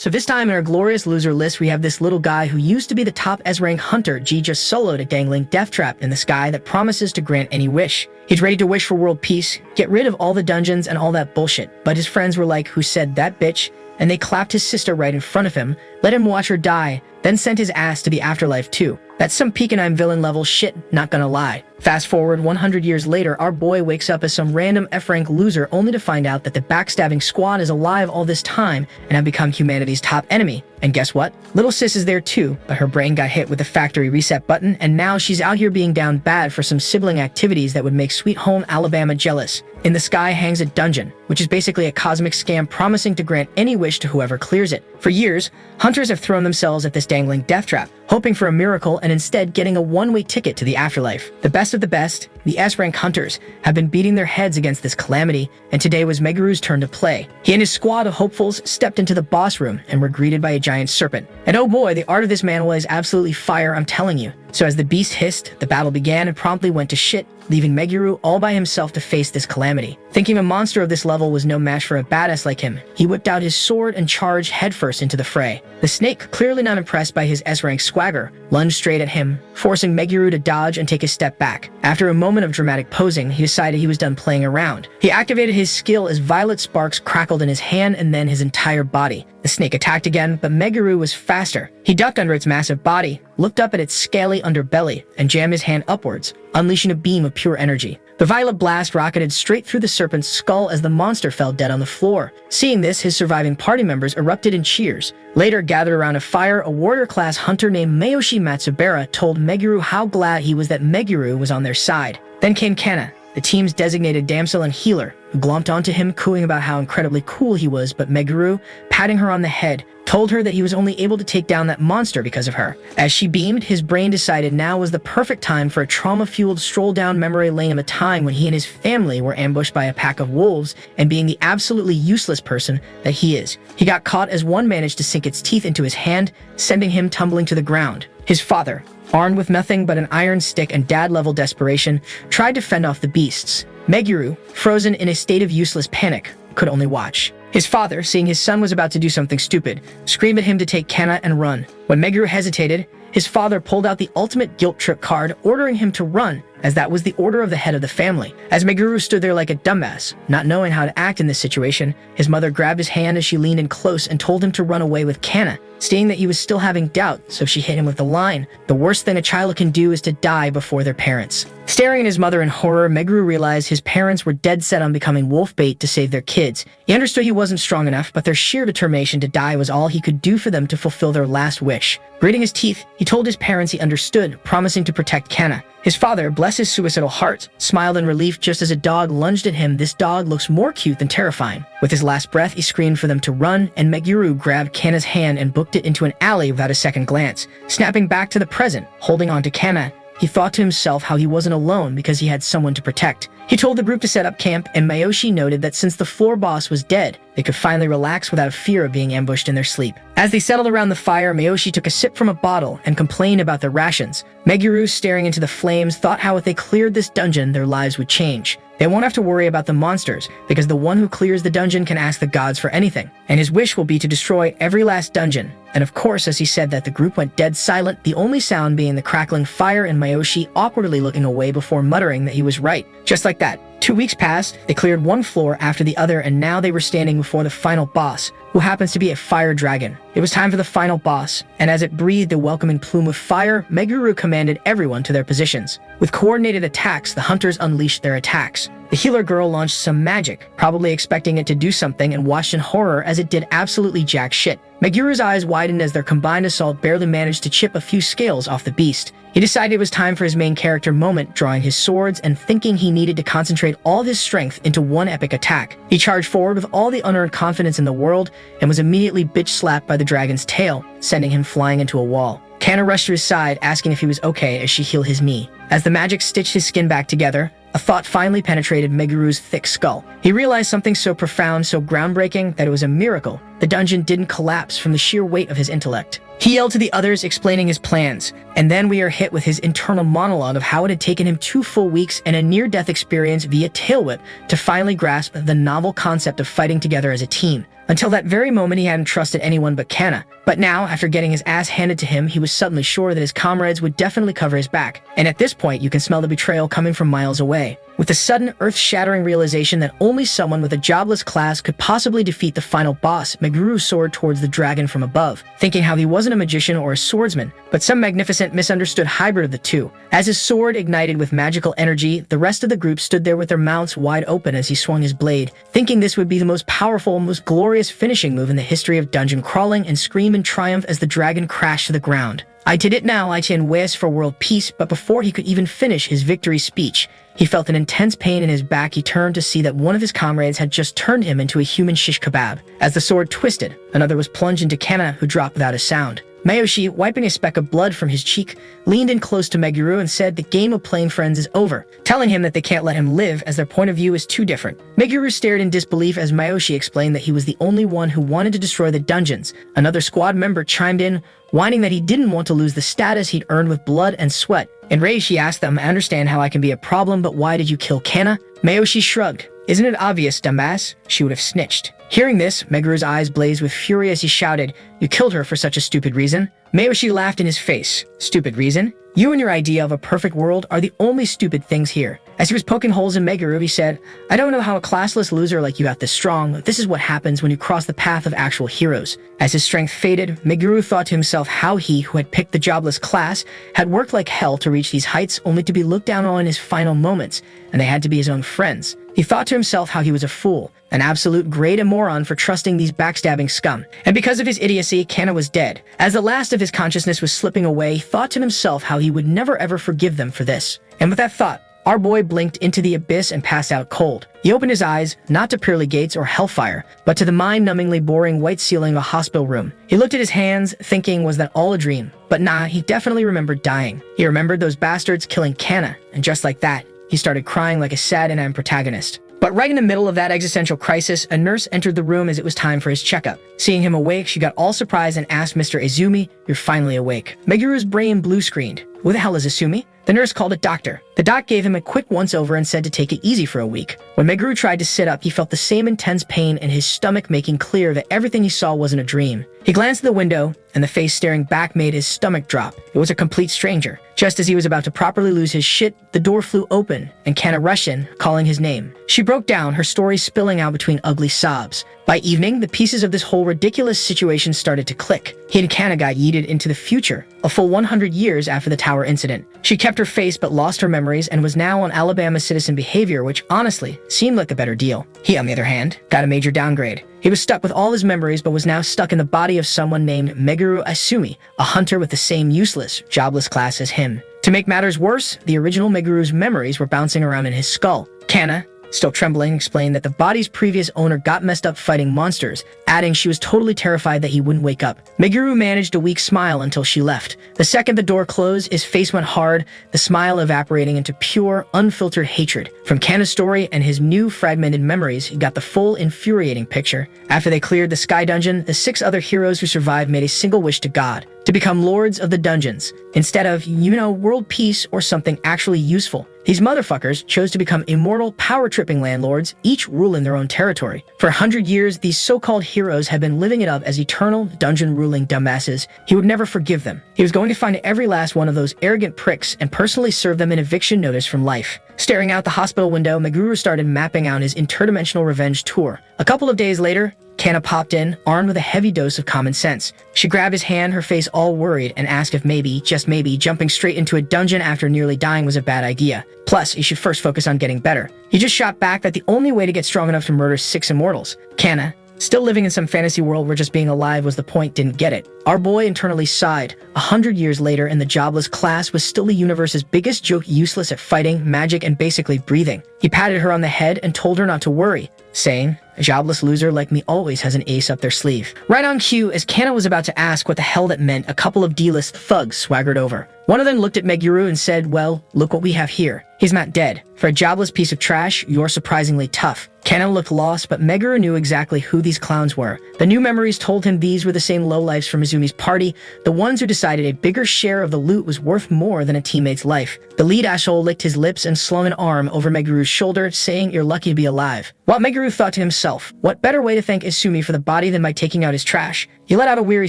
So this time in our glorious loser list, we have this little guy who used to be the top S-rank hunter. G just soloed a dangling death trap in the sky that promises to grant any wish. He's ready to wish for world peace, get rid of all the dungeons and all that bullshit. But his friends were like, "Who said that, bitch?" And they clapped his sister right in front of him, let him watch her die, then sent his ass to the afterlife too. That's some peak and I'm villain level shit, not gonna lie. Fast forward 100 years later, our boy wakes up as some random F-rank loser only to find out that the backstabbing squad is alive all this time and have become humanity's top enemy. And guess what? Little sis is there too, but her brain got hit with the factory reset button and now she's out here being down bad for some sibling activities that would make Sweet Home Alabama jealous. In the sky hangs a dungeon, which is basically a cosmic scam promising to grant any wish to whoever clears it. For years, hunters have thrown themselves at this dangling death trap, hoping for a miracle and instead getting a one-way ticket to the afterlife. The best of the best, the S-rank hunters, have been beating their heads against this calamity, and today was Meguru's turn to play. He and his squad of hopefuls stepped into the boss room and were greeted by a giant serpent. And oh boy, the art of this manhwa is absolutely fire, I'm telling you. So as the beast hissed, the battle began and promptly went to shit, leaving Meguru all by himself to face this calamity. Thinking a monster of this level was no match for a badass like him, he whipped out his sword and charged headfirst into the fray. The snake, clearly not impressed by his S-rank swagger, lunged straight at him, forcing Meguru to dodge and take a step back. After a moment of dramatic posing, he decided he was done playing around. He activated his skill as violet sparks crackled in his hand and then his entire body. The snake attacked again, but Meguru was faster. He ducked under its massive body, looked up at its scaly underbelly, and jammed his hand upwards, unleashing a beam of pure energy. The violet blast rocketed straight through the serpent's skull as the monster fell dead on the floor. Seeing this, his surviving party members erupted in cheers. Later, gathered around a fire, a warrior-class hunter named Mayoshi Matsubara told Meguru how glad he was that Meguru was on their side. Then came Kana, the team's designated damsel and healer, who glomped onto him, cooing about how incredibly cool he was, but Meguru, patting her on the head, told her that he was only able to take down that monster because of her. As she beamed, his brain decided now was the perfect time for a trauma-fueled stroll down memory lane of a time when he and his family were ambushed by a pack of wolves, and being the absolutely useless person that he is, he got caught as one managed to sink its teeth into his hand, sending him tumbling to the ground. His father, armed with nothing but an iron stick and dad-level desperation, tried to fend off the beasts. Meguru, frozen in a state of useless panic, could only watch. His father, seeing his son was about to do something stupid, screamed at him to take Kana and run. When Meguru hesitated, his father pulled out the ultimate guilt trip card, ordering him to run, as that was the order of the head of the family. As Meguru stood there like a dumbass, not knowing how to act in this situation, his mother grabbed his hand as she leaned in close and told him to run away with Kana, stating that he was still having doubt, so she hit him with the line, "The worst thing a child can do is to die before their parents." Staring at his mother in horror, Meguru realized his parents were dead set on becoming wolf bait to save their kids. He understood he wasn't strong enough, but their sheer determination to die was all he could do for them to fulfill their last wish. Gritting his teeth, he told his parents he understood, promising to protect Kana. His father, bless his suicidal heart, smiled in relief just as a dog lunged at him. This dog looks more cute than terrifying. With his last breath, he screamed for them to run, and Meguru grabbed Kana's hand and booked it into an alley without a second glance. Snapping back to the present, holding on to Kana, he thought to himself how he wasn't alone because he had someone to protect. He told the group to set up camp, and Mayoshi noted that since the floor boss was dead, they could finally relax without fear of being ambushed in their sleep. As they settled around the fire, Mayoshi took a sip from a bottle and complained about their rations. Meguru, staring into the flames, thought how if they cleared this dungeon, their lives would change. They won't have to worry about the monsters, because the one who clears the dungeon can ask the gods for anything, and his wish will be to destroy every last dungeon. And of course, as he said that, the group went dead silent, the only sound being the crackling fire and Mayoshi awkwardly looking away before muttering that he was right. Just like that, 2 weeks passed, they cleared one floor after the other, and now they were standing before the final boss, who happens to be a fire dragon. It was time for the final boss, and as it breathed a welcoming plume of fire, Meguru commanded everyone to their positions. With coordinated attacks, the hunters unleashed their attacks. The healer girl launched some magic, probably expecting it to do something, and watched in horror as it did absolutely jack shit. Meguru's eyes widened as their combined assault barely managed to chip a few scales off the beast. He decided it was time for his main character moment, drawing his swords and thinking he needed to concentrate all of his strength into one epic attack. He charged forward with all the unearned confidence in the world and was immediately bitch-slapped by the dragon's tail, sending him flying into a wall. Kana rushed to his side, asking if he was okay as she healed his knee. As the magic stitched his skin back together, a thought finally penetrated Meguru's thick skull. He realized something so profound, so groundbreaking, that it was a miracle the dungeon didn't collapse from the sheer weight of his intellect. He yelled to the others, explaining his plans, and then we are hit with his internal monologue of how it had taken him 2 full weeks and a near-death experience via tail whip to finally grasp the novel concept of fighting together as a team. Until that very moment, he hadn't trusted anyone but Kana. But now, after getting his ass handed to him, he was suddenly sure that his comrades would definitely cover his back. And at this point, you can smell the betrayal coming from miles away. With the sudden, earth-shattering realization that only someone with a jobless class could possibly defeat the final boss, Meguru soared towards the dragon from above, thinking how he wasn't a magician or a swordsman, but some magnificent, misunderstood hybrid of the two. As his sword ignited with magical energy, the rest of the group stood there with their mouths wide open as he swung his blade, thinking this would be the most powerful, most glorious finishing move in the history of dungeon crawling, and scream in triumph as the dragon crashed to the ground. I did it now, I can wish for world peace, but before he could even finish his victory speech, he felt an intense pain in his back. He turned to see that one of his comrades had just turned him into a human shish kebab. As the sword twisted, another was plunged into Kana, who dropped without a sound. Mayoshi, wiping a speck of blood from his cheek, leaned in close to Meguru and said the game of playing friends is over, telling him that they can't let him live as their point of view is too different. Meguru stared in disbelief as Mayoshi explained that he was the only one who wanted to destroy the dungeons. Another squad member chimed in, whining that he didn't want to lose the status he'd earned with blood and sweat. Enraged, he asked them, "I understand how I can be a problem, but why did you kill Kana?" Mayoshi shrugged. "Isn't it obvious, dumbass?" She would have snitched. Hearing this, Meguru's eyes blazed with fury as he shouted, "You killed her for such a stupid reason?" Mayoshi laughed in his face. "Stupid reason? You and your idea of a perfect world are the only stupid things here." As he was poking holes in Meguru, he said, "I don't know how a classless loser like you got this strong. This is what happens when you cross the path of actual heroes." As his strength faded, Meguru thought to himself how he, who had picked the jobless class, had worked like hell to reach these heights only to be looked down on in his final moments, and they had to be his own friends. He thought to himself how he was a fool, an absolute grade A moron for trusting these backstabbing scum. And because of his idiocy, Kana was dead. As the last of his consciousness was slipping away, he thought to himself how he would never ever forgive them for this. And with that thought, our boy blinked into the abyss and passed out cold. He opened his eyes, not to pearly gates or hellfire, but to the mind-numbingly boring white ceiling of a hospital room. He looked at his hands, thinking, was that all a dream? But nah, he definitely remembered dying. He remembered those bastards killing Kana, and just like that, he started crying like a sad and protagonist. But right in the middle of that existential crisis, a nurse entered the room as it was time for his checkup. Seeing him awake, she got all surprised and asked Mr. Izumi, "You're finally awake." Meguru's brain blue-screened. Who the hell is Izumi? The nurse called a doctor. The doc gave him a quick once-over and said to take it easy for a week. When Meguru tried to sit up, he felt the same intense pain in his stomach, making clear that everything he saw wasn't a dream. He glanced at the window, and the face staring back made his stomach drop. It was a complete stranger. Just as he was about to properly lose his shit, the door flew open, and Kana rushed in, calling his name. She broke down, her story spilling out between ugly sobs. By evening, the pieces of this whole ridiculous situation started to click. He and Kana got yeeted into the future, a full 100 years after the tower incident. She kept her face but lost her memories and was now on Alabama citizen behavior, which honestly seemed like a better deal. He, on the other hand, got a major downgrade. He was stuck with all his memories but was now stuck in the body of someone named Meguru Asumi, a hunter with the same useless, jobless class as him. To make matters worse, the original Meguru's memories were bouncing around in his skull. Kana, still trembling, explained that the body's previous owner got messed up fighting monsters, adding she was totally terrified that he wouldn't wake up. Meguru managed a weak smile until she left. The second the door closed, his face went hard, the smile evaporating into pure, unfiltered hatred. From Kana's story and his new fragmented memories, he got the full, infuriating picture. After they cleared the Sky Dungeon, the 6 other heroes who survived made a single wish to God: to become lords of the dungeons, instead of, world peace or something actually useful. These motherfuckers chose to become immortal, power-tripping landlords, each ruling their own territory. For 100 years, these so-called heroes had been living it up as eternal, dungeon-ruling dumbasses. He would never forgive them. He was going to find every last one of those arrogant pricks and personally serve them an eviction notice from life. Staring out the hospital window, Meguru started mapping out his interdimensional revenge tour. A couple of days later, Kana popped in, armed with a heavy dose of common sense. She grabbed his hand, her face all worried, and asked if maybe, just maybe, jumping straight into a dungeon after nearly dying was a bad idea. Plus, he should first focus on getting better. He just shot back that the only way to get strong enough to murder 6 immortals. Kana, still living in some fantasy world where just being alive was the point, didn't get it. Our boy internally sighed. 100 years later, and the jobless class was still the universe's biggest joke, useless at fighting, magic, and basically breathing. He patted her on the head and told her not to worry, saying, A jobless loser like me always has an ace up their sleeve. Right on cue, as Kana was about to ask what the hell that meant, a couple of D-list thugs swaggered over. One of them looked at Meguru and said, "Well, look what we have here. He's not dead. For a jobless piece of trash, you're surprisingly tough." Kana looked lost, but Meguru knew exactly who these clowns were. The new memories told him these were the same lowlifes from Izumi's party, the ones who decided a bigger share of the loot was worth more than a teammate's life. The lead asshole licked his lips and slung an arm over Meguru's shoulder, saying, "You're lucky to be alive." While Meguru thought to himself, what better way to thank Izumi for the body than by taking out his trash? He let out a weary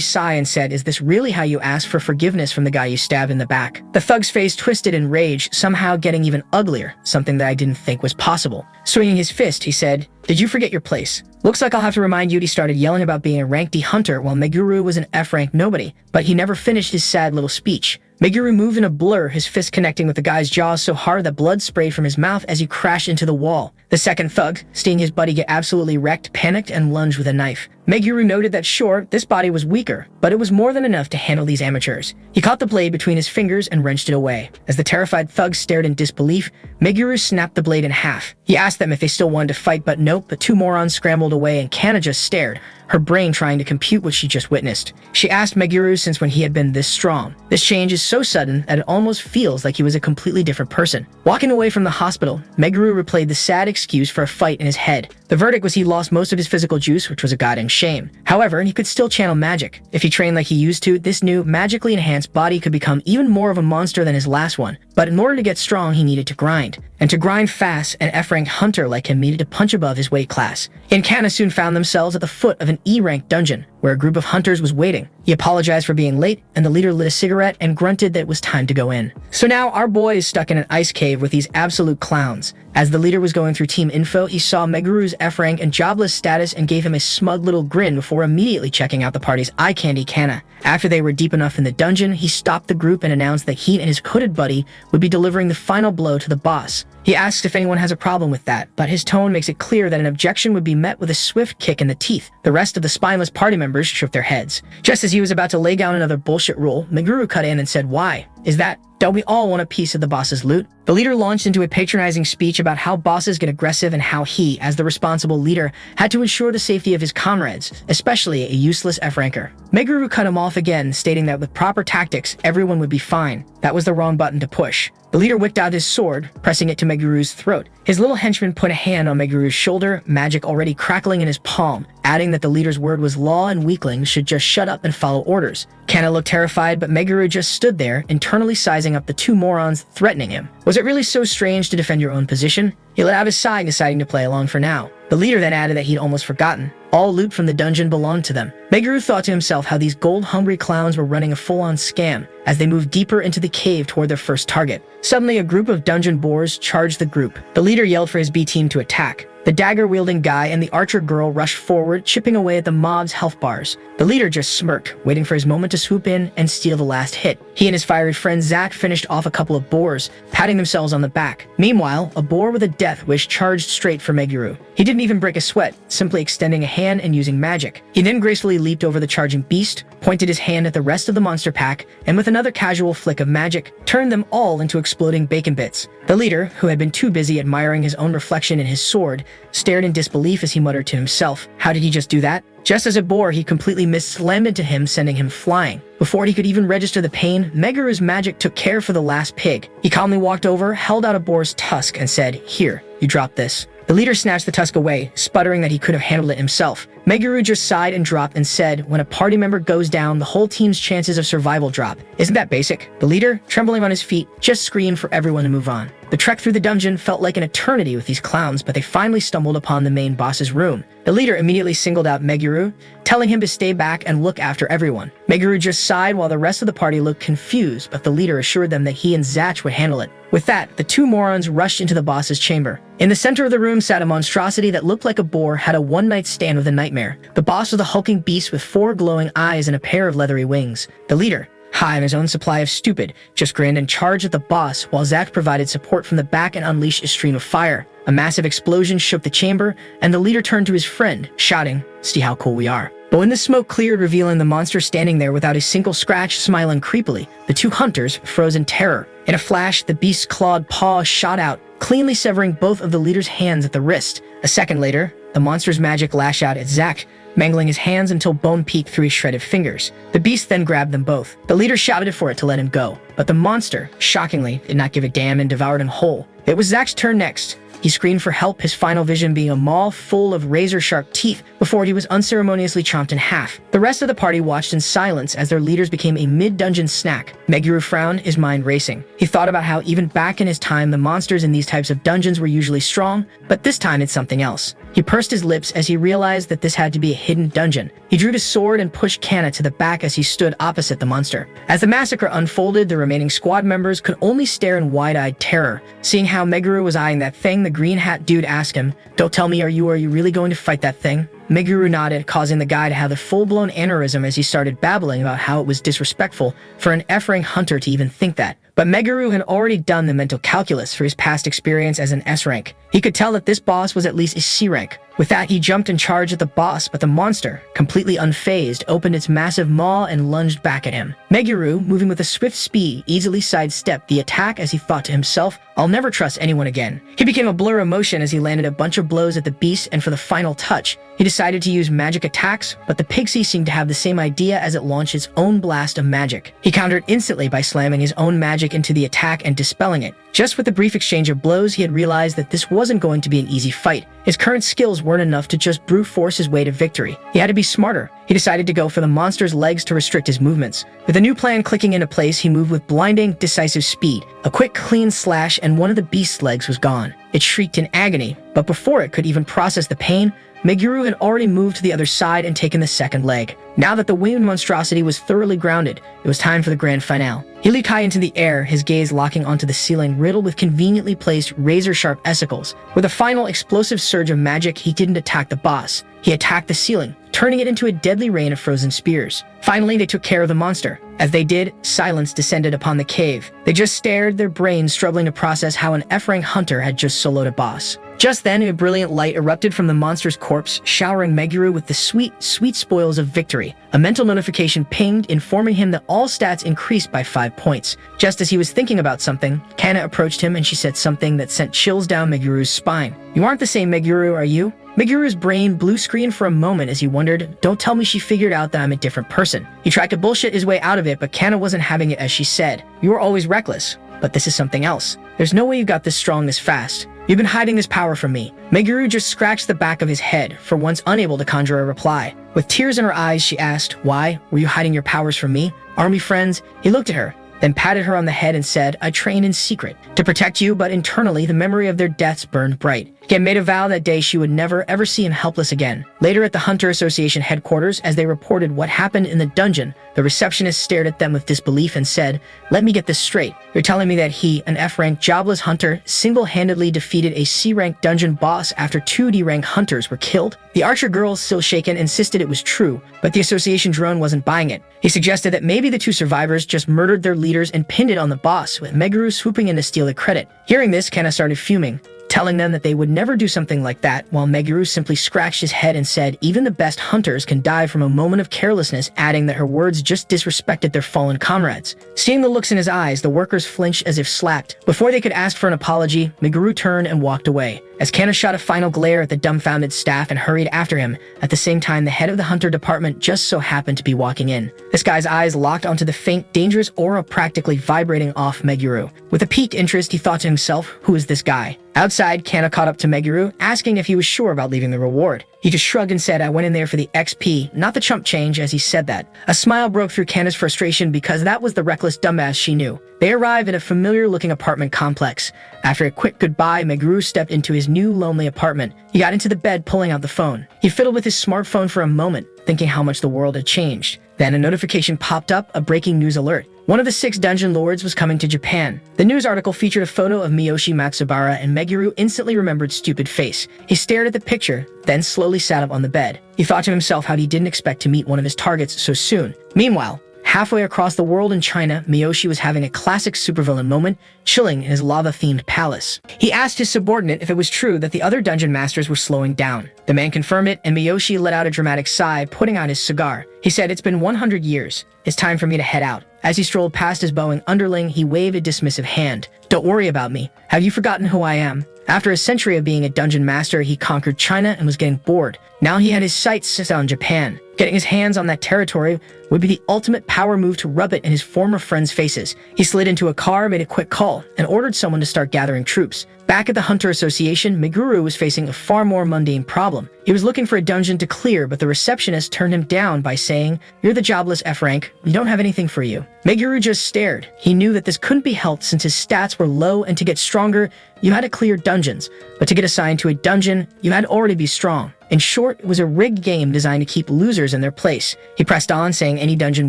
sigh and said, "Is this really how you ask for forgiveness from the guy you stabbed in the back?" The thug's face twisted in rage, somehow getting even uglier, something that I didn't think was possible. Swinging his fist, he said, "Did you forget your place? Looks like I'll have to remind you." He started yelling about being a rank D hunter while Meguru was an F-rank nobody, but he never finished his sad little speech. Meguru moved in a blur, his fist connecting with the guy's jaws so hard that blood sprayed from his mouth as he crashed into the wall. The second thug, seeing his buddy get absolutely wrecked, panicked and lunged with a knife. Meguru noted that sure, this body was weaker, but it was more than enough to handle these amateurs. He caught the blade between his fingers and wrenched it away. As the terrified thugs stared in disbelief, Meguru snapped the blade in half. He asked them if they still wanted to fight, but nope, the two morons scrambled away and Kana just stared, her brain trying to compute what she just witnessed. She asked Meguru since when he had been this strong. This change is so sudden that it almost feels like he was a completely different person. Walking away from the hospital, Meguru replayed the sad excuse for a fight in his head. The verdict was he lost most of his physical juice, which was a goddamn shame. However, he could still channel magic. If he trained like he used to, this new, magically enhanced body could become even more of a monster than his last one. But in order to get strong, he needed to grind. And to grind fast, an F-rank hunter like him needed to punch above his weight class. He and Kana soon found themselves at the foot of an E-rank dungeon, where a group of hunters was waiting. He apologized for being late, and the leader lit a cigarette and grunted that it was time to go in. So now our boy is stuck in an ice cave with these absolute clowns. As the leader was going through team info, he saw Meguru's F-rank and jobless status and gave him a smug little grin before immediately checking out the party's eye candy, Kana. After they were deep enough in the dungeon, he stopped the group and announced that he and his hooded buddy would be delivering the final blow to the boss. He asks if anyone has a problem with that, but his tone makes it clear that an objection would be met with a swift kick in the teeth. The rest of the spineless party members shook their heads. Just as he was about to lay down another bullshit rule, Meguru cut in and said, "Why? Is that? Don't we all want a piece of the boss's loot?" The leader launched into a patronizing speech about how bosses get aggressive and how he, as the responsible leader, had to ensure the safety of his comrades, especially a useless F-ranker. Meguru cut him off again, stating that with proper tactics, everyone would be fine. That was the wrong button to push. The leader whipped out his sword, pressing it to Meguru's throat. His little henchman put a hand on Meguru's shoulder, magic already crackling in his palm, adding that the leader's word was law and weaklings should just shut up and follow orders. Kana looked terrified, but Meguru just stood there, internally sizing up the two morons, threatening him. Was it really so strange to defend your own position? He let out his sigh, deciding to play along for now. The leader then added that he'd almost forgotten. All loot from the dungeon belonged to them. Meguru thought to himself how these gold-hungry clowns were running a full-on scam as they moved deeper into the cave toward their first target. Suddenly, a group of dungeon boars charged the group. The leader yelled for his B team to attack. The dagger-wielding guy and the archer girl rushed forward, chipping away at the mob's health bars. The leader just smirked, waiting for his moment to swoop in and steal the last hit. He and his fiery friend Zack finished off a couple of boars, patting themselves on the back. Meanwhile, a boar with a death wish charged straight for Meguru. He didn't even break a sweat, simply extending a hand and using magic. He then gracefully leaped over the charging beast, pointed his hand at the rest of the monster pack, and with another casual flick of magic, turned them all into exploding bacon bits. The leader, who had been too busy admiring his own reflection in his sword, stared in disbelief as he muttered to himself, "How did he just do that?" Just as a boar, he completely missed, slammed into him, sending him flying. Before he could even register the pain, Meguru's magic took care for the last pig. He calmly walked over, held out a boar's tusk, and said, "Here, you drop this." The leader snatched the tusk away, sputtering that he could have handled it himself. Meguru just sighed and dropped and said, "When a party member goes down, the whole team's chances of survival drop. Isn't that basic?" The leader, trembling on his feet, just screamed for everyone to move on. The trek through the dungeon felt like an eternity with these clowns, but they finally stumbled upon the main boss's room. The leader immediately singled out Meguru, telling him to stay back and look after everyone. Meguru just sighed while the rest of the party looked confused, but the leader assured them that he and Zach would handle it. With that, the two morons rushed into the boss's chamber. In the center of the room sat a monstrosity that looked like a boar had a one-night stand with a nightmare. The boss was a hulking beast with 4 glowing eyes and a pair of leathery wings. The leader, high on his own supply of stupid, just grinned and charged at the boss while Zack provided support from the back and unleashed a stream of fire. A massive explosion shook the chamber, and the leader turned to his friend, shouting, "See how cool we are." But when the smoke cleared, revealing the monster standing there without a single scratch, smiling creepily, the two hunters froze in terror. In a flash, the beast's clawed paw shot out, cleanly severing both of the leader's hands at the wrist. A second later, the monster's magic lashed out at Zack, mangling his hands until bone peeked through his shredded fingers. The beast then grabbed them both. The leader shouted for it to let him go, but the monster, shockingly, did not give a damn and devoured him whole. It was Zack's turn next. He screamed for help, his final vision being a maw full of razor-sharp teeth before he was unceremoniously chomped in half. The rest of the party watched in silence as their leaders became a mid-dungeon snack. Meguru frowned, his mind racing. He thought about how even back in his time, the monsters in these types of dungeons were usually strong, but this time it's something else. He pursed his lips as he realized that this had to be a hidden dungeon. He drew his sword and pushed Kana to the back as he stood opposite the monster. As the massacre unfolded, the remaining squad members could only stare in wide-eyed terror. Seeing how Meguru was eyeing that thing, the green hat dude asked him, "Don't tell me, are you really going to fight that thing?" Meguru nodded, causing the guy to have a full-blown aneurysm as he started babbling about how it was disrespectful for an F-rank hunter to even think that. But Meguru had already done the mental calculus for his past experience as an S-rank. He could tell that this boss was at least a C-rank. With that, he jumped and charged at the boss, but the monster, completely unfazed, opened its massive maw and lunged back at him. Meguru, moving with a swift speed, easily sidestepped the attack as he thought to himself, "I'll never trust anyone again." He became a blur of motion as he landed a bunch of blows at the beast, and for the final touch, he decided to use magic attacks, but the pixie seemed to have the same idea as it launched its own blast of magic. He countered instantly by slamming his own magic into the attack and dispelling it. Just with the brief exchange of blows, he had realized that this wasn't going to be an easy fight. His current skills weren't enough to just brute force his way to victory. He had to be smarter. He decided to go for the monster's legs to restrict his movements. With a new plan clicking into place, he moved with blinding, decisive speed. A quick, clean slash and one of the beast's legs was gone. It shrieked in agony, but before it could even process the pain, Meguru had already moved to the other side and taken the second leg. Now that the winged monstrosity was thoroughly grounded, it was time for the grand finale. He leaped high into the air, his gaze locking onto the ceiling riddled with conveniently placed razor-sharp icicles. With a final explosive surge of magic, he didn't attack the boss. He attacked the ceiling, turning it into a deadly rain of frozen spears. Finally, they took care of the monster. As they did, silence descended upon the cave. They just stared, their brains struggling to process how an F-rank hunter had just soloed a boss. Just then, a brilliant light erupted from the monster's corpse, showering Meguru with the sweet, sweet spoils of victory. A mental notification pinged, informing him that all stats increased by 5 points. Just as he was thinking about something, Kana approached him and she said something that sent chills down Meguru's spine. "You aren't the same Meguru, are you?" Meguru's brain blue screened for a moment as he wondered, "Don't tell me she figured out that I'm a different person." He tried to bullshit his way out of it, but Kana wasn't having it as she said, "You were always reckless, but this is something else. There's no way you got this strong this fast. You've been hiding this power from me." Meguru just scratched the back of his head, for once unable to conjure a reply. With tears in her eyes, she asked, "Why? Were you hiding your powers from me? Army friends?" He looked at her, then patted her on the head and said, "I trained in secret to protect you," but internally the memory of their deaths burned bright. He had made a vow that day she would never ever see him helpless again. Later at the Hunter Association headquarters, as they reported what happened in the dungeon, the receptionist stared at them with disbelief and said, "Let me get this straight. You're telling me that he, an F-rank jobless hunter, single-handedly defeated a C-rank dungeon boss after 2 D-rank hunters were killed?" The archer girl, still shaken, insisted it was true, but the association drone wasn't buying it. He suggested that maybe the 2 survivors just murdered their leaders and pinned it on the boss, with Meguru swooping in to steal the credit. Hearing this, Kana started fuming, telling them that they would never do something like that, while Meguru simply scratched his head and said even the best hunters can die from a moment of carelessness, adding that her words just disrespected their fallen comrades. Seeing the looks in his eyes, the workers flinched as if slapped. Before they could ask for an apology, Meguru turned and walked away. As Kana shot a final glare at the dumbfounded staff and hurried after him, at the same time the head of the hunter department just so happened to be walking in. This guy's eyes locked onto the faint, dangerous aura practically vibrating off Meguru. With a piqued interest, he thought to himself, who is this guy? Outside, Kana caught up to Meguru, asking if he was sure about leaving the reward. He just shrugged and said, "I went in there for the XP, not the chump change," as he said that. A smile broke through Kana's frustration because that was the reckless dumbass she knew. They arrived in a familiar-looking apartment complex. After a quick goodbye, Meguru stepped into his new lonely apartment. He got into the bed, pulling out the phone. He fiddled with his smartphone for a moment, thinking how much the world had changed. Then a notification popped up, a breaking news alert. One of the 6 dungeon lords was coming to Japan. The news article featured a photo of Miyoshi Matsubara, and Meguru instantly remembered Stupid Face. He stared at the picture, then slowly sat up on the bed. He thought to himself how he didn't expect to meet one of his targets so soon. Meanwhile, halfway across the world in China, Miyoshi was having a classic supervillain moment, chilling in his lava-themed palace. He asked his subordinate if it was true that the other dungeon masters were slowing down. The man confirmed it, and Miyoshi let out a dramatic sigh, putting out his cigar. He said, "It's been 100 years. It's time for me to head out." As he strolled past his bowing underling, he waved a dismissive hand. "Don't worry about me. Have you forgotten who I am?" After a century of being a dungeon master, he conquered China and was getting bored. Now he had his sights set on Japan. Getting his hands on that territory would be the ultimate power move to rub it in his former friends' faces. He slid into a car, made a quick call, and ordered someone to start gathering troops. Back at the Hunter Association, Meguru was facing a far more mundane problem. He was looking for a dungeon to clear, but the receptionist turned him down by saying, "You're the jobless F rank, we don't have anything for you." Meguru just stared. He knew that this couldn't be helped since his stats were low, and to get stronger, you had to clear dungeons. But to get assigned to a dungeon, you had to already be strong. In short, it was a rigged game designed to keep losers in their place. He pressed on, saying any dungeon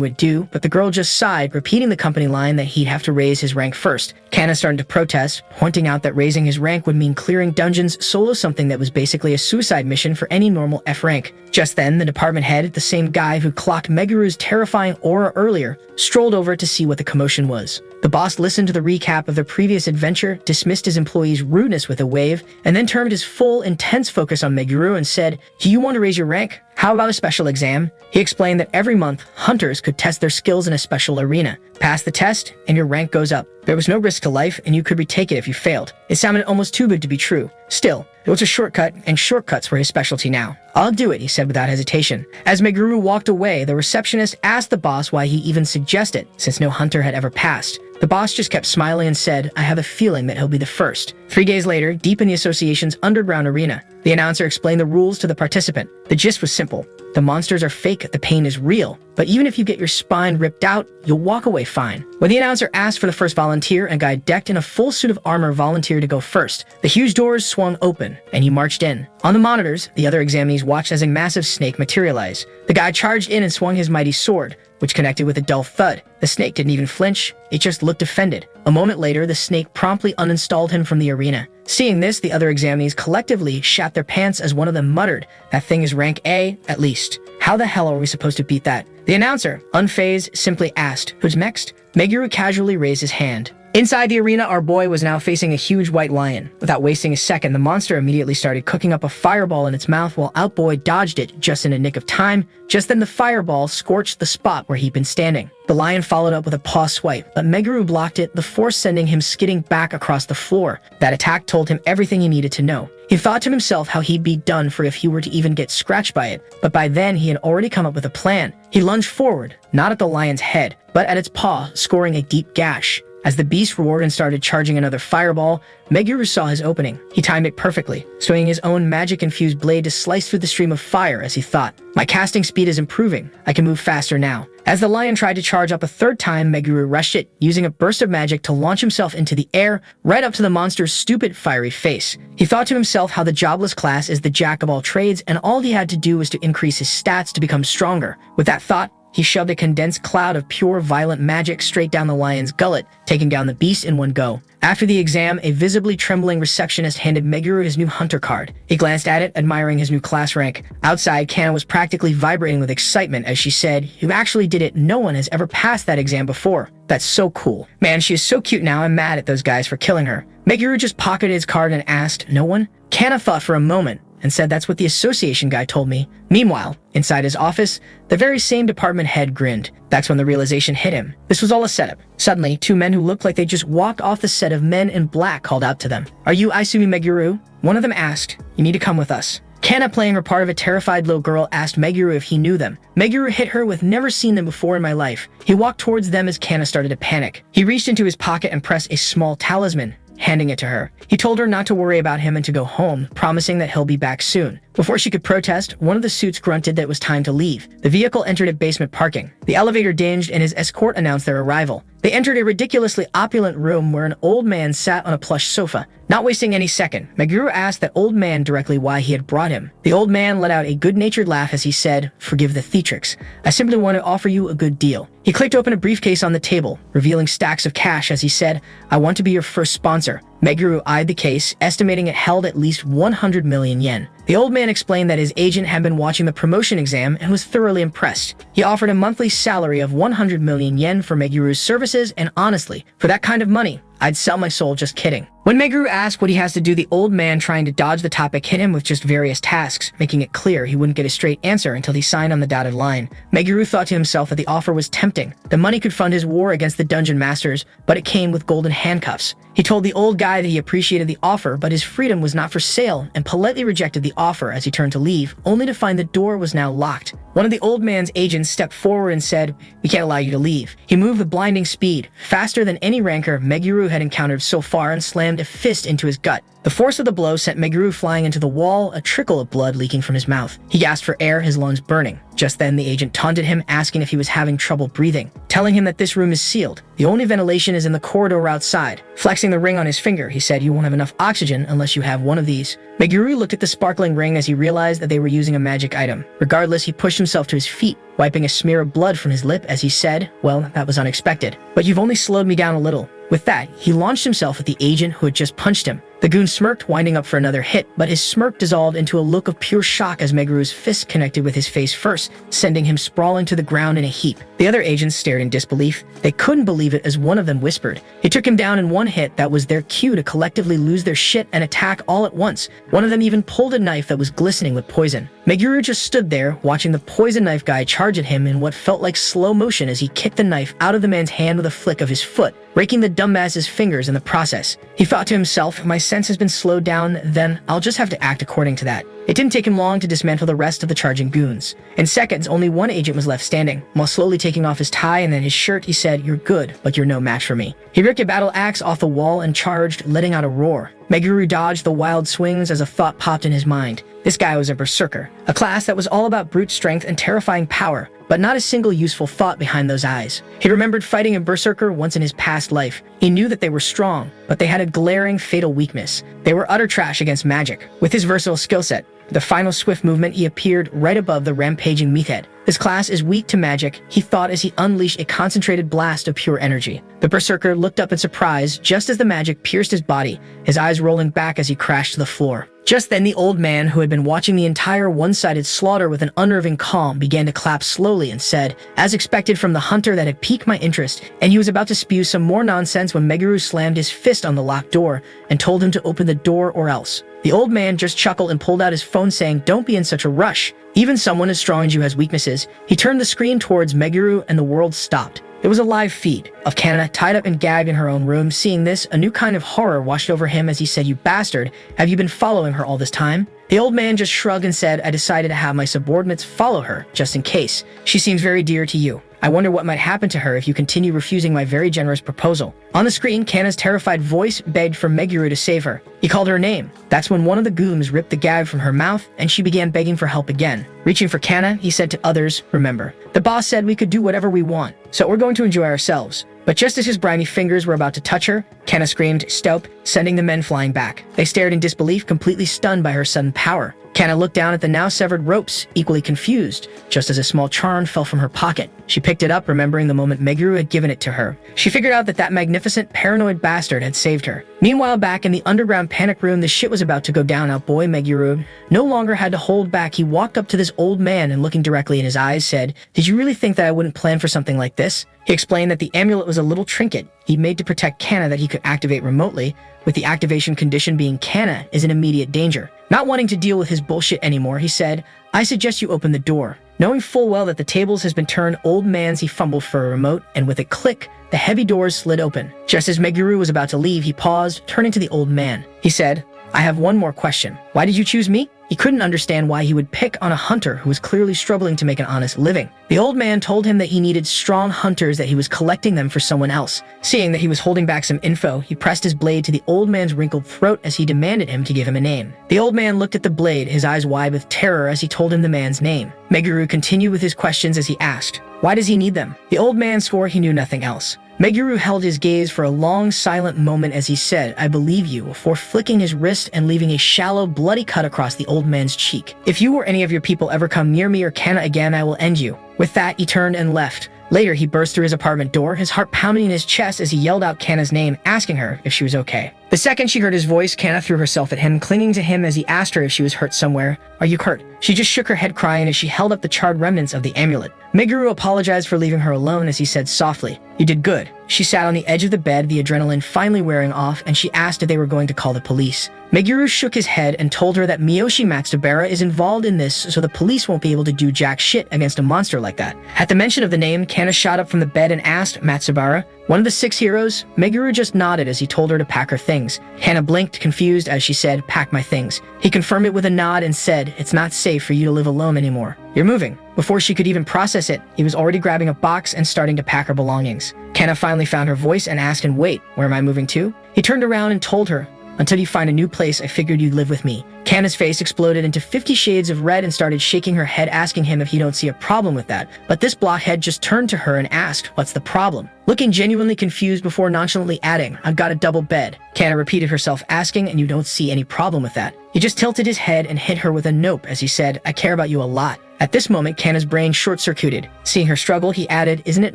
would do, but the girl just sighed, repeating the company line that he'd have to raise his rank first. Kana started to protest, pointing out that raising his rank would mean clearing dungeons solo, something that was basically a suicide mission for any normal F rank. Just then, the department head, the same guy who clocked Meguru's terrifying aura earlier, strolled over to see what the commotion was. The boss listened to the recap of their previous adventure, dismissed his employee's rudeness with a wave, and then turned his full, intense focus on Meguru and said, "Do you want to raise your rank? How about a special exam?" He explained that every month, hunters could test their skills in a special arena. Pass the test, and your rank goes up. There was no risk to life, and you could retake it if you failed. It sounded almost too good to be true. Still, it was a shortcut, and shortcuts were his specialty now. "I'll do it," he said without hesitation. As Meguru walked away, the receptionist asked the boss why he even suggested, since no hunter had ever passed. The boss just kept smiling and said, "I have a feeling that he'll be the first." 3 days later, deep in the association's underground arena, the announcer explained the rules to the participant. The gist was simple. The monsters are fake, the pain is real. But even if you get your spine ripped out, you'll walk away fine. When the announcer asked for the first volunteer, a guy decked in a full suit of armor volunteered to go first. The huge doors swung open, and he marched in. On the monitors, the other examinees watched as a massive snake materialized. The guy charged in and swung his mighty sword, which connected with a dull thud. The snake didn't even flinch, it just looked offended. A moment later, the snake promptly uninstalled him from the arena. Seeing this, the other examinees collectively shat their pants as one of them muttered, "That thing is rank A, at least. How the hell are we supposed to beat that?" The announcer, unfazed, simply asked, "Who's next?" Meguru casually raised his hand. Inside the arena, our boy was now facing a huge white lion. Without wasting a second, the monster immediately started cooking up a fireball in its mouth while Outboy dodged it just in a nick of time. Just then the fireball scorched the spot where he'd been standing. The lion followed up with a paw swipe, but Meguru blocked it, the force sending him skidding back across the floor. That attack told him everything he needed to know. He thought to himself how he'd be done for if he were to even get scratched by it, but by then he had already come up with a plan. He lunged forward, not at the lion's head, but at its paw, scoring a deep gash. As the beast roared and started charging another fireball, Meguru saw his opening. He timed it perfectly, swinging his own magic-infused blade to slice through the stream of fire as he thought, "My casting speed is improving. I can move faster now." As the lion tried to charge up a third time, Meguru rushed it, using a burst of magic to launch himself into the air, right up to the monster's stupid, fiery face. He thought to himself how the jobless class is the jack of all trades, and all he had to do was to increase his stats to become stronger. With that thought, he shoved a condensed cloud of pure violent magic straight down the lion's gullet, taking down the beast in one go. After the exam, a visibly trembling receptionist handed Meguru his new hunter card. He glanced at it, admiring his new class rank. Outside, Kana was practically vibrating with excitement as she said, "You actually did it. No one has ever passed that exam before. That's so cool. Man, she is so cute now. I'm mad at those guys for killing her." Meguru just pocketed his card and asked, "No one?" Kana thought for a moment and said, "That's what the association guy told me." Meanwhile, inside his office, the very same department head grinned. That's when the realization hit him. This was all a setup. Suddenly, 2 men who looked like they just walked off the set of Men in Black called out to them. "Are you Aisumi Meguru?" One of them asked, "You need to come with us." Kana, playing her part of a terrified little girl, asked Meguru if he knew them. Meguru hit her with "Never seen them before in my life." He walked towards them as Kana started to panic. He reached into his pocket and pressed a small talisman, handing it to her. He told her not to worry about him and to go home, promising that he'll be back soon. Before she could protest, one of the suits grunted that it was time to leave. The vehicle entered a basement parking. The elevator dinged and his escort announced their arrival. They entered a ridiculously opulent room where an old man sat on a plush sofa. Not wasting any second, Meguru asked that old man directly why he had brought him. The old man let out a good-natured laugh as he said, "Forgive the theatrics. I simply want to offer you a good deal." He clicked open a briefcase on the table, revealing stacks of cash as he said, "I want to be your first sponsor." Meguru eyed the case, estimating it held at least 100 million yen. The old man explained that his agent had been watching the promotion exam and was thoroughly impressed. He offered a monthly salary of 100 million yen for Meguru's services, and honestly, for that kind of money, I'd sell my soul, just kidding. When Meguru asked what he has to do, the old man, trying to dodge the topic, hit him with just various tasks, making it clear he wouldn't get a straight answer until he signed on the dotted line. Meguru thought to himself that the offer was tempting. The money could fund his war against the dungeon masters, but it came with golden handcuffs. He told the old guy that he appreciated the offer, but his freedom was not for sale, and politely rejected the offer as he turned to leave, only to find the door was now locked. One of the old man's agents stepped forward and said, "We can't allow you to leave." He moved with blinding speed, faster than any rancor Meguru had encountered so far, and slammed a fist into his gut. The force of the blow sent Meguru flying into the wall, a trickle of blood leaking from his mouth. He gasped for air, his lungs burning. Just then, the agent taunted him, asking if he was having trouble breathing, telling him that this room is sealed. The only ventilation is in the corridor outside. Flexing the ring on his finger, he said, "You won't have enough oxygen unless you have one of these." Meguru looked at the sparkling ring as he realized that they were using a magic item. Regardless, he pushed himself to his feet, wiping a smear of blood from his lip as he said, "Well, that was unexpected. But you've only slowed me down a little." With that, he launched himself at the agent who had just punched him. The goon smirked, winding up for another hit, but his smirk dissolved into a look of pure shock as Meguru's fist connected with his face first, sending him sprawling to the ground in a heap. The other agents stared in disbelief. They couldn't believe it as one of them whispered. He took him down in one hit that was their cue to collectively lose their shit and attack all at once. One of them even pulled a knife that was glistening with poison. Meguru just stood there, watching the poison knife guy charge at him in what felt like slow motion as he kicked the knife out of the man's hand with a flick of his foot, breaking the dumbass's fingers in the process. He thought to himself, "If my sense has been slowed down, then I'll just have to act according to that." It didn't take him long to dismantle the rest of the charging goons. In seconds, only one agent was left standing. While slowly taking off his tie and then his shirt, he said, "You're good, but you're no match for me." He ripped a battle axe off the wall and charged, letting out a roar. Meguru dodged the wild swings as a thought popped in his mind. This guy was a berserker, a class that was all about brute strength and terrifying power, but not a single useful thought behind those eyes. He remembered fighting a berserker once in his past life. He knew that they were strong, but they had a glaring, fatal weakness. They were utter trash against magic. With his versatile skill set, the final swift movement, he appeared right above the rampaging meathead. This class is weak to magic, he thought as he unleashed a concentrated blast of pure energy. The berserker looked up in surprise just as the magic pierced his body, his eyes rolling back as he crashed to the floor. Just then, the old man, who had been watching the entire one-sided slaughter with an unnerving calm, began to clap slowly and said, "As expected from the hunter that had piqued my interest," and he was about to spew some more nonsense when Meguru slammed his fist on the locked door and told him to open the door or else. The old man just chuckled and pulled out his phone saying, "Don't be in such a rush. Even someone as strong as you has weaknesses." He turned the screen towards Meguru and the world stopped. It was a live feed of Kana tied up and gagged in her own room. Seeing this, a new kind of horror washed over him as he said, "You bastard, have you been following her all this time?" The old man just shrugged and said, "I decided to have my subordinates follow her, just in case. She seems very dear to you. I wonder what might happen to her if you continue refusing my very generous proposal." On the screen, Kana's terrified voice begged for Meguru to save her. He called her name. That's when one of the gooms ripped the gag from her mouth, and she began begging for help again. Reaching for Kana, he said to others, "Remember, the boss said we could do whatever we want, so we're going to enjoy ourselves." But just as his grimy fingers were about to touch her, Kana screamed, "Stop," sending the men flying back. They stared in disbelief, completely stunned by her sudden power. Kana looked down at the now severed ropes, equally confused, just as a small charm fell from her pocket. She picked it up, remembering the moment Meguru had given it to her. She figured out that magnificent, paranoid bastard had saved her. Meanwhile, back in the underground panic room, the shit was about to go down. Now boy Meguru no longer had to hold back. He walked up to this old man and looking directly in his eyes said, "Did you really think that I wouldn't plan for something like this?" He explained that the amulet was a little trinket he made to protect Kana that he could activate remotely, with the activation condition being Kana is in immediate danger. Not wanting to deal with his bullshit anymore, he said, "I suggest you open the door." Knowing full well that the tables has been turned, old man's he fumbled for a remote, and with a click, the heavy doors slid open. Just as Meguru was about to leave, he paused, turning to the old man. He said, "I have one more question. Why did you choose me?" He couldn't understand why he would pick on a hunter who was clearly struggling to make an honest living. The old man told him that he needed strong hunters, that he was collecting them for someone else. Seeing that he was holding back some info, he pressed his blade to the old man's wrinkled throat as he demanded him to give him a name. The old man looked at the blade, his eyes wide with terror as he told him the man's name. Meguru continued with his questions as he asked, "Why does he need them?" The old man swore he knew nothing else. Meguru held his gaze for a long, silent moment as he said, "I believe you," before flicking his wrist and leaving a shallow, bloody cut across the old man's cheek. "If you or any of your people ever come near me or Kana again, I will end you." With that, he turned and left. Later, he burst through his apartment door, his heart pounding in his chest as he yelled out Kana's name, asking her if she was okay. The second she heard his voice, Kana threw herself at him, clinging to him as he asked her if she was hurt somewhere. "Are you hurt?" She just shook her head crying as she held up the charred remnants of the amulet. Meguru apologized for leaving her alone as he said softly, You did good. She sat on the edge of the bed, the adrenaline finally wearing off, and she asked if they were going to call the police. Meguru shook his head and told her that Miyoshi Matsubara is involved in this, so the police won't be able to do jack shit against a monster like that. At the mention of the name, Kana shot up from the bed and asked, Matsubara, one of the 6 heroes? Meguru just nodded as he told her to pack her things. Kana blinked, confused, as she said, pack my things. He confirmed it with a nod and said, it's not safe for you to live alone anymore. You're moving. Before she could even process it, he was already grabbing a box and starting to pack her belongings. Kana finally found her voice and asked him, wait, where am I moving to? He turned around and told her, until you find a new place, I figured you'd live with me. Kana's face exploded into 50 shades of red and started shaking her head, asking him if he don't see a problem with that. But this blockhead just turned to her and asked, what's the problem? Looking genuinely confused before nonchalantly adding, I've got a double bed. Kana repeated herself, asking, and you don't see any problem with that. He just tilted his head and hit her with a nope as he said, I care about you a lot. At this moment, Kana's brain short-circuited. Seeing her struggle, he added, isn't it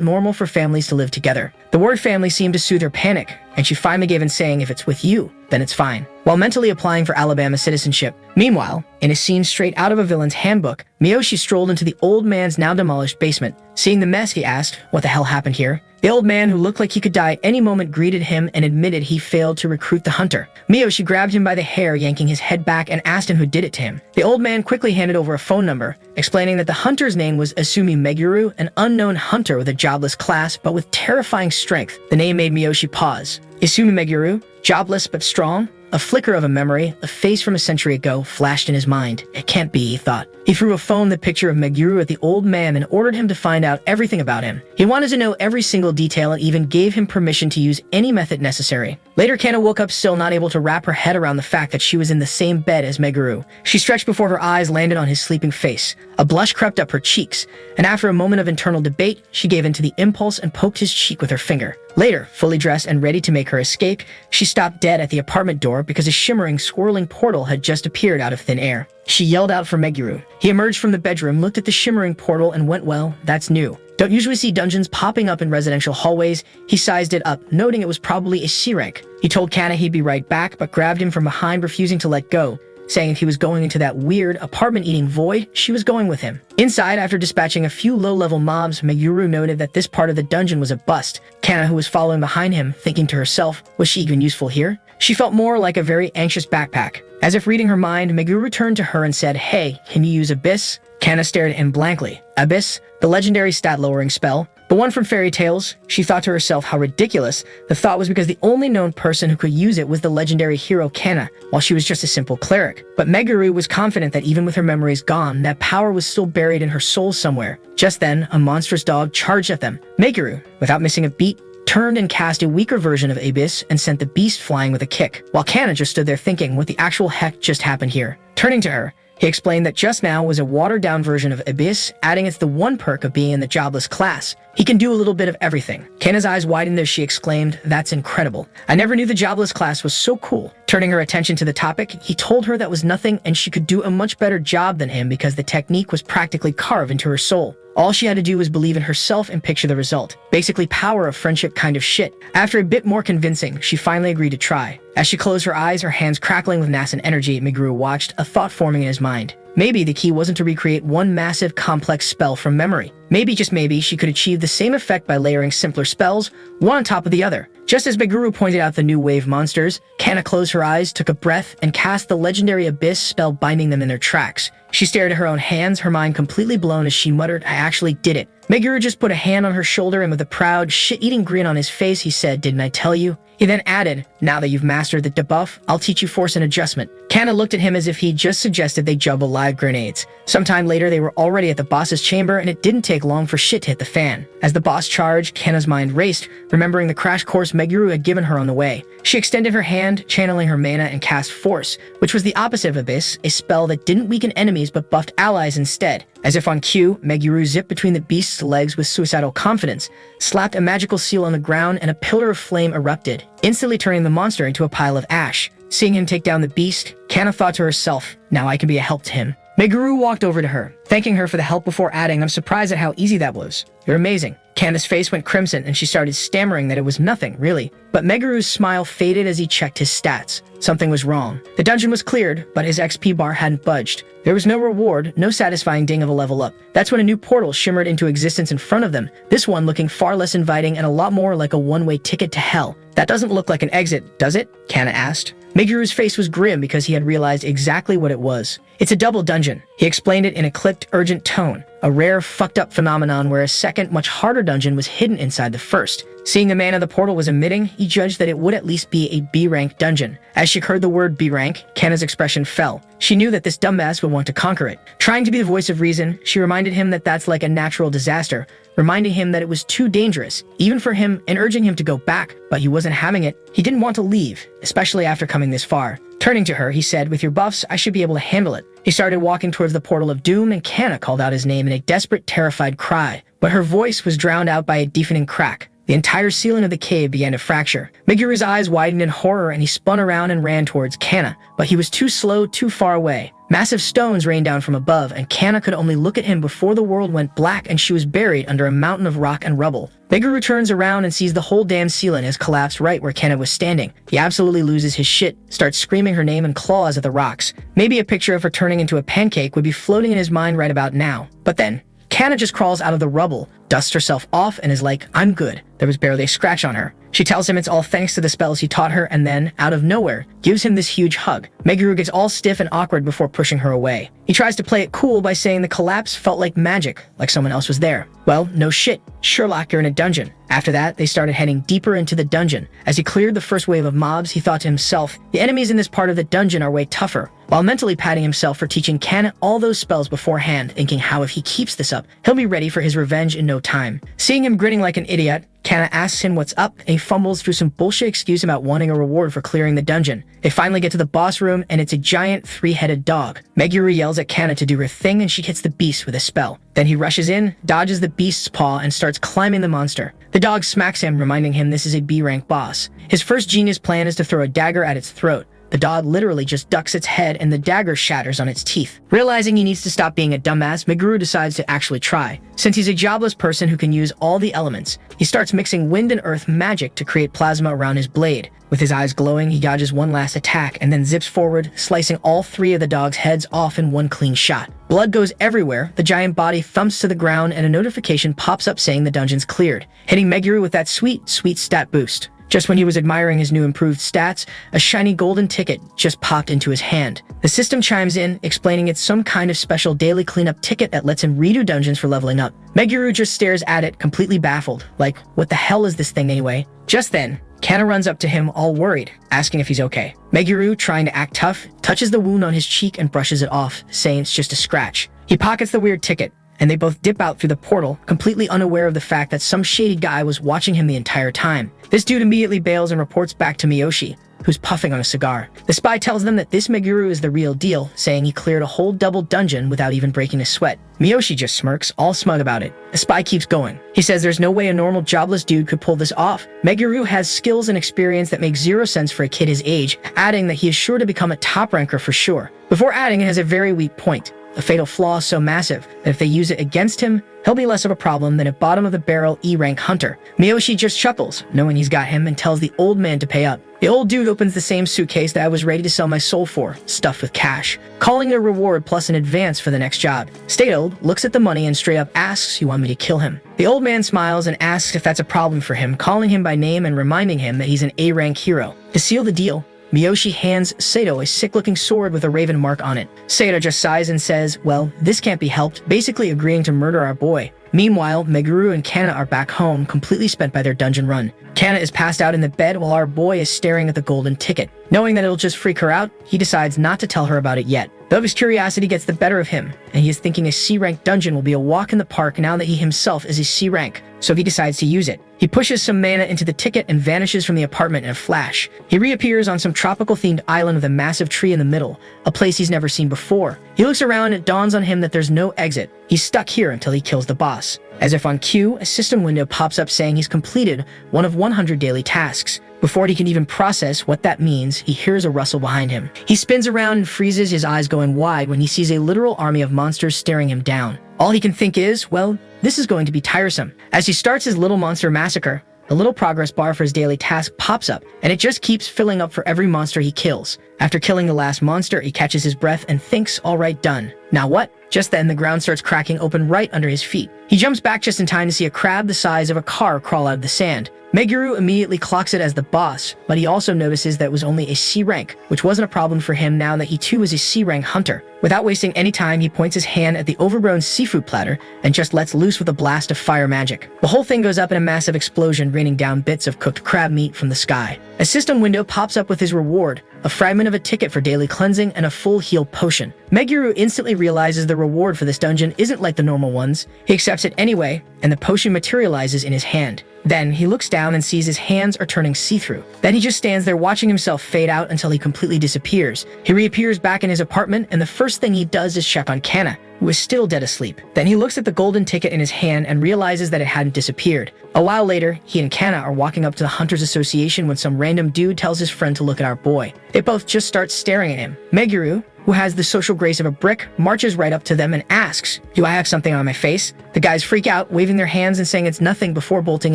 normal for families to live together? The word family seemed to soothe her panic, and she finally gave in saying, if it's with you, then it's fine, while mentally applying for Alabama citizenship. Meanwhile, in a scene straight out of a villain's handbook, Miyoshi strolled into the old man's now demolished basement. Seeing the mess, he asked, what the hell happened here? The old man, who looked like he could die any moment, greeted him and admitted he failed to recruit the hunter. Miyoshi grabbed him by the hair, yanking his head back, and asked him who did it to him. The old man quickly handed over a phone number, explaining that the hunter's name was Asumi Meguru, an unknown hunter with a jobless class but with terrifying strength. The name made Miyoshi pause. Asumi Meguru, jobless but strong? A flicker of a memory, a face from a century ago, flashed in his mind. It can't be, he thought. He threw a phone the picture of Meguru at the old man and ordered him to find out everything about him. He wanted to know every single detail and even gave him permission to use any method necessary. Later, Kana woke up still not able to wrap her head around the fact that she was in the same bed as Meguru. She stretched before her eyes landed on his sleeping face. A blush crept up her cheeks, and after a moment of internal debate, she gave in to the impulse and poked his cheek with her finger. Later, fully dressed and ready to make her escape, she stopped dead at the apartment door because a shimmering, swirling portal had just appeared out of thin air. She yelled out for Meguru. He emerged from the bedroom, looked at the shimmering portal, and went, well, that's new. Don't usually see dungeons popping up in residential hallways. He sized it up, noting it was probably a C rank. He told Kana he'd be right back, but grabbed him from behind, refusing to let go, saying if he was going into that weird apartment-eating void, she was going with him. Inside, after dispatching a few low-level mobs, Meguru noted that this part of the dungeon was a bust. Kana, who was following behind him, thinking to herself, was she even useful here? She felt more like a very anxious backpack. As if reading her mind, Meguru turned to her and said, hey, can you use Abyss? Kana stared at him blankly. Abyss? The legendary stat-lowering spell? The one from fairy tales? She thought to herself how ridiculous the thought was, because the only known person who could use it was the legendary hero Kana, while she was just a simple cleric. But Meguru was confident that even with her memories gone, that power was still buried in her soul somewhere. Just then, a monstrous dog charged at them. Meguru, without missing a beat, turned and cast a weaker version of Abyss and sent the beast flying with a kick, while Kana just stood there thinking, what the actual heck just happened here? Turning to her, he explained that just now was a watered-down version of Abyss, adding it's the one perk of being in the jobless class. He can do a little bit of everything. Kana's eyes widened as she exclaimed, that's incredible. I never knew the jobless class was so cool. Turning her attention to the topic, he told her that was nothing and she could do a much better job than him because the technique was practically carved into her soul. All she had to do was believe in herself and picture the result. Basically power of friendship kind of shit. After a bit more convincing, she finally agreed to try. As she closed her eyes, her hands crackling with nascent energy, Meguru watched, a thought forming in his mind. Maybe the key wasn't to recreate one massive, complex spell from memory. Maybe, just maybe, she could achieve the same effect by layering simpler spells, one on top of the other. Just as Meguru pointed out the new wave monsters, Kana closed her eyes, took a breath, and cast the legendary Abyss spell, binding them in their tracks. She stared at her own hands, her mind completely blown as she muttered, I actually did it. Meguru just put a hand on her shoulder and with a proud, shit-eating grin on his face, he said, didn't I tell you? He then added, now that you've mastered the debuff, I'll teach you force and adjustment. Kana looked at him as if he'd just suggested they juggle live grenades. Sometime later, they were already at the boss's chamber, and it didn't take long for shit to hit the fan. As the boss charged, Kana's mind raced, remembering the crash course Meguru had given her on the way. She extended her hand, channeling her mana, and cast Force, which was the opposite of Abyss, a spell that didn't weaken enemies but buffed allies instead. As if on cue, Meguru zipped between the beast's legs with suicidal confidence, slapped a magical seal on the ground, and a pillar of flame erupted, instantly turning the monster into a pile of ash. Seeing him take down the beast, Kana thought to herself, now I can be a help to him. Meguru walked over to her, thanking her for the help before adding, I'm surprised at how easy that was. You're amazing. Kana's face went crimson and she started stammering that it was nothing, really. But Meguru's smile faded as he checked his stats. Something was wrong. The dungeon was cleared, but his XP bar hadn't budged. There was no reward, no satisfying ding of a level up. That's when a new portal shimmered into existence in front of them, this one looking far less inviting and a lot more like a one-way ticket to hell. That doesn't look like an exit, does it? Kana asked. Meguru's face was grim because he had realized exactly what it was. It's a double dungeon. He explained it in a clipped, urgent tone. A rare, fucked-up phenomenon where a second, much harder dungeon was hidden inside the first. Seeing the mana the portal was emitting, he judged that it would at least be a B-rank dungeon. As she heard the word B-rank, Kana's expression fell. She knew that this dumbass would want to conquer it. Trying to be the voice of reason, she reminded him that that's like a natural disaster, reminding him that it was too dangerous, even for him, and urging him to go back, but he wasn't having it. He didn't want to leave, especially after coming this far. Turning to her, he said, "With your buffs, I should be able to handle it." He started walking towards the portal of doom, and Kana called out his name in a desperate, terrified cry. But her voice was drowned out by a deafening crack. The entire ceiling of the cave began to fracture. Meguru's eyes widened in horror and he spun around and ran towards Kana, but he was too slow, too far away. Massive stones rained down from above, and Kana could only look at him before the world went black and she was buried under a mountain of rock and rubble. Meguru turns around and sees the whole damn ceiling has collapsed right where Kana was standing. He absolutely loses his shit, starts screaming her name and claws at the rocks. Maybe a picture of her turning into a pancake would be floating in his mind right about now. But then, Kana just crawls out of the rubble, dusts herself off, and is like, "I'm good." There was barely a scratch on her. She tells him it's all thanks to the spells he taught her, and then, out of nowhere, gives him this huge hug. Meguru gets all stiff and awkward before pushing her away. He tries to play it cool by saying the collapse felt like magic, like someone else was there. Well, no shit. Sherlock, you're in a dungeon. After that, they started heading deeper into the dungeon. As he cleared the first wave of mobs, he thought to himself, the enemies in this part of the dungeon are way tougher, while mentally patting himself for teaching Kana all those spells beforehand, thinking how if he keeps this up, he'll be ready for his revenge in no time. Seeing him grinning like an idiot, Kana asks him what's up, and he fumbles through some bullshit excuse about wanting a reward for clearing the dungeon. They finally get to the boss room, and it's a giant three-headed dog. Meguru yells at Kana to do her thing, and she hits the beast with a spell. Then he rushes in, dodges the beast's paw, and starts climbing the monster. The dog smacks him, reminding him this is a B-rank boss. His first genius plan is to throw a dagger at its throat. The dog literally just ducks its head and the dagger shatters on its teeth. Realizing he needs to stop being a dumbass, Meguru decides to actually try. Since he's a jobless person who can use all the elements, he starts mixing wind and earth magic to create plasma around his blade. With his eyes glowing, he dodges one last attack and then zips forward, slicing all three of the dog's heads off in one clean shot. Blood goes everywhere, the giant body thumps to the ground, and a notification pops up saying the dungeon's cleared, hitting Meguru with that sweet, sweet stat boost. Just when he was admiring his new improved stats, a shiny golden ticket just popped into his hand. The system chimes in, explaining it's some kind of special daily cleanup ticket that lets him redo dungeons for leveling up. Meguru just stares at it, completely baffled, like, what the hell is this thing anyway? Just then, Kana runs up to him all worried, asking if he's okay. Meguru, trying to act tough, touches the wound on his cheek and brushes it off, saying it's just a scratch. He pockets the weird ticket, and they both dip out through the portal, completely unaware of the fact that some shady guy was watching him the entire time. This dude immediately bails and reports back to Miyoshi, who's puffing on a cigar. The spy tells them that this Meguru is the real deal, saying he cleared a whole double dungeon without even breaking a sweat. Miyoshi just smirks, all smug about it. The spy keeps going. He says there's no way a normal jobless dude could pull this off. Meguru has skills and experience that make zero sense for a kid his age, adding that he is sure to become a top ranker for sure. Before adding, it has a very weak point. A fatal flaw so massive that if they use it against him, he'll be less of a problem than a bottom-of-the-barrel E-rank hunter. Miyoshi just chuckles, knowing he's got him, and tells the old man to pay up. The old dude opens the same suitcase that I was ready to sell my soul for, stuffed with cash, calling it a reward plus an advance for the next job. Stay-old looks at the money and straight up asks, "You want me to kill him?" The old man smiles and asks if that's a problem for him, calling him by name and reminding him that he's an A-rank hero. To seal the deal, Miyoshi hands Sato a sick-looking sword with a raven mark on it. Sato just sighs and says, well, this can't be helped, basically agreeing to murder our boy. Meanwhile, Meguru and Kana are back home, completely spent by their dungeon run. Kana is passed out in the bed while our boy is staring at the golden ticket. Knowing that it'll just freak her out, he decides not to tell her about it yet. Though his curiosity gets the better of him, and he is thinking a C-rank dungeon will be a walk in the park now that he himself is a C-rank, so he decides to use it. He pushes some mana into the ticket and vanishes from the apartment in a flash. He reappears on some tropical-themed island with a massive tree in the middle, a place he's never seen before. He looks around and it dawns on him that there's no exit. He's stuck here until he kills the boss. As if on cue, a system window pops up saying he's completed one of 100 daily tasks. Before he can even process what that means, he hears a rustle behind him. He spins around and freezes, his eyes going wide when he sees a literal army of monsters staring him down. All he can think is, well, this is going to be tiresome. As he starts his little monster massacre, a little progress bar for his daily task pops up, and it just keeps filling up for every monster he kills. After killing the last monster, he catches his breath and thinks, all right, done. Now what? Just then, the ground starts cracking open right under his feet. He jumps back just in time to see a crab the size of a car crawl out of the sand. Meguru immediately clocks it as the boss, but he also notices that it was only a C rank, which wasn't a problem for him now that he too was a C rank hunter. Without wasting any time, he points his hand at the overgrown seafood platter and just lets loose with a blast of fire magic. The whole thing goes up in a massive explosion, raining down bits of cooked crab meat from the sky. A system window pops up with his reward, a fragment of a ticket for daily cleansing and a full heal potion. Meguru instantly realizes the reward for this dungeon isn't like the normal ones. He accepts it anyway, and the potion materializes in his hand. Then he looks down and sees his hands are turning see-through. Then he just stands there watching himself fade out until he completely disappears. He reappears back in his apartment, and the first thing he does is check on Kana, who is still dead asleep. Then he looks at the golden ticket in his hand and realizes that it hadn't disappeared. A while later, he and Kana are walking up to the Hunters Association when some random dude tells his friend to look at our boy. They both just start staring at him. Meguru, who has the social grace of a brick, marches right up to them and asks, "Do I have something on my face?" The guys freak out, waving their hands and saying it's nothing before bolting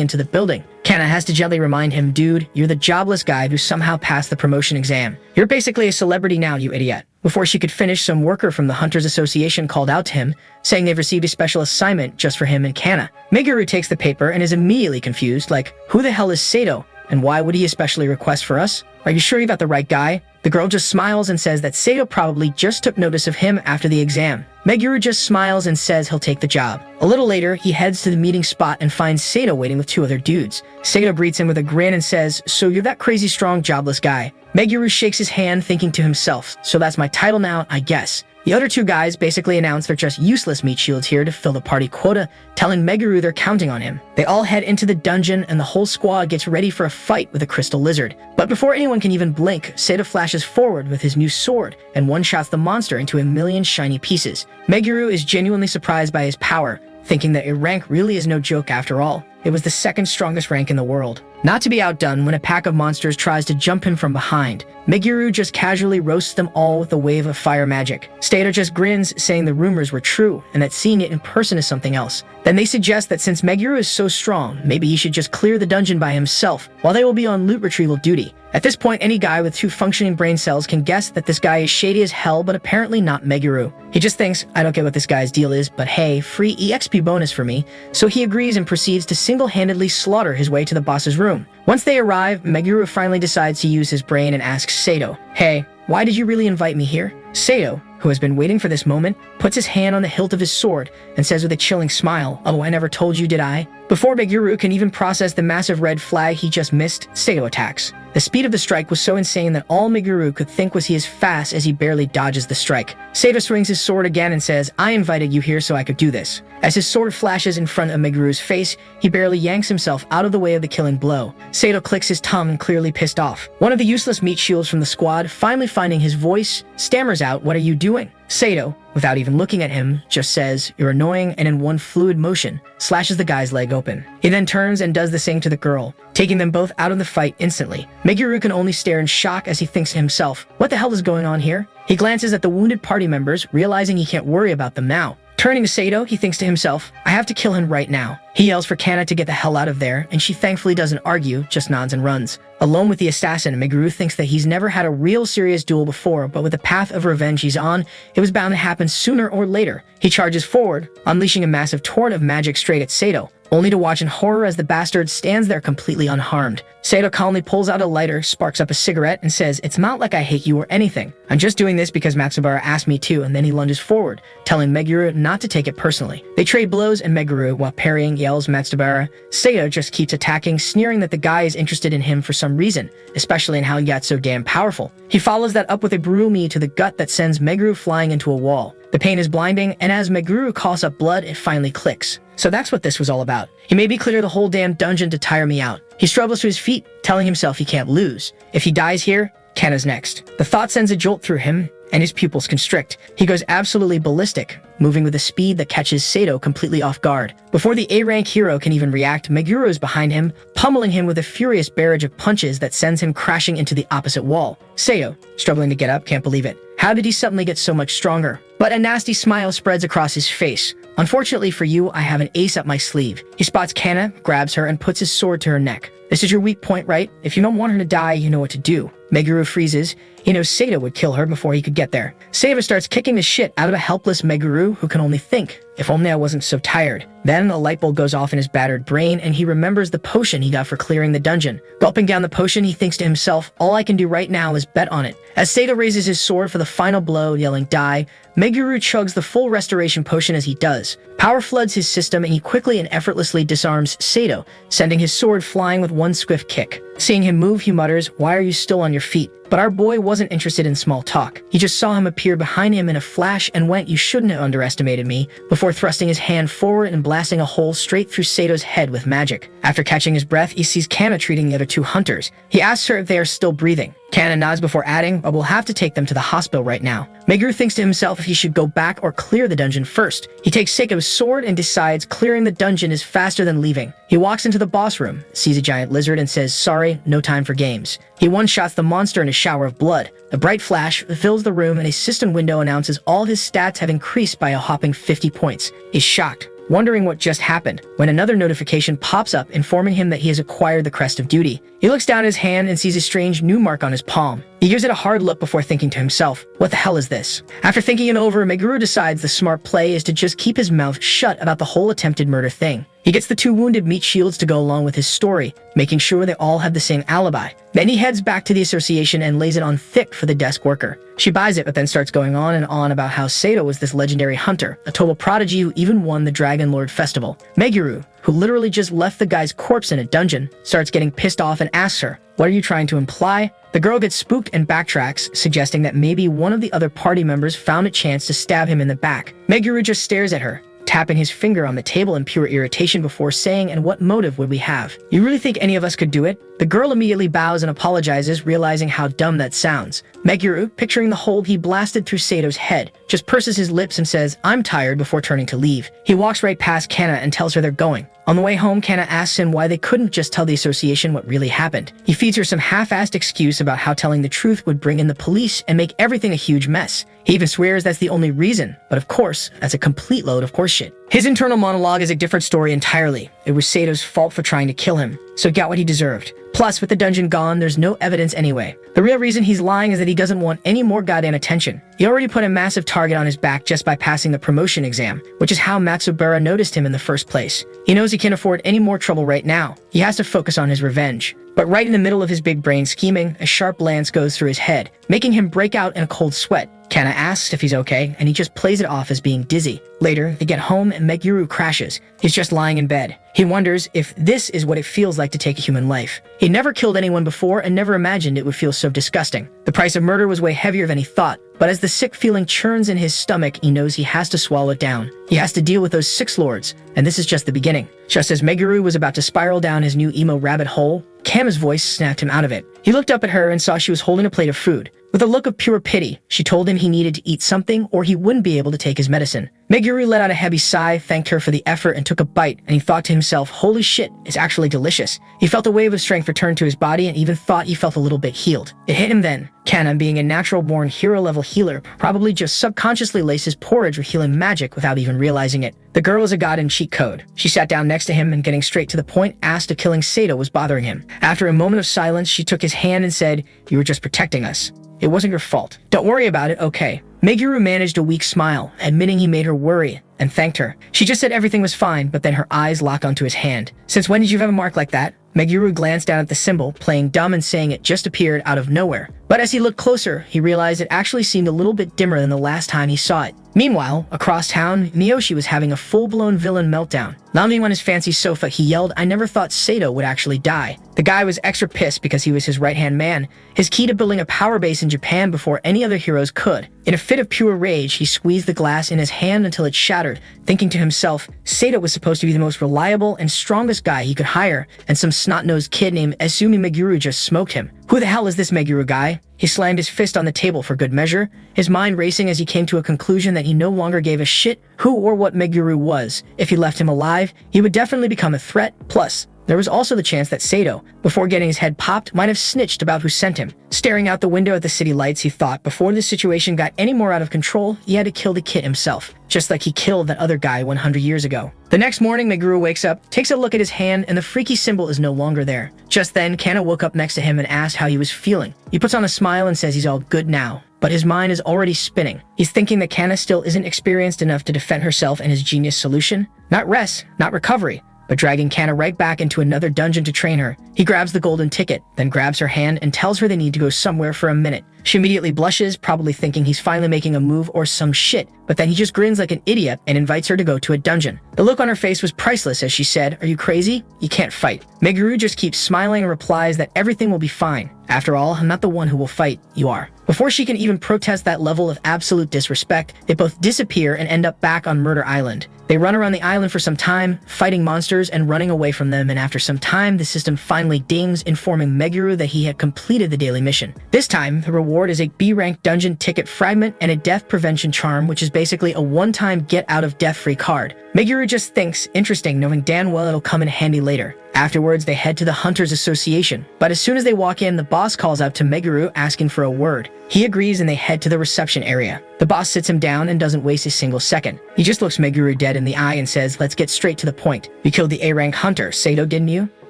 into the building. Kana has to gently remind him, "Dude, you're the jobless guy who somehow passed the promotion exam. You're basically a celebrity now, you idiot." Before she could finish, some worker from the Hunters Association called out to him, saying they've received a special assignment just for him and Kana. Meguru takes the paper and is immediately confused, like, who the hell is Sato? And why would he especially request for us? Are you sure you got the right guy? The girl just smiles and says that Sato probably just took notice of him after the exam. Meguru just smiles and says he'll take the job. A little later, he heads to the meeting spot and finds Sato waiting with two other dudes. Sato greets him with a grin and says, "So you're that crazy strong jobless guy." Meguru shakes his hand, thinking to himself, "So that's my title now, I guess." The other two guys basically announce they're just useless meat shields here to fill the party quota, telling Meguru they're counting on him. They all head into the dungeon and the whole squad gets ready for a fight with a crystal lizard. But before anyone can even blink, Sato flashes forward with his new sword and one-shots the monster into a million shiny pieces. Meguru is genuinely surprised by his power, thinking that a rank really is no joke after all. It was the second strongest rank in the world. Not to be outdone, when a pack of monsters tries to jump him from behind, Meguru just casually roasts them all with a wave of fire magic. Stato just grins, saying the rumors were true, and that seeing it in person is something else. Then they suggest that since Meguru is so strong, maybe he should just clear the dungeon by himself, while they will be on loot retrieval duty. At this point, any guy with two functioning brain cells can guess that this guy is shady as hell, but apparently not Meguru. He just thinks, I don't get what this guy's deal is, but hey, free EXP bonus for me. So he agrees and proceeds to single-handedly slaughter his way to the boss's room. Once they arrive, Meguru finally decides to use his brain and asks Sato, "Hey, why did you really invite me here?" Sato, who has been waiting for this moment, puts his hand on the hilt of his sword and says with a chilling smile, "Oh, I never told you, did I?" Before Meguru can even process the massive red flag he just missed, Sato attacks. The speed of the strike was so insane that all Meguru could think was he is fast as he barely dodges the strike. Sato swings his sword again and says, "I invited you here so I could do this." As his sword flashes in front of Meguru's face, he barely yanks himself out of the way of the killing blow. Sato clicks his tongue, clearly pissed off. One of the useless meat shields from the squad, finally finding his voice, stammers out, "What are you doing?" Sato, without even looking at him, just says, "You're annoying," and in one fluid motion, slashes the guy's leg open. He then turns and does the same to the girl, taking them both out of the fight instantly. Meguru can only stare in shock as he thinks to himself, what the hell is going on here? He glances at the wounded party members, realizing he can't worry about them now. Turning to Sato, he thinks to himself, I have to kill him right now. He yells for Kana to get the hell out of there, and she thankfully doesn't argue, just nods and runs. Alone with the assassin, Meguru thinks that he's never had a real serious duel before, but with the path of revenge he's on, it was bound to happen sooner or later. He charges forward, unleashing a massive torrent of magic straight at Sato, only to watch in horror as the bastard stands there completely unharmed. Sato calmly pulls out a lighter, sparks up a cigarette, and says, "It's not like I hate you or anything. I'm just doing this because Matsubara asked me to," and then he lunges forward, telling Meguru not to take it personally. They trade blows, and Meguru, while parrying, yells Matsubara. Sato just keeps attacking, sneering that the guy is interested in him for some reason, especially in how he got so damn powerful. He follows that up with a brutal knee to the gut that sends Meguru flying into a wall. The pain is blinding, and as Meguru coughs up blood, it finally clicks. So that's what this was all about. He made me clear the whole damn dungeon to tire me out. He struggles to his feet, telling himself he can't lose. If he dies here, Kana's next. The thought sends a jolt through him, and his pupils constrict. He goes absolutely ballistic, moving with a speed that catches Sato completely off guard. Before the A-rank hero can even react, Meguru is behind him, pummeling him with a furious barrage of punches that sends him crashing into the opposite wall. Sato, struggling to get up, can't believe it. How did he suddenly get so much stronger? But a nasty smile spreads across his face. Unfortunately for you, I have an ace up my sleeve. He spots Kana, grabs her, and puts his sword to her neck. This is your weak point, right? If you don't want her to die, you know what to do. Meguru freezes. He knows Sato would kill her before he could get there. Sato starts kicking the shit out of a helpless Meguru who can only think, if only I wasn't so tired. Then a light bulb goes off in his battered brain and he remembers the potion he got for clearing the dungeon. Gulping down the potion, he thinks to himself, all I can do right now is bet on it. As Sato raises his sword for the final blow, yelling die, Meguru chugs the full restoration potion as he does. Power floods his system and he quickly and effortlessly disarms Sato, sending his sword flying with one swift kick. Seeing him move, he mutters, why are you still on your feet? But our boy wasn't interested in small talk. He just saw him appear behind him in a flash and went, you shouldn't have underestimated me, before thrusting his hand forward and blasting a hole straight through Sato's head with magic. After catching his breath, he sees Kana treating the other two hunters. He asks her if they are still breathing. Kana nods before adding, but we'll have to take them to the hospital right now. Meguru thinks to himself if he should go back or clear the dungeon first. He takes Seiko's sword and decides clearing the dungeon is faster than leaving. He walks into the boss room, sees a giant lizard and says, sorry, no time for games. He one-shots the monster in a shower of blood. A bright flash fills the room and a system window announces all his stats have increased by a hopping 50 points. He's shocked, wondering what just happened, when another notification pops up informing him that he has acquired the Crest of Duty. He looks down at his hand and sees a strange new mark on his palm. He gives it a hard look before thinking to himself, what the hell is this? After thinking it over, Meguru decides the smart play is to just keep his mouth shut about the whole attempted murder thing. He gets the two wounded meat shields to go along with his story, making sure they all have the same alibi. Then he heads back to the association and lays it on thick for the desk worker. She buys it, but then starts going on and on about how Sato was this legendary hunter, a total prodigy who even won the Dragon Lord Festival. Meguru, who literally just left the guy's corpse in a dungeon, starts getting pissed off and asks her, what are you trying to imply? The girl gets spooked and backtracks, suggesting that maybe one of the other party members found a chance to stab him in the back. Meguru just stares at her, tapping his finger on the table in pure irritation before saying, and what motive would we have? You really think any of us could do it? The girl immediately bows and apologizes, realizing how dumb that sounds. Meguru, picturing the hole he blasted through Sato's head, just purses his lips and says, I'm tired, before turning to leave. He walks right past Kana and tells her they're going. On the way home, Kana asks him why they couldn't just tell the association what really happened. He feeds her some half-assed excuse about how telling the truth would bring in the police and make everything a huge mess. He even swears that's the only reason, but of course, that's a complete load of horseshit. His internal monologue is a different story entirely. It was Sato's fault for trying to kill him, so he got what he deserved. Plus, with the dungeon gone, there's no evidence anyway. The real reason he's lying is that he doesn't want any more goddamn attention. He already put a massive target on his back just by passing the promotion exam, which is how Matsubara noticed him in the first place. He knows he can't afford any more trouble right now. He has to focus on his revenge. But right in the middle of his big brain scheming, a sharp lance goes through his head, making him break out in a cold sweat. Kana asks if he's okay, and he just plays it off as being dizzy. Later, they get home and Meguru crashes. He's just lying in bed. He wonders if this is what it feels like to take a human life. He'd never killed anyone before and never imagined it would feel so disgusting. The price of murder was way heavier than he thought, but as the sick feeling churns in his stomach, he knows he has to swallow it down. He has to deal with those six lords, and this is just the beginning. Just as Meguru was about to spiral down his new emo rabbit hole, Kama's voice snapped him out of it. He looked up at her and saw she was holding a plate of food. With a look of pure pity, she told him he needed to eat something or he wouldn't be able to take his medicine. Meguru let out a heavy sigh, thanked her for the effort, and took a bite, and he thought to himself, holy shit, it's actually delicious. He felt a wave of strength return to his body and even thought he felt a little bit healed. It hit him then. Kana, being a natural-born hero-level healer, probably just subconsciously laced his porridge with healing magic without even realizing it. The girl was a god in cheat code. She sat down next to him and, getting straight to the point, asked if killing Sato was bothering him. After a moment of silence, she took his hand and said, you were just protecting us. It wasn't your fault. Don't worry about it, okay. Meguru managed a weak smile, admitting he made her worry, and thanked her. She just said everything was fine, but then her eyes locked onto his hand. Since when did you have a mark like that? Meguru glanced down at the symbol, playing dumb and saying it just appeared out of nowhere. But as he looked closer, he realized it actually seemed a little bit dimmer than the last time he saw it. Meanwhile, across town, Miyoshi was having a full-blown villain meltdown. Lounging on his fancy sofa, he yelled, I never thought Sato would actually die. The guy was extra pissed because he was his right-hand man, his key to building a power base in Japan before any other heroes could. In a fit of pure rage, he squeezed the glass in his hand until it shattered, thinking to himself, Sato was supposed to be the most reliable and strongest guy he could hire, and some snot-nosed kid named Ezumi Meguru just smoked him. Who the hell is this Meguru guy? He slammed his fist on the table for good measure, his mind racing as he came to a conclusion that he no longer gave a shit who or what Meguru was. If he left him alive, he would definitely become a threat. Plus, there was also the chance that Sato, before getting his head popped, might have snitched about who sent him. Staring out the window at the city lights, he thought, before this situation got any more out of control, he had to kill the kid himself. just like he killed that other guy 100 years ago. The next morning, Meguru wakes up, takes a look at his hand, and the freaky symbol is no longer there. Just then, Kana woke up next to him and asked how he was feeling. He puts on a smile and says he's all good now, but his mind is already spinning. He's thinking that Kana still isn't experienced enough to defend herself and his genius solution. Not rest, not recovery, but dragging Kana right back into another dungeon to train her. He grabs the golden ticket, then grabs her hand and tells her they need to go somewhere for a minute. She immediately blushes, probably thinking he's finally making a move or some shit, but then he just grins like an idiot and invites her to go to a dungeon. The look on her face was priceless as she said, "Are you crazy? You can't fight." Meguru just keeps smiling and replies that everything will be fine. "After all, I'm not the one who will fight, you are." Before she can even protest that level of absolute disrespect, they both disappear and end up back on Murder Island. They run around the island for some time, fighting monsters and running away from them, and after some time, the system finally dings, informing Meguru that he had completed the daily mission. This time, the reward is a B-rank dungeon ticket fragment and a death prevention charm, which is basically a one-time get-out-of-death-free card. Meguru just thinks, interesting, knowing damn well it'll come in handy later. Afterwards, they head to the Hunters Association, but as soon as they walk in, the boss calls out to Meguru asking for a word. He agrees and they head to the reception area. The boss sits him down and doesn't waste a single second. He just looks Meguru dead in the eye and says, "Let's get straight to the point. You killed the A-rank hunter, Sato, didn't you?"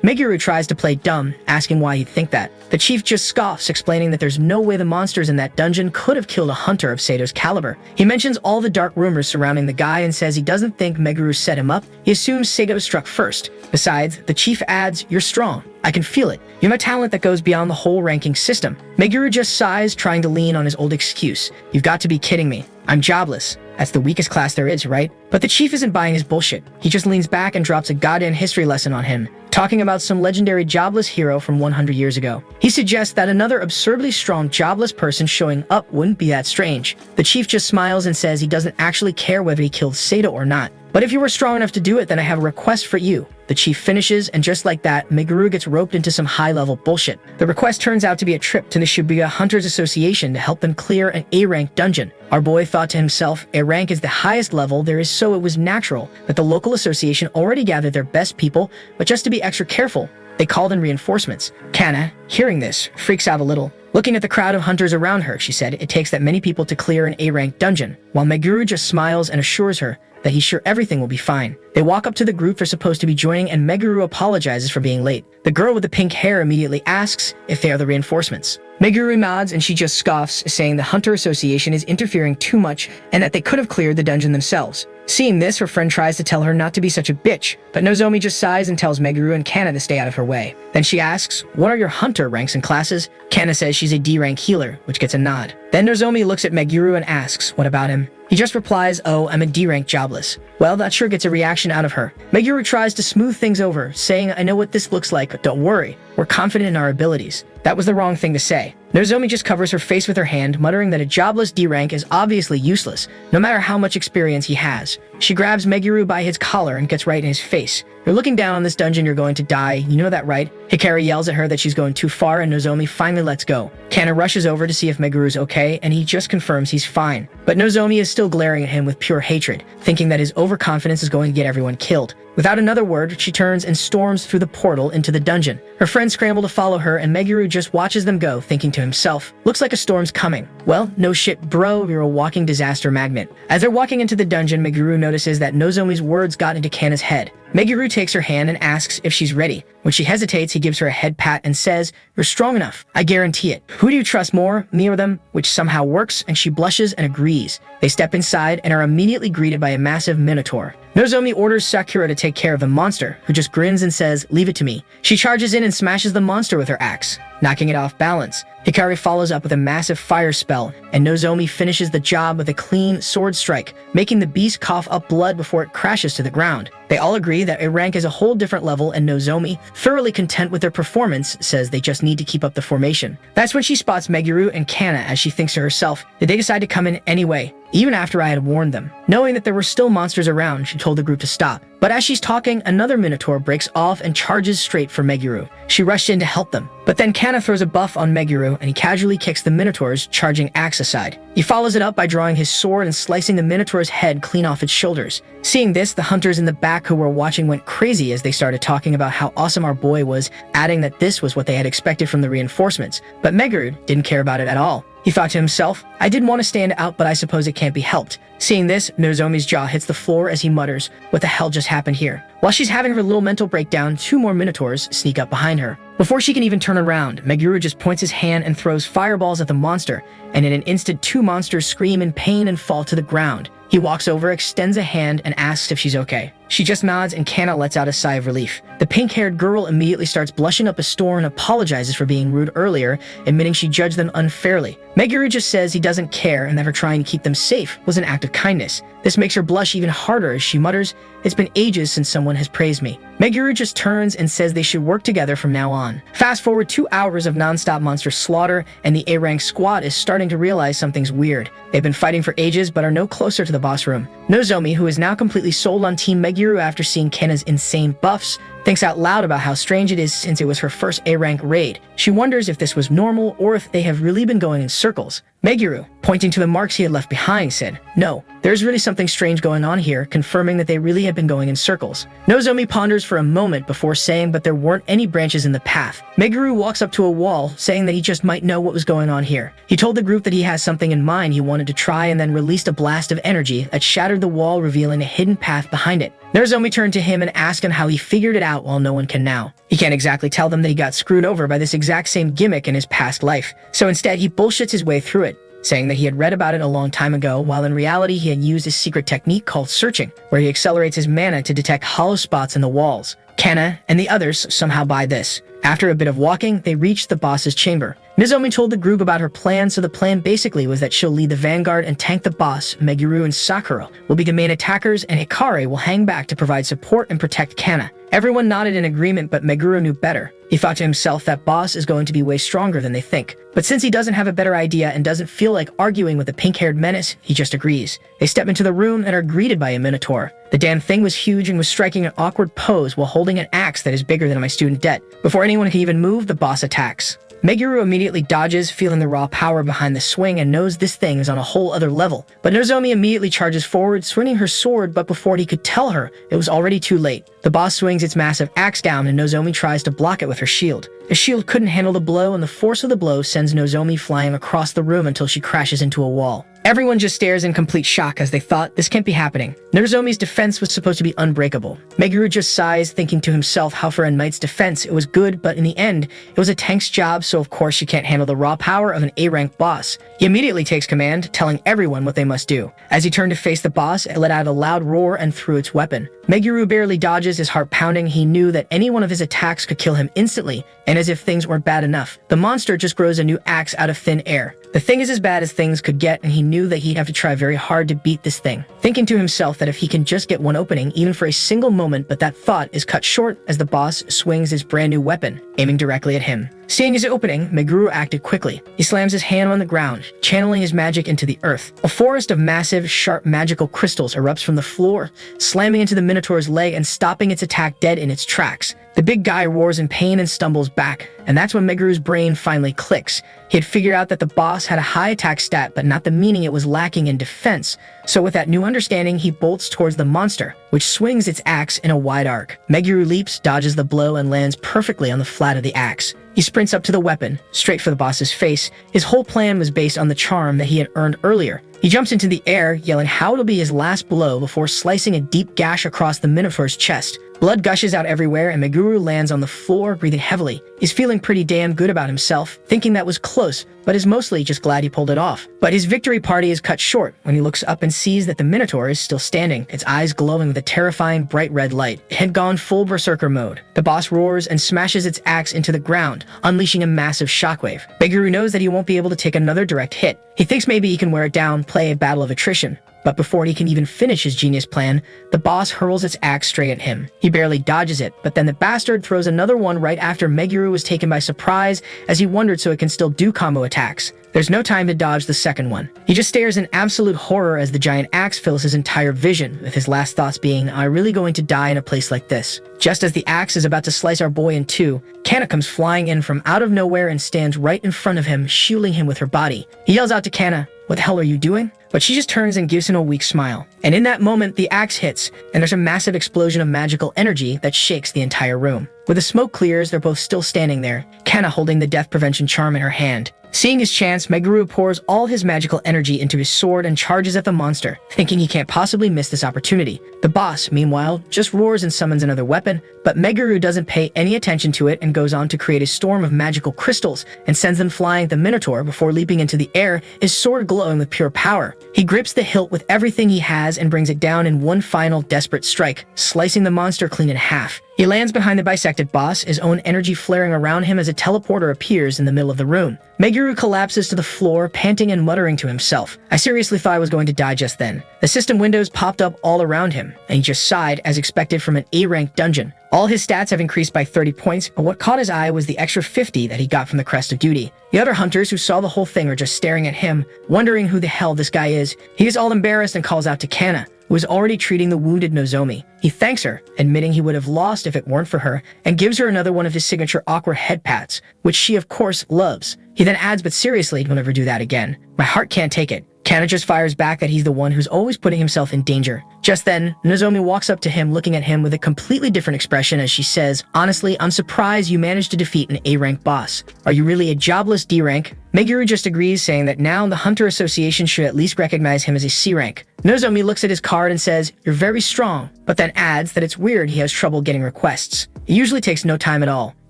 Meguru tries to play dumb, asking why he'd think that. The chief just scoffs, explaining that there's no way the monsters in that dungeon could have killed a hunter of Sato's caliber. He mentions all the dark rumors surrounding the guy and says he doesn't think Meguru set him up. He assumes Sato struck first. Besides, the chief adds, "You're strong. I can feel it. You have a talent that goes beyond the whole ranking system." Meguru just sighs, trying to lean on his old excuse. "You've got to be kidding me. I'm jobless. That's the weakest class there is, right?" But the chief isn't buying his bullshit. He just leans back and drops a goddamn history lesson on him, talking about some legendary jobless hero from 100 years ago. He suggests that another absurdly strong jobless person showing up wouldn't be that strange. The chief just smiles and says he doesn't actually care whether he killed Sato or not. "But if you were strong enough to do it, then I have a request for you." The chief finishes, and just like that, Meguru gets roped into some high-level bullshit. The request turns out to be a trip to the Shibuya Hunters Association to help them clear an A-rank dungeon. Our boy thought to himself, A rank is the highest level there is, so it was natural that the local association already gathered their best people, but just to be extra careful, they called in reinforcements. Kana, hearing this, freaks out a little. Looking at the crowd of hunters around her, she said, "It takes that many people to clear an A-rank dungeon," while Meguru just smiles and assures her that he's sure everything will be fine. They walk up to the group they're supposed to be joining, and Meguru apologizes for being late. The girl with the pink hair immediately asks if they are the reinforcements. Meguru nods and she just scoffs, saying the Hunter Association is interfering too much and that they could have cleared the dungeon themselves. Seeing this, her friend tries to tell her not to be such a bitch, but Nozomi just sighs and tells Meguru and Kana to stay out of her way. Then she asks, "What are your hunter ranks and classes?" Kana says she's a D-rank healer, which gets a nod. Then Nozomi looks at Meguru and asks, "What about him?" He just replies, "Oh, I'm a D-rank jobless." Well, that sure gets a reaction out of her. Meguru tries to smooth things over, saying, "I know what this looks like, but don't worry. We're confident in our abilities." That was the wrong thing to say. Nozomi just covers her face with her hand, muttering that a jobless D-rank is obviously useless, no matter how much experience he has. She grabs Meguru by his collar and gets right in his face. "You're looking down on this dungeon, you're going to die. You know that, right?" Hikari yells at her that she's going too far, and Nozomi finally lets go. Kana rushes over to see if Meguru's okay, and he just confirms he's fine. But Nozomi is still glaring at him with pure hatred, thinking that his overconfidence is going to get everyone killed. Without another word, she turns and storms through the portal into the dungeon. Her friends scramble to follow her, and Meguru just watches them go, thinking to himself, "Looks like a storm's coming. Well, no shit, bro, you're a walking disaster magnet." As they're walking into the dungeon, Meguru notices that Nozomi's words got into Kana's head. Meguru takes her hand and asks if she's ready. When she hesitates, he gives her a head pat and says, "You're strong enough. I guarantee it. Who do you trust more, me or them?" Which somehow works, and she blushes and agrees. They step inside and are immediately greeted by a massive minotaur. Nozomi orders Sakura to take care of the monster, who just grins and says, "Leave it to me." She charges in and smashes the monster with her axe, knocking it off balance. Hikari follows up with a massive fire spell, and Nozomi finishes the job with a clean sword strike, making the beast cough up blood before it crashes to the ground. They all agree that a rank is a whole different level, and Nozomi, thoroughly content with their performance, says they just need to keep up the formation. That's when she spots Meguru and Kana as she thinks to herself, did they decide to come in anyway? Even after I had warned them. Knowing that there were still monsters around, she told the group to stop. But as she's talking, another minotaur breaks off and charges straight for Meguru. She rushed in to help them. But then Kana throws a buff on Meguru, and he casually kicks the minotaur's charging axe aside. He follows it up by drawing his sword and slicing the minotaur's head clean off its shoulders. Seeing this, the hunters in the back who were watching went crazy as they started talking about how awesome our boy was, adding that this was what they had expected from the reinforcements. But Meguru didn't care about it at all. He thought to himself, I did want to stand out, but I suppose it can't be helped. Seeing this, Nozomi's jaw hits the floor as he mutters, what the hell just happened here? While she's having her little mental breakdown, two more minotaurs sneak up behind her. Before she can even turn around, Meguru just points his hand and throws fireballs at the monster, and in an instant two monsters scream in pain and fall to the ground. He walks over, extends a hand, and asks if she's okay. She just nods, and Kana lets out a sigh of relief. The pink-haired girl immediately starts blushing up a storm and apologizes for being rude earlier, admitting she judged them unfairly. Meguru just says he doesn't care and that her trying to keep them safe was an act of kindness. This makes her blush even harder as she mutters, it's been ages since someone has praised me. Meguru just turns and says they should work together from now on. Fast forward 2 hours of non-stop monster slaughter, and the A-rank squad is starting to realize something's weird. They've been fighting for ages but are no closer to the boss room. Nozomi, who is now completely sold on Team Meguru after seeing Kana's insane buffs, thinks out loud about how strange it is since it was her first A-rank raid. She wonders if this was normal or if they have really been going in circles. Meguru, pointing to the marks he had left behind, said, no, there's really something strange going on here, confirming that they really had been going in circles. Nozomi ponders for a moment before saying, but there weren't any branches in the path. Meguru walks up to a wall, saying that he just might know what was going on here. He told the group that he has something in mind he wanted to try and then released a blast of energy that shattered the wall, revealing a hidden path behind it. Nozomi turned to him and asked him how he figured it out while no one can now. He can't exactly tell them that he got screwed over by this exact same gimmick in his past life, so instead he bullshits his way through it, saying that he had read about it a long time ago, while in reality he had used a secret technique called searching, where he accelerates his mana to detect hollow spots in the walls. Kana and the others somehow buy this. After a bit of walking, they reach the boss's chamber. Nozomi told the group about her plan, so the plan basically was that she'll lead the vanguard and tank the boss. Meguru and Sakura will be the main attackers, and Hikari will hang back to provide support and protect Kana. Everyone nodded in agreement, but Meguru knew better. He thought to himself that boss is going to be way stronger than they think. But since he doesn't have a better idea and doesn't feel like arguing with the pink-haired menace, he just agrees. They step into the room and are greeted by a minotaur. The damn thing was huge and was striking an awkward pose while holding an axe that is bigger than my student debt. Before anyone can even move, the boss attacks. Meguru immediately dodges, feeling the raw power behind the swing, and knows this thing is on a whole other level. But Nozomi immediately charges forward, swinging her sword, but before he could tell her, it was already too late. The boss swings its massive axe down, and Nozomi tries to block it with her shield. The shield couldn't handle the blow, and the force of the blow sends Nozomi flying across the room until she crashes into a wall. Everyone just stares in complete shock as they thought, this can't be happening. Nozomi's defense was supposed to be unbreakable. Meguru just sighs, thinking to himself how for a knight's defense it was good, but in the end, it was a tank's job, so of course she can't handle the raw power of an A-rank boss. He immediately takes command, telling everyone what they must do. As he turned to face the boss, it let out a loud roar and threw its weapon. Meguru barely dodges, his heart pounding. He knew that any one of his attacks could kill him instantly, and as if things weren't bad enough, the monster just grows a new axe out of thin air. The thing is as bad as things could get, and he knew that he'd have to try very hard to beat this thing, thinking to himself that if he can just get one opening, even for a single moment, but that thought is cut short as the boss swings his brand new weapon, aiming directly at him. Seeing his opening, Meguru acted quickly. He slams his hand on the ground, channeling his magic into the earth. A forest of massive, sharp magical crystals erupts from the floor, slamming into the Minotaur's leg and stopping its attack dead in its tracks. The big guy roars in pain and stumbles back, and that's when Meguru's brain finally clicks. He had figured out that the boss had a high attack stat, but not the meaning it was lacking in defense. So with that new understanding, he bolts towards the monster, which swings its axe in a wide arc. Meguru leaps, dodges the blow, and lands perfectly on the flat of the axe. He sprints up to the weapon, straight for the boss's face. His whole plan was based on the charm that he had earned earlier. He jumps into the air, yelling how it'll be his last blow before slicing a deep gash across the Minotaur's chest. Blood gushes out everywhere, and Meguru lands on the floor, breathing heavily. He's feeling pretty damn good about himself, thinking that was close, but is mostly just glad he pulled it off. But his victory party is cut short when he looks up and sees that the Minotaur is still standing, its eyes glowing with a terrifying bright red light. It had gone full berserker mode. The boss roars and smashes its axe into the ground, unleashing a massive shockwave. Meguru knows that he won't be able to take another direct hit. He thinks maybe he can wear it down, play a battle of attrition. But before he can even finish his genius plan, the boss hurls its axe straight at him. He barely dodges it, but then the bastard throws another one right after Meguru was taken by surprise, as he wondered so it can still do combo attacks. There's no time to dodge the second one. He just stares in absolute horror as the giant axe fills his entire vision, with his last thoughts being, "Am I really going to die in a place like this?" Just as the axe is about to slice our boy in two, Kana comes flying in from out of nowhere and stands right in front of him, shielding him with her body. He yells out to Kana, "What the hell are you doing?" But she just turns and gives him a weak smile. And in that moment, the axe hits, and there's a massive explosion of magical energy that shakes the entire room. When the smoke clears, they're both still standing there, Kana holding the death prevention charm in her hand. Seeing his chance, Meguru pours all his magical energy into his sword and charges at the monster, thinking he can't possibly miss this opportunity. The boss, meanwhile, just roars and summons another weapon, but Meguru doesn't pay any attention to it and goes on to create a storm of magical crystals and sends them flying at the Minotaur before leaping into the air, his sword glowing with pure power. He grips the hilt with everything he has and brings it down in one final desperate strike, slicing the monster clean in half. He lands behind the bisected boss, his own energy flaring around him as a teleporter appears in the middle of the room. Meguru collapses to the floor, panting and muttering to himself. I seriously thought I was going to die just then. The system windows popped up all around him, and he just sighed as expected from an A-rank dungeon. All his stats have increased by 30 points, but what caught his eye was the extra 50 that he got from the Crest of Duty. The other hunters who saw the whole thing are just staring at him, wondering who the hell this guy is. He is all embarrassed and calls out to Kana, who is already treating the wounded Nozomi. He thanks her, admitting he would have lost if it weren't for her, and gives her another one of his signature awkward head pats, which she of course loves. He then adds, but seriously, don't ever do that again. My heart can't take it. Kana just fires back that he's the one who's always putting himself in danger. Just then, Nozomi walks up to him looking at him with a completely different expression as she says, honestly, I'm surprised you managed to defeat an A-rank boss. Are you really a jobless D-rank? Meguru just agrees, saying that now the Hunter Association should at least recognize him as a C-rank. Nozomi looks at his card and says, you're very strong, but then adds that it's weird he has trouble getting requests. It usually takes no time at all.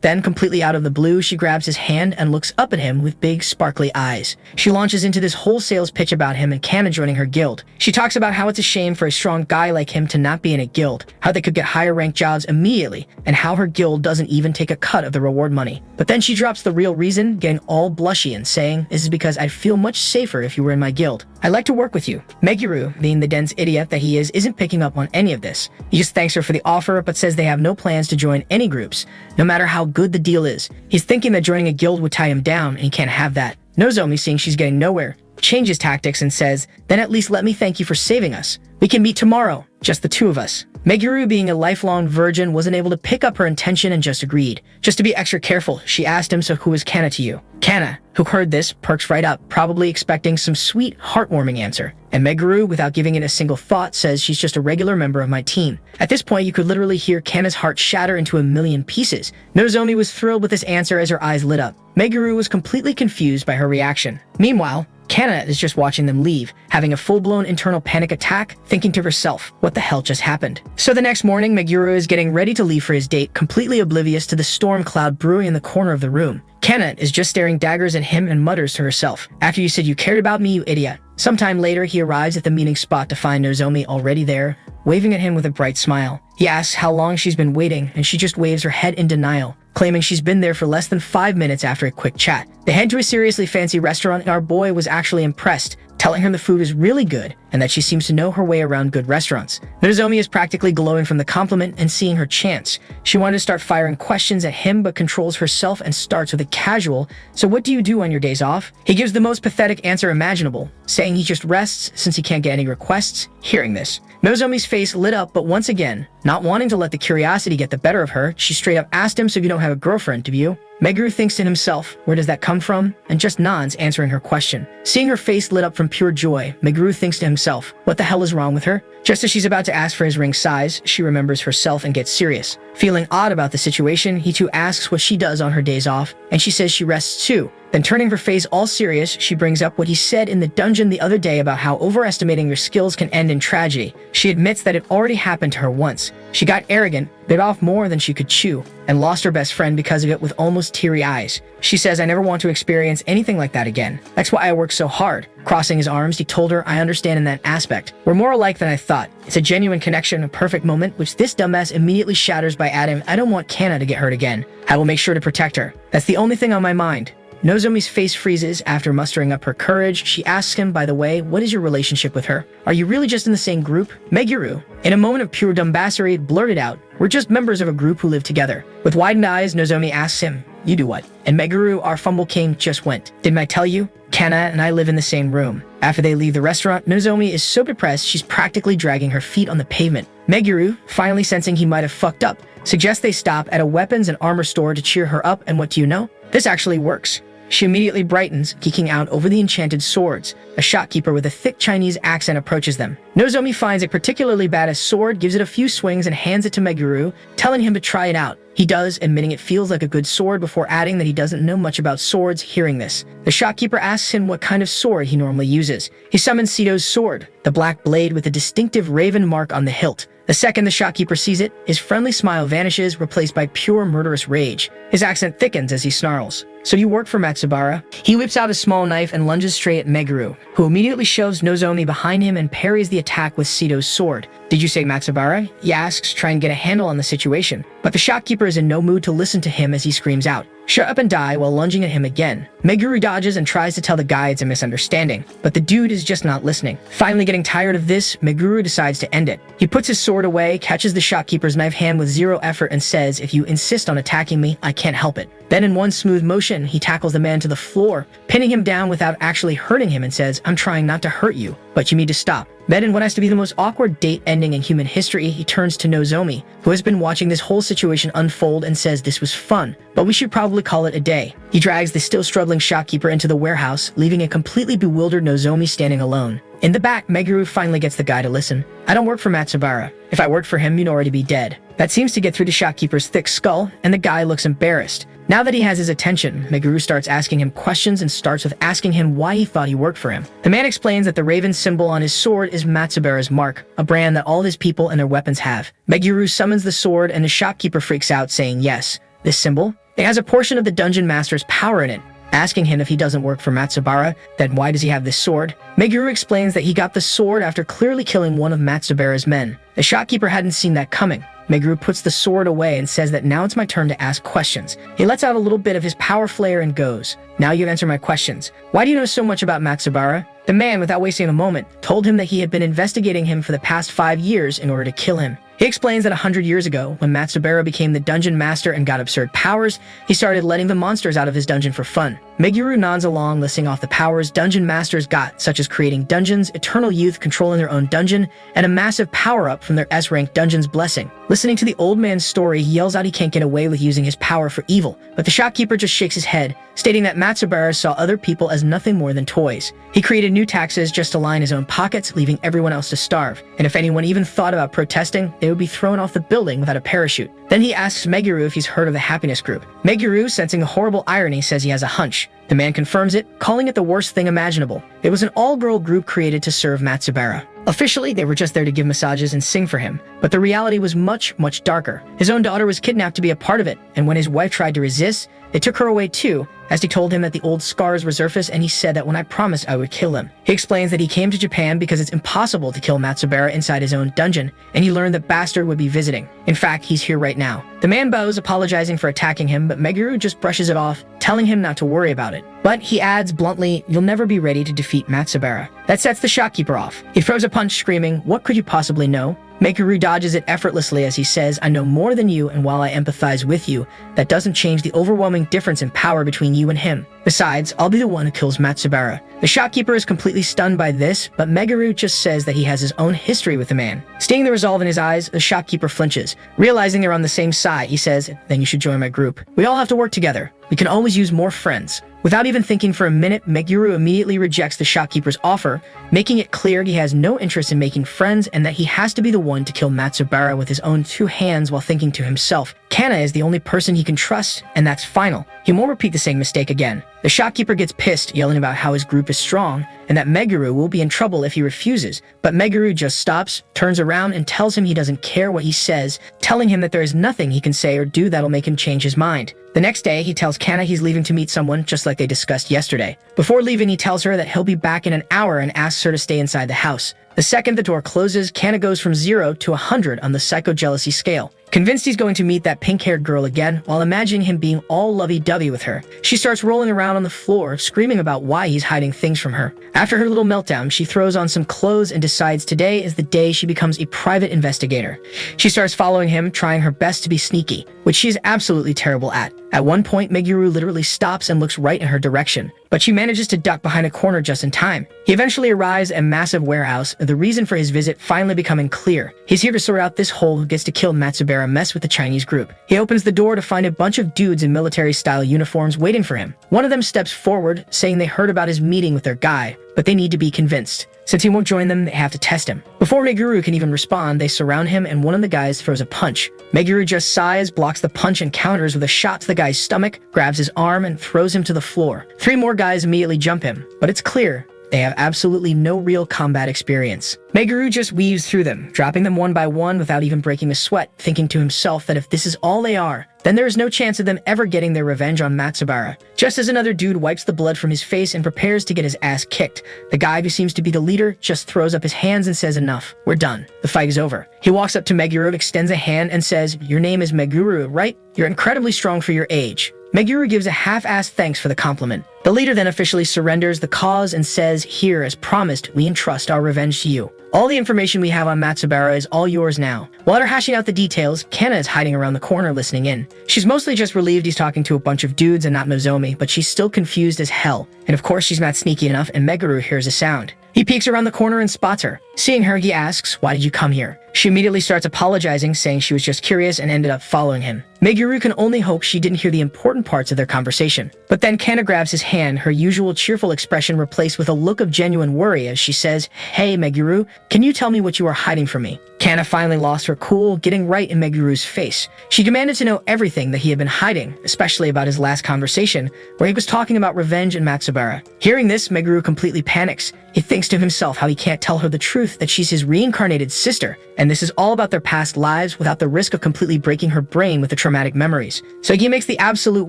Then, completely out of the blue, she grabs his hand and looks up at him with big, sparkly eyes. She launches into this whole sales pitch about him and Kana joining her guild. She talks about how it's a shame for a strong guy like him to not be in a guild, how they could get higher ranked jobs immediately, and how her guild doesn't even take a cut of the reward money. But then she drops the real reason, getting all blushy and saying, this is because I'd feel much safer if you were in my guild. I'd like to work with you. Meguru, being the dense idiot that he is, isn't picking up on any of this. He just thanks her for the offer, but says they have no plans to join any groups, no matter how good the deal is. He's thinking that joining a guild would tie him down, and he can't have that. Nozomi, seeing she's getting nowhere, changes tactics and says, then at least let me thank you for saving us. We can meet tomorrow, just the two of us. Meguru, being a lifelong virgin, wasn't able to pick up her intention and just agreed. Just to be extra careful, she asked him, so who is Kana to you? Kana, who heard this, perks right up, probably expecting some sweet, heartwarming answer. And Meguru, without giving it a single thought, says she's just a regular member of my team. At this point, you could literally hear Kana's heart shatter into a million pieces. Nozomi was thrilled with this answer as her eyes lit up. Meguru was completely confused by her reaction. Meanwhile, Kana is just watching them leave, having a full-blown internal panic attack, thinking to herself, what the hell just happened? So the next morning, Meguru is getting ready to leave for his date, completely oblivious to the storm cloud brewing in the corner of the room. Kana is just staring daggers at him and mutters to herself, after you said you cared about me, you idiot. Sometime later, he arrives at the meeting spot to find Nozomi already there, waving at him with a bright smile. He asks how long she's been waiting, and she just waves her head in denial, claiming she's been there for less than 5 minutes after a quick chat. They head to a seriously fancy restaurant, and our boy was actually impressed, telling her the food is really good and that she seems to know her way around good restaurants. Nozomi is practically glowing from the compliment and seeing her chance. She wanted to start firing questions at him but controls herself and starts with a casual, so what do you do on your days off? He gives the most pathetic answer imaginable, saying he just rests since he can't get any requests. Hearing this, Nozomi's face lit up, but once again, not wanting to let the curiosity get the better of her, she straight up asked him, so you don't have a girlfriend, do you? Meguru thinks to himself, where does that come from? And just nods, answering her question. Seeing her face lit up from pure joy, Meguru thinks to himself, what the hell is wrong with her? Just as she's about to ask for his ring size, she remembers herself and gets serious. Feeling odd about the situation, he too asks what she does on her days off, and she says she rests too. Then turning her face all serious, she brings up what he said in the dungeon the other day about how overestimating your skills can end in tragedy. She admits that it already happened to her once. She got arrogant, bit off more than she could chew, and lost her best friend because of it with almost teary eyes. She says, I never want to experience anything like that again. That's why I work so hard. Crossing his arms, he told her, I understand in that aspect. We're more alike than I thought. It's a genuine connection, a perfect moment, which this dumbass immediately shatters by adding, I don't want Kana to get hurt again. I will make sure to protect her. That's the only thing on my mind. Nozomi's face freezes after mustering up her courage. She asks him, by the way, what is your relationship with her? Are you really just in the same group? Meguru, in a moment of pure dumbassery, blurted out, we're just members of a group who live together. With widened eyes, Nozomi asks him, you do what? And Meguru, our fumble king, just went. Didn't I tell you? Kana and I live in the same room. After they leave the restaurant, Nozomi is so depressed she's practically dragging her feet on the pavement. Meguru, finally sensing he might have fucked up, suggests they stop at a weapons and armor store to cheer her up, and what do you know? This actually works. She immediately brightens, geeking out over the enchanted swords. A shopkeeper with a thick Chinese accent approaches them. Nozomi finds a particularly badass sword, gives it a few swings, and hands it to Meguru, telling him to try it out. He does, admitting it feels like a good sword before adding that he doesn't know much about swords. Hearing this, the shopkeeper asks him what kind of sword he normally uses. He summons Sito's sword, the black blade with a distinctive raven mark on the hilt. The second the shopkeeper sees it, his friendly smile vanishes, replaced by pure murderous rage. His accent thickens as he snarls. "So you work for Matsubara?" He whips out a small knife and lunges straight at Meguru, who immediately shoves Nozomi behind him and parries the attack with Sito's sword. "Did you say Matsubara?" he asks, trying to get a handle on the situation. But the shopkeeper is in no mood to listen to him as he screams out, "Shut up and die," while lunging at him again. Meguru dodges and tries to tell the guy it's a misunderstanding, but the dude is just not listening. Finally getting tired of this, Meguru decides to end it. He puts his sword away, catches the shopkeeper's knife hand with zero effort and says, "If you insist on attacking me, I can't help it." Then in one smooth motion, he tackles the man to the floor, pinning him down without actually hurting him and says, "I'm trying not to hurt you, but you need to stop." Then in what has to be the most awkward date ending in human history, he turns to Nozomi, who has been watching this whole situation unfold, and says this was fun, but we should probably call it a day. He drags the still struggling shopkeeper into the warehouse, leaving a completely bewildered Nozomi standing alone. In the back, Meguru finally gets the guy to listen. "I don't work for Matsubara. If I worked for him, you'd already be dead." That seems to get through the shopkeeper's thick skull, and the guy looks embarrassed. Now that he has his attention, Meguru starts asking him questions and starts with asking him why he thought he worked for him. The man explains that the raven symbol on his sword is Matsubara's mark, a brand that all his people and their weapons have. Meguru summons the sword and the shopkeeper freaks out, saying, "Yes, this symbol? It has a portion of the dungeon master's power in it." Asking him if he doesn't work for Matsubara, then why does he have this sword? Meguru explains that he got the sword after clearly killing one of Matsubara's men. The shopkeeper hadn't seen that coming. Meguru puts the sword away and says that now it's my turn to ask questions. He lets out a little bit of his power flare and goes, "Now you answer my questions. Why do you know so much about Matsubara?" The man, without wasting a moment, told him that he had been investigating him for the past 5 years in order to kill him. He explains that 100 years ago, when Matsubara became the dungeon master and got absurd powers, he started letting the monsters out of his dungeon for fun. Meguru nods along, listing off the powers dungeon masters got, such as creating dungeons, eternal youth controlling their own dungeon, and a massive power-up from their S-rank dungeon's blessing. Listening to the old man's story, he yells out he can't get away with using his power for evil, but the shopkeeper just shakes his head, stating that Matsubara saw other people as nothing more than toys. He created new taxes just to line his own pockets, leaving everyone else to starve. And if anyone even thought about protesting, they would be thrown off the building without a parachute. Then he asks Meguru if he's heard of the Happiness Group. Meguru, sensing a horrible irony, says he has a hunch. The man confirms it, calling it the worst thing imaginable. It was an all-girl group created to serve Matsubara. Officially, they were just there to give massages and sing for him, but the reality was much, much darker. His own daughter was kidnapped to be a part of it, and when his wife tried to resist, they took her away too, as he told him that the old scars resurfaced, and he said that when I promised I would kill him. He explains that he came to Japan because it's impossible to kill Matsubara inside his own dungeon, and he learned that Bastard would be visiting. In fact, he's here right now. The man bows, apologizing for attacking him, but Meguru just brushes it off, telling him not to worry about it. But he adds bluntly, "You'll never be ready to defeat Matsubara." That sets the shopkeeper off. He throws a punch, screaming, "What could you possibly know?" Meguru dodges it effortlessly as he says, "I know more than you, and while I empathize with you, that doesn't change the overwhelming difference in power between you and him. Besides, I'll be the one who kills Matsubara." The shopkeeper is completely stunned by this, but Meguru just says that he has his own history with the man. Seeing the resolve in his eyes, the shopkeeper flinches. Realizing they're on the same side, he says, "Then you should join my group. We all have to work together. We can always use more friends." Without even thinking for a minute, Meguru immediately rejects the shopkeeper's offer, making it clear he has no interest in making friends and that he has to be the one to kill Matsubara with his own 2 hands, while thinking to himself, Kana is the only person he can trust, and that's final. He won't repeat the same mistake again. The shopkeeper gets pissed, yelling about how his group is strong, and that Meguru will be in trouble if he refuses, but Meguru just stops, turns around, and tells him he doesn't care what he says, telling him that there is nothing he can say or do that'll make him change his mind. The next day, he tells Kana he's leaving to meet someone, just like they discussed yesterday. Before leaving, he tells her that he'll be back in an hour and asks her to stay inside the house. The second the door closes, Kana goes from 0 to 100 on the psycho-jealousy scale. Convinced he's going to meet that pink-haired girl again, while imagining him being all lovey-dovey with her, she starts rolling around on the floor, screaming about why he's hiding things from her. After her little meltdown, she throws on some clothes and decides today is the day she becomes a private investigator. She starts following him, trying her best to be sneaky, which she is absolutely terrible at. At one point, Meguru literally stops and looks right in her direction, but she manages to duck behind a corner just in time. He eventually arrives at a massive warehouse, the reason for his visit finally becoming clear. He's here to sort out this hole who gets to kill Matsubara Matsubara mess with the Chinese group. He opens the door to find a bunch of dudes in military-style uniforms waiting for him. One of them steps forward, saying they heard about his meeting with their guy, but they need to be convinced. Since he won't join them, they have to test him. Before Meguru can even respond, they surround him and one of the guys throws a punch. Meguru just sighs, blocks the punch, and counters with a shot to the guy's stomach, grabs his arm, and throws him to the floor. 3 more guys immediately jump him, but it's clear they have absolutely no real combat experience. Meguru just weaves through them, dropping them one by one without even breaking a sweat, thinking to himself that if this is all they are, then there is no chance of them ever getting their revenge on Matsubara. Just as another dude wipes the blood from his face and prepares to get his ass kicked, the guy who seems to be the leader just throws up his hands and says, "Enough, we're done. The fight is over." He walks up to Meguru, extends a hand, and says, "Your name is Meguru, right? You're incredibly strong for your age." Meguru gives a half-assed thanks for the compliment. The leader then officially surrenders the cause and says, "Here, as promised, we entrust our revenge to you. All the information we have on Matsubara is all yours now." While they're hashing out the details, Kana is hiding around the corner listening in. She's mostly just relieved he's talking to a bunch of dudes and not Nozomi, but she's still confused as hell. And of course she's not sneaky enough, and Meguru hears a sound. He peeks around the corner and spots her. Seeing her, he asks, "Why did you come here?" She immediately starts apologizing, saying she was just curious and ended up following him. Meguru can only hope she didn't hear the important parts of their conversation. But then Kana grabs his hand, her usual cheerful expression replaced with a look of genuine worry as she says, "Hey Meguru, can you tell me what you are hiding from me?" Kana finally lost her cool, getting right in Meguru's face. She demanded to know everything that he had been hiding, especially about his last conversation, where he was talking about revenge and Matsubara. Hearing this, Meguru completely panics. He thinks to himself how he can't tell her the truth that she's his reincarnated sister, and this is all about their past lives without the risk of completely breaking her brain with the traumatic memories. So he makes the absolute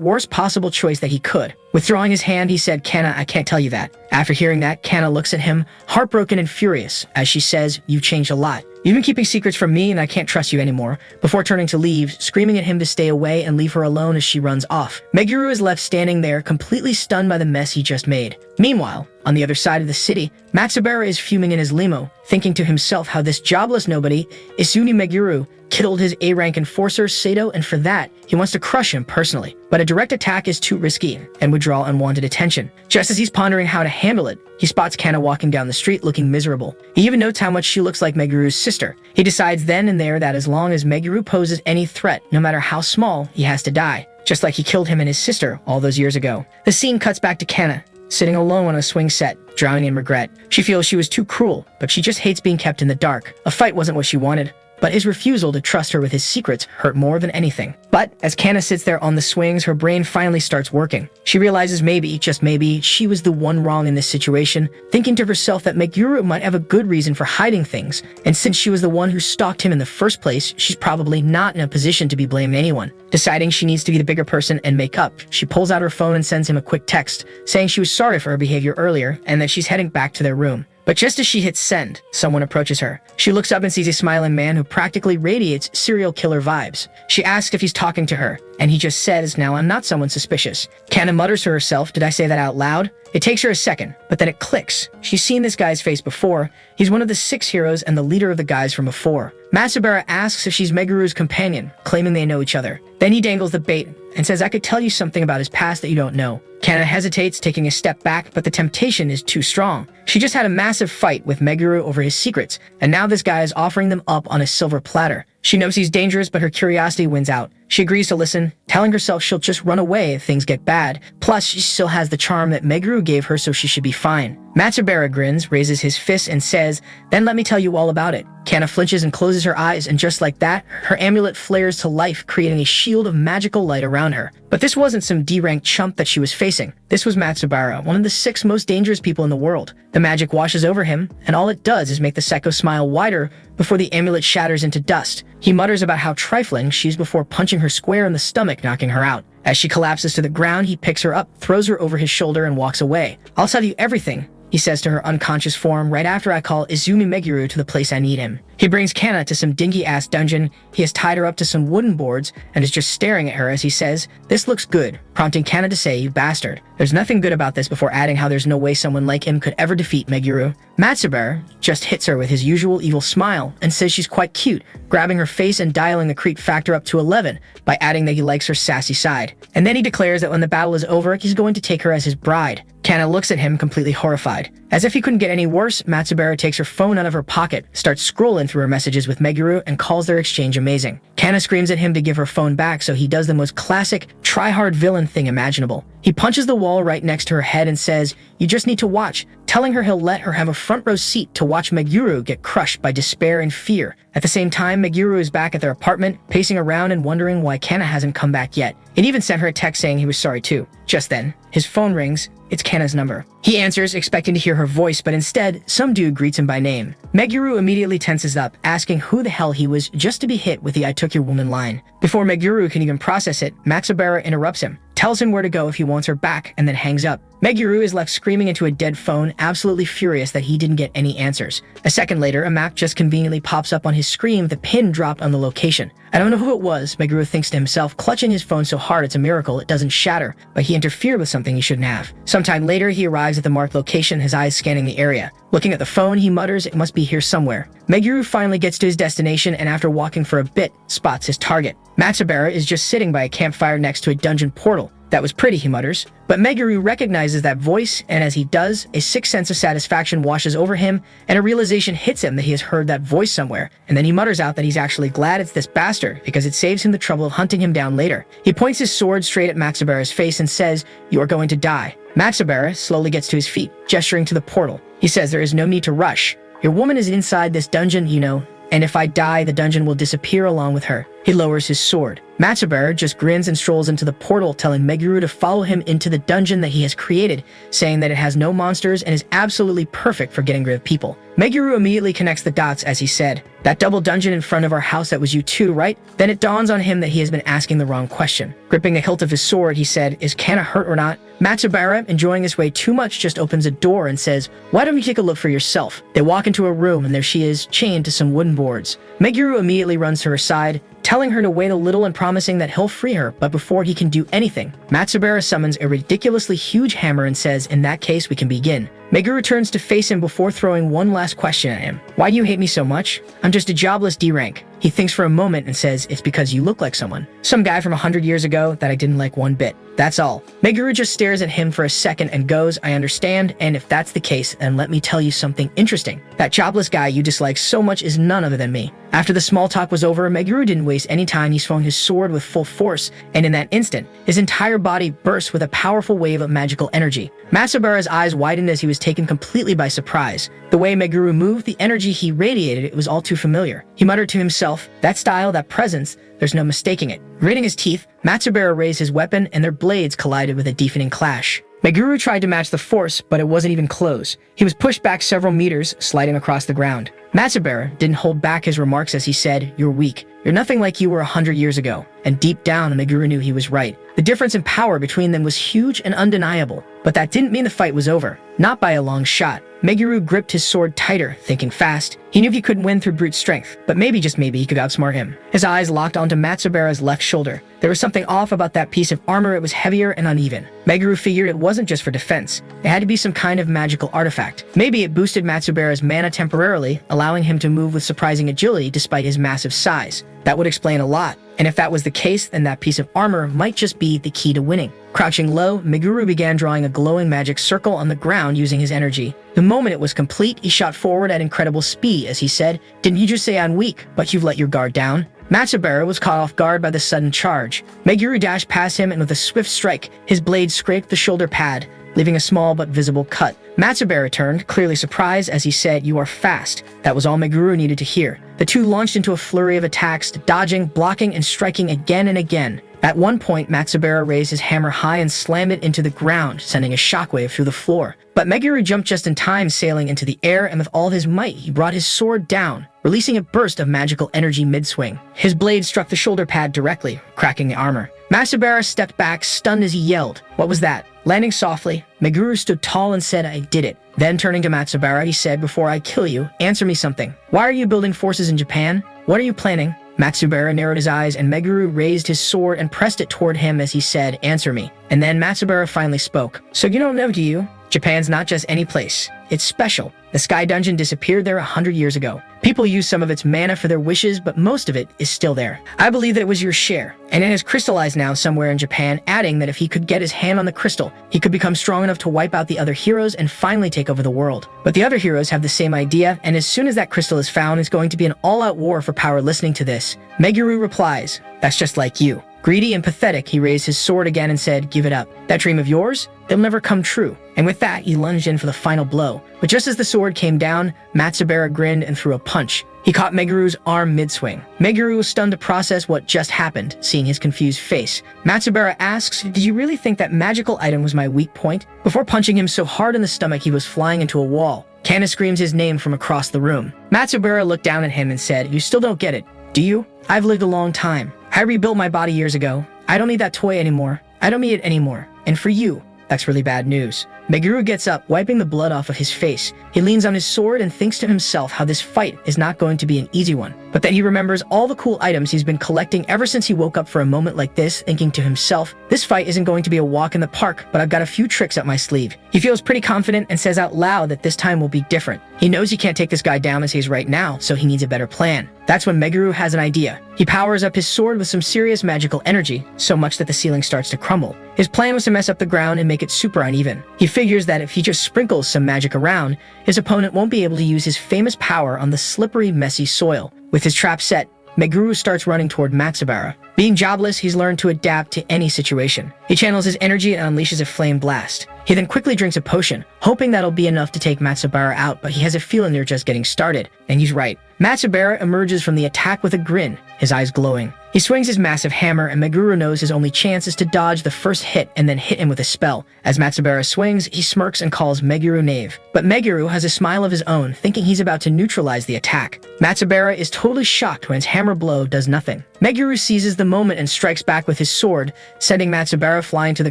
worst possible choice that he could. Withdrawing his hand, he said, "Kana, I can't tell you that." After hearing that, Kana looks at him, heartbroken and furious, as she says, "You've changed a lot. You've been keeping secrets from me and I can't trust you anymore," before turning to leave, screaming at him to stay away and leave her alone as she runs off. Meguru is left standing there, completely stunned by the mess he just made. Meanwhile, on the other side of the city, Matsubara is fuming in his limo, thinking to himself how this jobless nobody, Izumi Meguru, killed his A-rank enforcer, Sato, and for that, he wants to crush him personally. But a direct attack is too risky and would draw unwanted attention. Just as he's pondering how to handle it, he spots Kana walking down the street looking miserable. He even notes how much she looks like Meguru's sister. He decides then and there that as long as Meguru poses any threat, no matter how small, he has to die, just like he killed him and his sister all those years ago. The scene cuts back to Kana, sitting alone on a swing set, drowning in regret. She feels she was too cruel, but she just hates being kept in the dark. A fight wasn't what she wanted, but his refusal to trust her with his secrets hurt more than anything. But as Kana sits there on the swings, her brain finally starts working. She realizes maybe, just maybe, she was the one wrong in this situation, thinking to herself that Meguru might have a good reason for hiding things, and since she was the one who stalked him in the first place, she's probably not in a position to be blaming anyone. Deciding she needs to be the bigger person and make up, she pulls out her phone and sends him a quick text, saying she was sorry for her behavior earlier and that she's heading back to their room. But just as she hits send, someone approaches her. She looks up and sees a smiling man who practically radiates serial killer vibes. She asks if he's talking to her, and he just says, "Now I'm not someone suspicious." Kana mutters to herself, "Did I say that out loud?" It takes her a second, but then it clicks. She's seen this guy's face before. He's one of the 6 heroes and the leader of the guys from before. Matsubara asks if she's Meguru's companion, claiming they know each other. Then he dangles the bait and says, "I could tell you something about his past that you don't know." Kana hesitates, taking a step back, but the temptation is too strong. She just had a massive fight with Meguru over his secrets, and now this guy is offering them up on a silver platter. She knows he's dangerous, but her curiosity wins out. She agrees to listen, telling herself she'll just run away if things get bad. Plus, she still has the charm that Meguru gave her, so she should be fine. Matsubara grins, raises his fist, and says, "Then let me tell you all about it." Kana flinches and closes her eyes, and just like that, her amulet flares to life, creating a shield of magical light around her. But this wasn't some D-rank chump that she was facing. This was Matsubara, one of the 6 most dangerous people in the world. The magic washes over him, and all it does is make the psycho smile wider before the amulet shatters into dust. He mutters about how trifling she is before punching her square in the stomach, knocking her out. As she collapses to the ground, he picks her up, throws her over his shoulder, and walks away. "I'll tell you everything," he says to her unconscious form, "right after I call Izumi Meguru to the place I need him." He brings Kana to some dingy-ass dungeon. He has tied her up to some wooden boards and is just staring at her as he says, "This looks good," prompting Kana to say, "You bastard." There's nothing good about this before adding how there's no way someone like him could ever defeat Meguru. Matsubara just hits her with his usual evil smile and says she's quite cute, grabbing her face and dialing the creep factor up to 11 by adding that he likes her sassy side. And then he declares that when the battle is over, he's going to take her as his bride. Kana looks at him completely horrified. As if he couldn't get any worse, Matsubara takes her phone out of her pocket, starts scrolling through her messages with Meguru, and calls their exchange amazing. Kana screams at him to give her phone back, so he does the most classic, try-hard villain thing imaginable. He punches the wall right next to her head and says, "You just need to watch," telling her he'll let her have a front row seat to watch Meguru get crushed by despair and fear. At the same time, Meguru is back at their apartment, pacing around and wondering why Kana hasn't come back yet. It even sent her a text saying he was sorry too. Just then, his phone rings. It's Kana's number. He answers, expecting to hear her voice, but instead, some dude greets him by name. Meguru immediately tenses up, asking who the hell he was just to be hit with the "I took your woman" line. Before Meguru can even process it, Matsubara interrupts him, tells him where to go if he wants her back, and then hangs up. Meguru is left screaming into a dead phone, absolutely furious that he didn't get any answers. A second later, a map just conveniently pops up on his screen, the pin dropped on the location. I don't know who it was, Meguru thinks to himself, clutching his phone so hard it's a miracle it doesn't shatter, but he interfered with something he shouldn't have. Sometime later, he arrives at the marked location, his eyes scanning the area. Looking at the phone, he mutters, "It must be here somewhere." Meguru finally gets to his destination and after walking for a bit, spots his target. Matsubara is just sitting by a campfire next to a dungeon portal. "That was pretty," he mutters. But Meguru recognizes that voice, and as he does, a sick sense of satisfaction washes over him, and a realization hits him that he has heard that voice somewhere. And then he mutters out that he's actually glad it's this bastard, because it saves him the trouble of hunting him down later. He points his sword straight at Matsubara's face and says, "You are going to die." Matsubara slowly gets to his feet, gesturing to the portal. He says there is no need to rush. "Your woman is inside this dungeon, you know, and if I die, the dungeon will disappear along with her." He lowers his sword. Matsubara just grins and strolls into the portal, telling Meguru to follow him into the dungeon that he has created, saying that it has no monsters and is absolutely perfect for getting rid of people. Meguru immediately connects the dots as he said, "That double dungeon in front of our house, that was you too, right?" Then it dawns on him that he has been asking the wrong question. Gripping the hilt of his sword, he said, "Is Kana hurt or not?" Matsubara, enjoying his way too much, just opens a door and says, "Why don't you take a look for yourself?" They walk into a room and there she is, chained to some wooden boards. Meguru immediately runs to her side, telling her to wait a little and promising that he'll free her, but before he can do anything, Matsubara summons a ridiculously huge hammer and says, "In that case, we can begin." Meguru turns to face him before throwing one last question at him. "Why do you hate me so much?" "I'm just a jobless D-rank." He thinks for a moment and says, "It's because you look like someone. Some guy from 100 years ago that I didn't like one bit. That's all." Meguru just stares at him for a second and goes, "I understand, and if that's the case, then let me tell you something interesting. That jobless guy you dislike so much is none other than me." After the small talk was over, Meguru didn't waste any time. He swung his sword with full force, and in that instant, his entire body burst with a powerful wave of magical energy. Matsubara's eyes widened as he was taken completely by surprise. The way Meguru moved, the energy he radiated, it was all too familiar. He muttered to himself, "That style, that presence, there's no mistaking it." Gritting his teeth, Matsubara raised his weapon and their blades collided with a deafening clash. Meguru tried to match the force, but it wasn't even close. He was pushed back several meters, sliding across the ground. Matsubara didn't hold back his remarks as he said, "You're weak. You're nothing like you were 100 years ago." And deep down, Meguru knew he was right. The difference in power between them was huge and undeniable. But that didn't mean the fight was over. Not by a long shot. Meguru gripped his sword tighter, thinking fast. He knew he couldn't win through brute strength, but maybe, just maybe, he could outsmart him. His eyes locked onto Matsubara's left shoulder. There was something off about that piece of armor. It was heavier and uneven. Meguru figured it wasn't just for defense. It had to be some kind of magical artifact. Maybe it boosted Matsubara's mana temporarily, allowing him to move with surprising agility despite his massive size. That would explain a lot. And if that was the case, then that piece of armor might just be the key to winning. Crouching low, Meguru began drawing a glowing magic circle on the ground using his energy. The moment it was complete, he shot forward at incredible speed as he said, "Didn't you just say I'm weak, but you've let your guard down?" Matsubara was caught off guard by the sudden charge. Meguru dashed past him and with a swift strike, his blade scraped the shoulder pad, leaving a small but visible cut. Matsubara turned, clearly surprised, as he said, "You are fast." That was all Meguru needed to hear. The two launched into a flurry of attacks, dodging, blocking, and striking again and again. At one point, Matsubara raised his hammer high and slammed it into the ground, sending a shockwave through the floor. But Meguru jumped just in time, sailing into the air, and with all his might, he brought his sword down, releasing a burst of magical energy mid-swing. His blade struck the shoulder pad directly, cracking the armor. Matsubara stepped back, stunned as he yelled. What was that? Landing softly, Meguru stood tall and said, "I did it." Then turning to Matsubara, he said, "Before I kill you, answer me something. Why are you building forces in Japan? What are you planning?" Matsubara narrowed his eyes and Meguru raised his sword and pressed it toward him as he said, "Answer me." And then Matsubara finally spoke. "So you don't know, do you? Japan's not just any place. It's special. The Sky Dungeon disappeared there 100 years ago. People use some of its mana for their wishes, but most of it is still there. I believe that it was your share, and it has crystallized now somewhere in Japan, adding that if he could get his hand on the crystal, he could become strong enough to wipe out the other heroes and finally take over the world. But the other heroes have the same idea, and as soon as that crystal is found, it's going to be an all-out war for power. Listening to this, Meguru replies, "That's just like you." Greedy and pathetic, he raised his sword again and said, "Give it up. That dream of yours, it'll never come true." And with that, he lunged in for the final blow. But just as the sword came down, Matsubara grinned and threw a punch. He caught Meguru's arm mid-swing. Meguru was stunned to process what just happened, seeing his confused face. Matsubara asks, "Did you really think that magical item was my weak point?" Before punching him so hard in the stomach he was flying into a wall. Kana screams his name from across the room. Matsubara looked down at him and said, "You still don't get it, do you? I've lived a long time. I rebuilt my body years ago. I don't need that toy anymore. I don't need it anymore. And for you, that's really bad news." Meguru gets up, wiping the blood off of his face. He leans on his sword and thinks to himself how this fight is not going to be an easy one. But then he remembers all the cool items he's been collecting ever since he woke up for a moment like this, thinking to himself, this fight isn't going to be a walk in the park, but I've got a few tricks up my sleeve. He feels pretty confident and says out loud that this time will be different. He knows he can't take this guy down as he is right now, so he needs a better plan. That's when Meguru has an idea. He powers up his sword with some serious magical energy, so much that the ceiling starts to crumble. His plan was to mess up the ground and make it super uneven. He figures that if he just sprinkles some magic around, his opponent won't be able to use his famous power on the slippery, messy soil. With his trap set, Meguru starts running toward Matsubara. Being jobless, he's learned to adapt to any situation. He channels his energy and unleashes a flame blast. He then quickly drinks a potion, hoping that'll be enough to take Matsubara out, but he has a feeling they're just getting started. And he's right. Matsubara emerges from the attack with a grin, his eyes glowing. He swings his massive hammer, and Meguru knows his only chance is to dodge the first hit and then hit him with a spell. As Matsubara swings, he smirks and calls Meguru knave. But Meguru has a smile of his own, thinking he's about to neutralize the attack. Matsubara is totally shocked when his hammer blow does nothing. Meguru seizes the moment and strikes back with his sword, sending Matsubara flying to the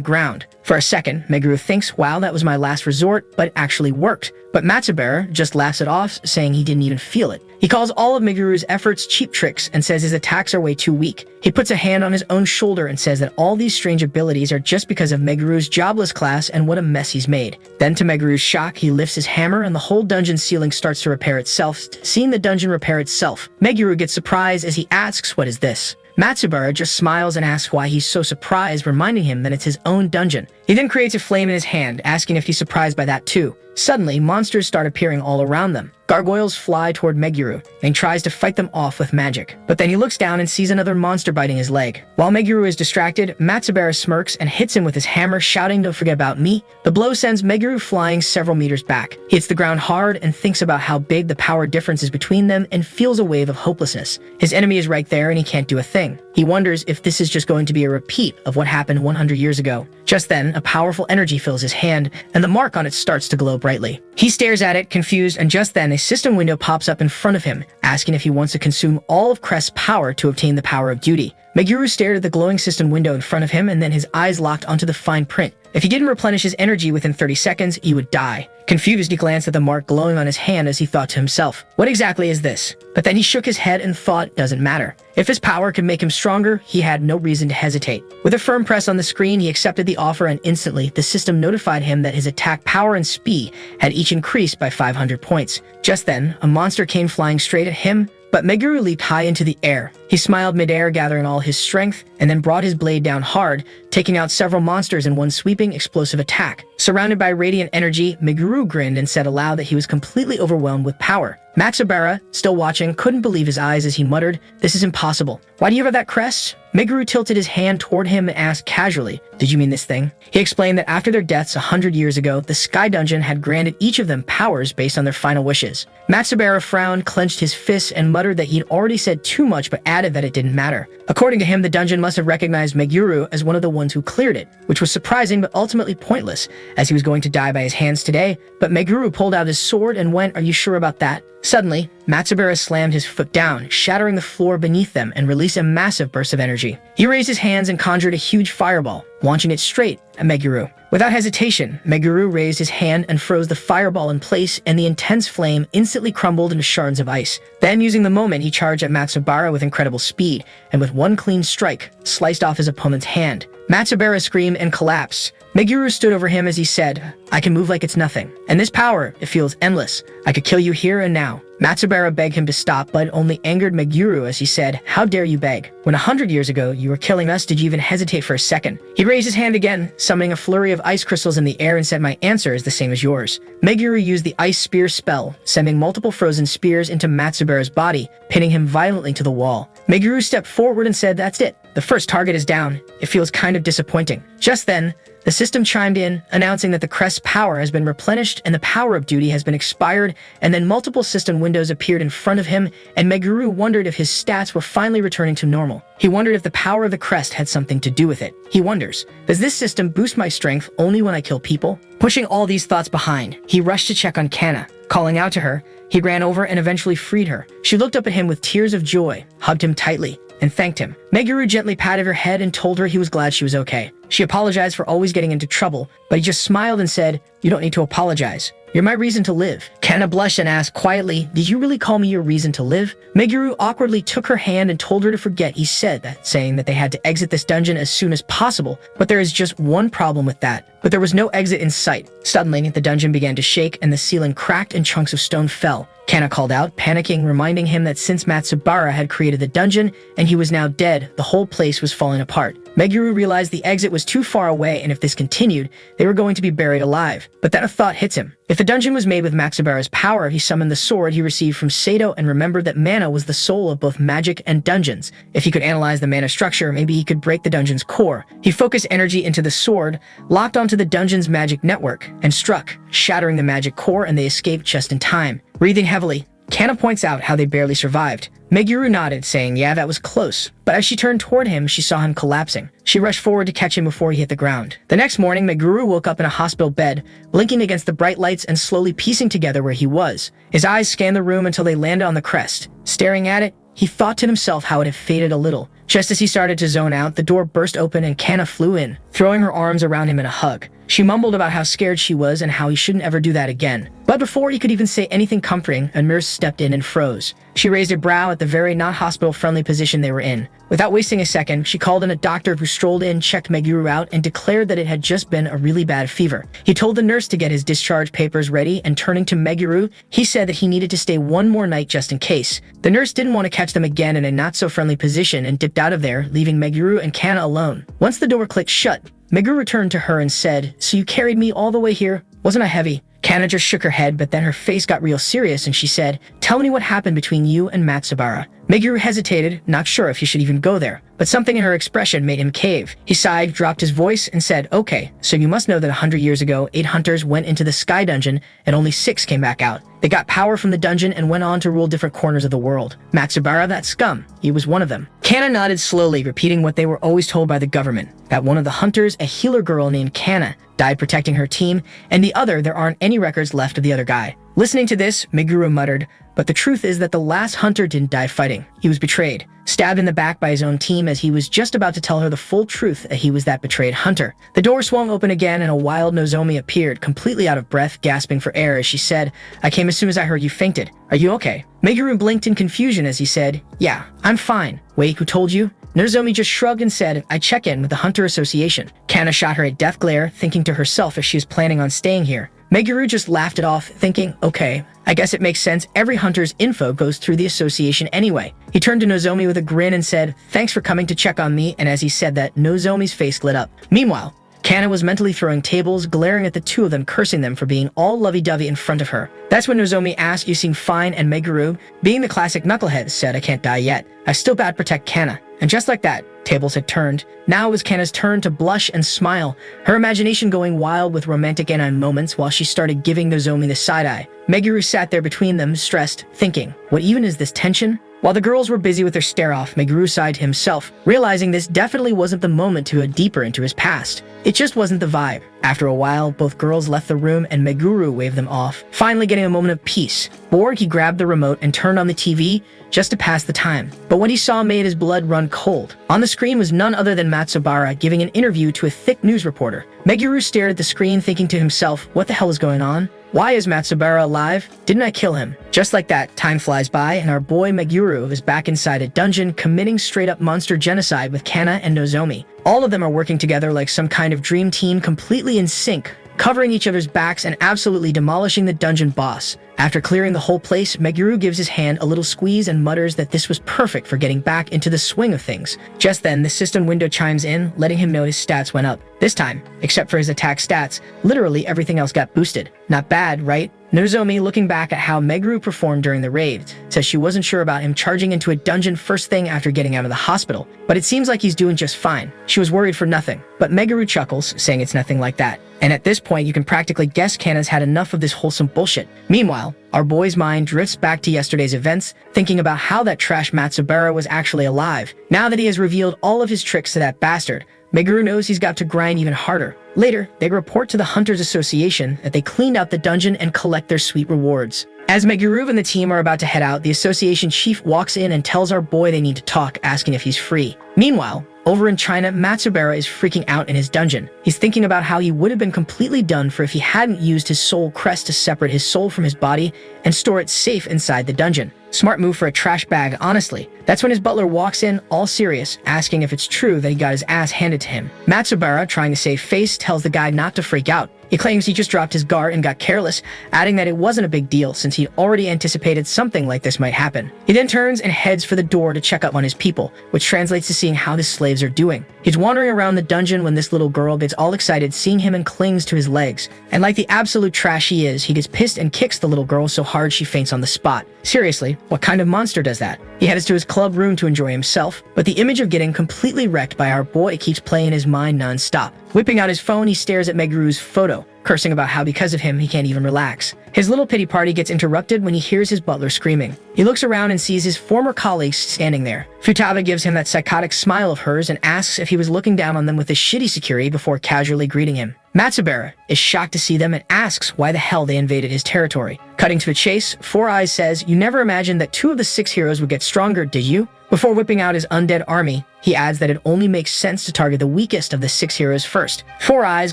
ground. For a second, Meguru thinks, wow, that was my last resort, but it actually worked. But Matsubara just laughs it off, saying he didn't even feel it. He calls all of Meguru's efforts cheap tricks and says his attacks are way too weak. He puts a hand on his own shoulder and says that all these strange abilities are just because of Meguru's jobless class and what a mess he's made. Then to Meguru's shock, he lifts his hammer and the whole dungeon ceiling starts to repair itself. Seeing the dungeon repair itself, Meguru gets surprised as he asks, "What is this?" Matsubara just smiles and asks why he's so surprised, reminding him that it's his own dungeon. He then creates a flame in his hand, asking if he's surprised by that too. Suddenly, monsters start appearing all around them. Gargoyles fly toward Meguru, and he tries to fight them off with magic. But then he looks down and sees another monster biting his leg. While Meguru is distracted, Matsubara smirks and hits him with his hammer, shouting, "Don't forget about me." The blow sends Meguru flying several meters back. He hits the ground hard and thinks about how big the power difference is between them and feels a wave of hopelessness. His enemy is right there and he can't do a thing. He wonders if this is just going to be a repeat of what happened 100 years ago. Just then, a powerful energy fills his hand, and the mark on it starts to glow brightly. He stares at it, confused, and just then a system window pops up in front of him, asking if he wants to consume all of Crest's power to obtain the power of duty. Meguru stared at the glowing system window in front of him, and then his eyes locked onto the fine print. If he didn't replenish his energy within 30 seconds, he would die. Confused, he glanced at the mark glowing on his hand as he thought to himself, what exactly is this? But then he shook his head and thought, doesn't matter. If his power could make him stronger, he had no reason to hesitate. With a firm press on the screen, he accepted the offer, and instantly, the system notified him that his attack power and speed had each increased by 500 points. Just then, a monster came flying straight at him, but Meguru leaped high into the air. He smiled midair, gathering all his strength, and then brought his blade down hard, taking out several monsters in one sweeping, explosive attack. Surrounded by radiant energy, Meguru grinned and said aloud that he was completely overwhelmed with power. Matsubara, still watching, couldn't believe his eyes as he muttered, "This is impossible. Why do you have that crest?" Meguru tilted his hand toward him and asked casually, "Did you mean this thing?" He explained that after their deaths 100 years ago, the Sky Dungeon had granted each of them powers based on their final wishes. Matsubara frowned, clenched his fists, and muttered that he'd already said too much but added that it didn't matter. According to him, the dungeon must have recognized Meguru as one of the ones who cleared it, which was surprising but ultimately pointless, as he was going to die by his hands today. But Meguru pulled out his sword and went, "Are you sure about that?" Suddenly, Matsubara slammed his foot down, shattering the floor beneath them and released a massive burst of energy. He raised his hands and conjured a huge fireball, launching it straight at Meguru. Without hesitation, Meguru raised his hand and froze the fireball in place, and the intense flame instantly crumbled into shards of ice. Then, using the moment, he charged at Matsubara with incredible speed, and with one clean strike, sliced off his opponent's hand. Matsubara screamed and collapsed, Meguru stood over him as he said, I can move like it's nothing. And this power, it feels endless. I could kill you here and now. Matsubara begged him to stop, but it only angered Meguru as he said, how dare you beg? When 100 years ago you were killing us, did you even hesitate for a second? He raised his hand again, summoning a flurry of ice crystals in the air and said, my answer is the same as yours. Meguru used the ice spear spell, sending multiple frozen spears into Matsubara's body, pinning him violently to the wall. Meguru stepped forward and said, that's it. The first target is down. It feels kind of disappointing. Just then, the system chimed in, announcing that the crest's power has been replenished and the power-up duty has been expired, and then multiple system windows appeared in front of him, and Meguru wondered if his stats were finally returning to normal. He wondered if the power of the crest had something to do with it. He wonders, does this system boost my strength only when I kill people? Pushing all these thoughts behind, he rushed to check on Kana. Calling out to her, he ran over and eventually freed her. She looked up at him with tears of joy, hugged him tightly, and thanked him. Meguru gently patted her head and told her he was glad she was okay. She apologized for always getting into trouble, but he just smiled and said, you don't need to apologize. You're my reason to live. Kana blushed and asked quietly, did you really call me your reason to live? Meguru awkwardly took her hand and told her to forget he said that, saying that they had to exit this dungeon as soon as possible, but there is just one problem with that. But there was no exit in sight. Suddenly, the dungeon began to shake and the ceiling cracked and chunks of stone fell. Kana called out, panicking, reminding him that since Matsubara had created the dungeon and he was now dead, the whole place was falling apart. Meguru realized the exit was too far away, and if this continued, they were going to be buried alive. But then a thought hits him. If the dungeon was made with Matsubara's power, he summoned the sword he received from Sato and remembered that mana was the soul of both magic and dungeons. If he could analyze the mana structure, maybe he could break the dungeon's core. He focused energy into the sword, locked onto the dungeon's magic network, and struck, shattering the magic core, and they escaped just in time. Breathing heavily, Kana points out how they barely survived. Meguru nodded, saying, yeah, that was close. But as she turned toward him, she saw him collapsing. She rushed forward to catch him before he hit the ground. The next morning, Meguru woke up in a hospital bed, blinking against the bright lights and slowly piecing together where he was. His eyes scanned the room until they landed on the crest. Staring at it, he thought to himself how it had faded a little. Just as he started to zone out, the door burst open and Kana flew in, throwing her arms around him in a hug. She mumbled about how scared she was and how he shouldn't ever do that again. But before he could even say anything comforting, a nurse stepped in and froze. She raised her brow at the very not hospital-friendly position they were in. Without wasting a second, she called in a doctor who strolled in, checked Meguru out, and declared that it had just been a really bad fever. He told the nurse to get his discharge papers ready, and turning to Meguru, he said that he needed to stay one more night just in case. The nurse didn't want to catch them again in a not-so-friendly position and dipped out of there, leaving Meguru and Kana alone. Once the door clicked shut, Meguru turned to her and said, so you carried me all the way here? Wasn't I heavy? Kana just shook her head, but then her face got real serious and she said, tell me what happened between you and Matsubara. Meguru hesitated, not sure if he should even go there, but something in her expression made him cave. He sighed, dropped his voice, and said, okay, so you must know that 100 years ago, 8 hunters went into the sky dungeon and only 6 came back out. They got power from the dungeon and went on to rule different corners of the world. Matsubara, that scum, he was one of them. Kana nodded slowly, repeating what they were always told by the government, that one of the hunters, a healer girl named Kana, died protecting her team, and the other, there aren't any records left of the other guy. Listening to this, Meguru muttered, but the truth is that the last hunter didn't die fighting. He was betrayed, stabbed in the back by his own team as he was just about to tell her the full truth that he was that betrayed hunter. The door swung open again and a wild Nozomi appeared, completely out of breath, gasping for air as she said, I came as soon as I heard you fainted. Are you okay? Meguru blinked in confusion as he said, yeah, I'm fine. Wait, who told you? Nozomi just shrugged and said, I check in with the Hunter Association. Kana shot her a death glare, thinking to herself if she was planning on staying here. Meguru just laughed it off, thinking, okay, I guess it makes sense. Every hunter's info goes through the association anyway. He turned to Nozomi with a grin and said, thanks for coming to check on me, and as he said that, Nozomi's face lit up. Meanwhile, Kana was mentally throwing tables, glaring at the two of them, cursing them for being all lovey-dovey in front of her. That's when Nozomi asked, you seem fine, and Meguru, being the classic knucklehead, said, I can't die yet. I still bad protect Kana. And just like that, tables had turned. Now it was Kana's turn to blush and smile, her imagination going wild with romantic anime moments while she started giving Nozomi the side-eye. Meguru sat there between them, stressed, thinking, what even is this tension? While the girls were busy with their stare-off, Meguru sighed to himself, realizing this definitely wasn't the moment to go deeper into his past. It just wasn't the vibe. After a while, both girls left the room and Meguru waved them off, finally getting a moment of peace. Bored, he grabbed the remote and turned on the TV just to pass the time. But what he saw made his blood run cold. On the screen was none other than Matsubara giving an interview to a thick news reporter. Meguru stared at the screen thinking to himself, what the hell is going on? Why is Matsubara alive? Didn't I kill him? Just like that, time flies by and our boy Meguru is back inside a dungeon committing straight up monster genocide with Kana and Nozomi. All of them are working together like some kind of dream team, completely in sync, covering each other's backs and absolutely demolishing the dungeon boss. After clearing the whole place, Meguru gives his hand a little squeeze and mutters that this was perfect for getting back into the swing of things. Just then, the system window chimes in, letting him know his stats went up. This time, except for his attack stats, literally everything else got boosted. Not bad, right? Nozomi, looking back at how Meguru performed during the raid, says she wasn't sure about him charging into a dungeon first thing after getting out of the hospital, but it seems like he's doing just fine. She was worried for nothing, but Meguru chuckles, saying it's nothing like that. And at this point, you can practically guess Kana's had enough of this wholesome bullshit. Meanwhile, our boy's mind drifts back to yesterday's events, thinking about how that trash Matsubara was actually alive. Now that he has revealed all of his tricks to that bastard, Meguru knows he's got to grind even harder. Later, they report to the Hunters Association that they cleaned out the dungeon and collect their sweet rewards. As Meguru and the team are about to head out, the association chief walks in and tells our boy they need to talk, asking if he's free. Meanwhile, over in China, Matsubara is freaking out in his dungeon. He's thinking about how he would have been completely done for if he hadn't used his soul crest to separate his soul from his body and store it safe inside the dungeon. Smart move for a trash bag, honestly. That's when his butler walks in, all serious, asking if it's true that he got his ass handed to him. Matsubara, trying to save face, tells the guy not to freak out. He claims he just dropped his guard and got careless, adding that it wasn't a big deal since he'd already anticipated something like this might happen. He then turns and heads for the door to check up on his people, which translates to seeing how his slaves are doing. He's wandering around the dungeon when this little girl gets all excited seeing him and clings to his legs. And like the absolute trash he is, he gets pissed and kicks the little girl so hard she faints on the spot. Seriously, what kind of monster does that? He heads to his club room to enjoy himself, but the image of getting completely wrecked by our boy keeps playing in his mind non-stop. Whipping out his phone, he stares at Meguru's photo, cursing about how because of him he can't even relax. His little pity party gets interrupted when he hears his butler screaming. He looks around and sees his former colleagues standing there. Futaba gives him that psychotic smile of hers and asks if he was looking down on them with his shitty security before casually greeting him. Matsubara is shocked to see them and asks why the hell they invaded his territory. Cutting to the chase, Four Eyes says, "You never imagined that 2 of the 6 heroes would get stronger, did you?" Before whipping out his undead army, he adds that it only makes sense to target the weakest of the 6 heroes first. Four Eyes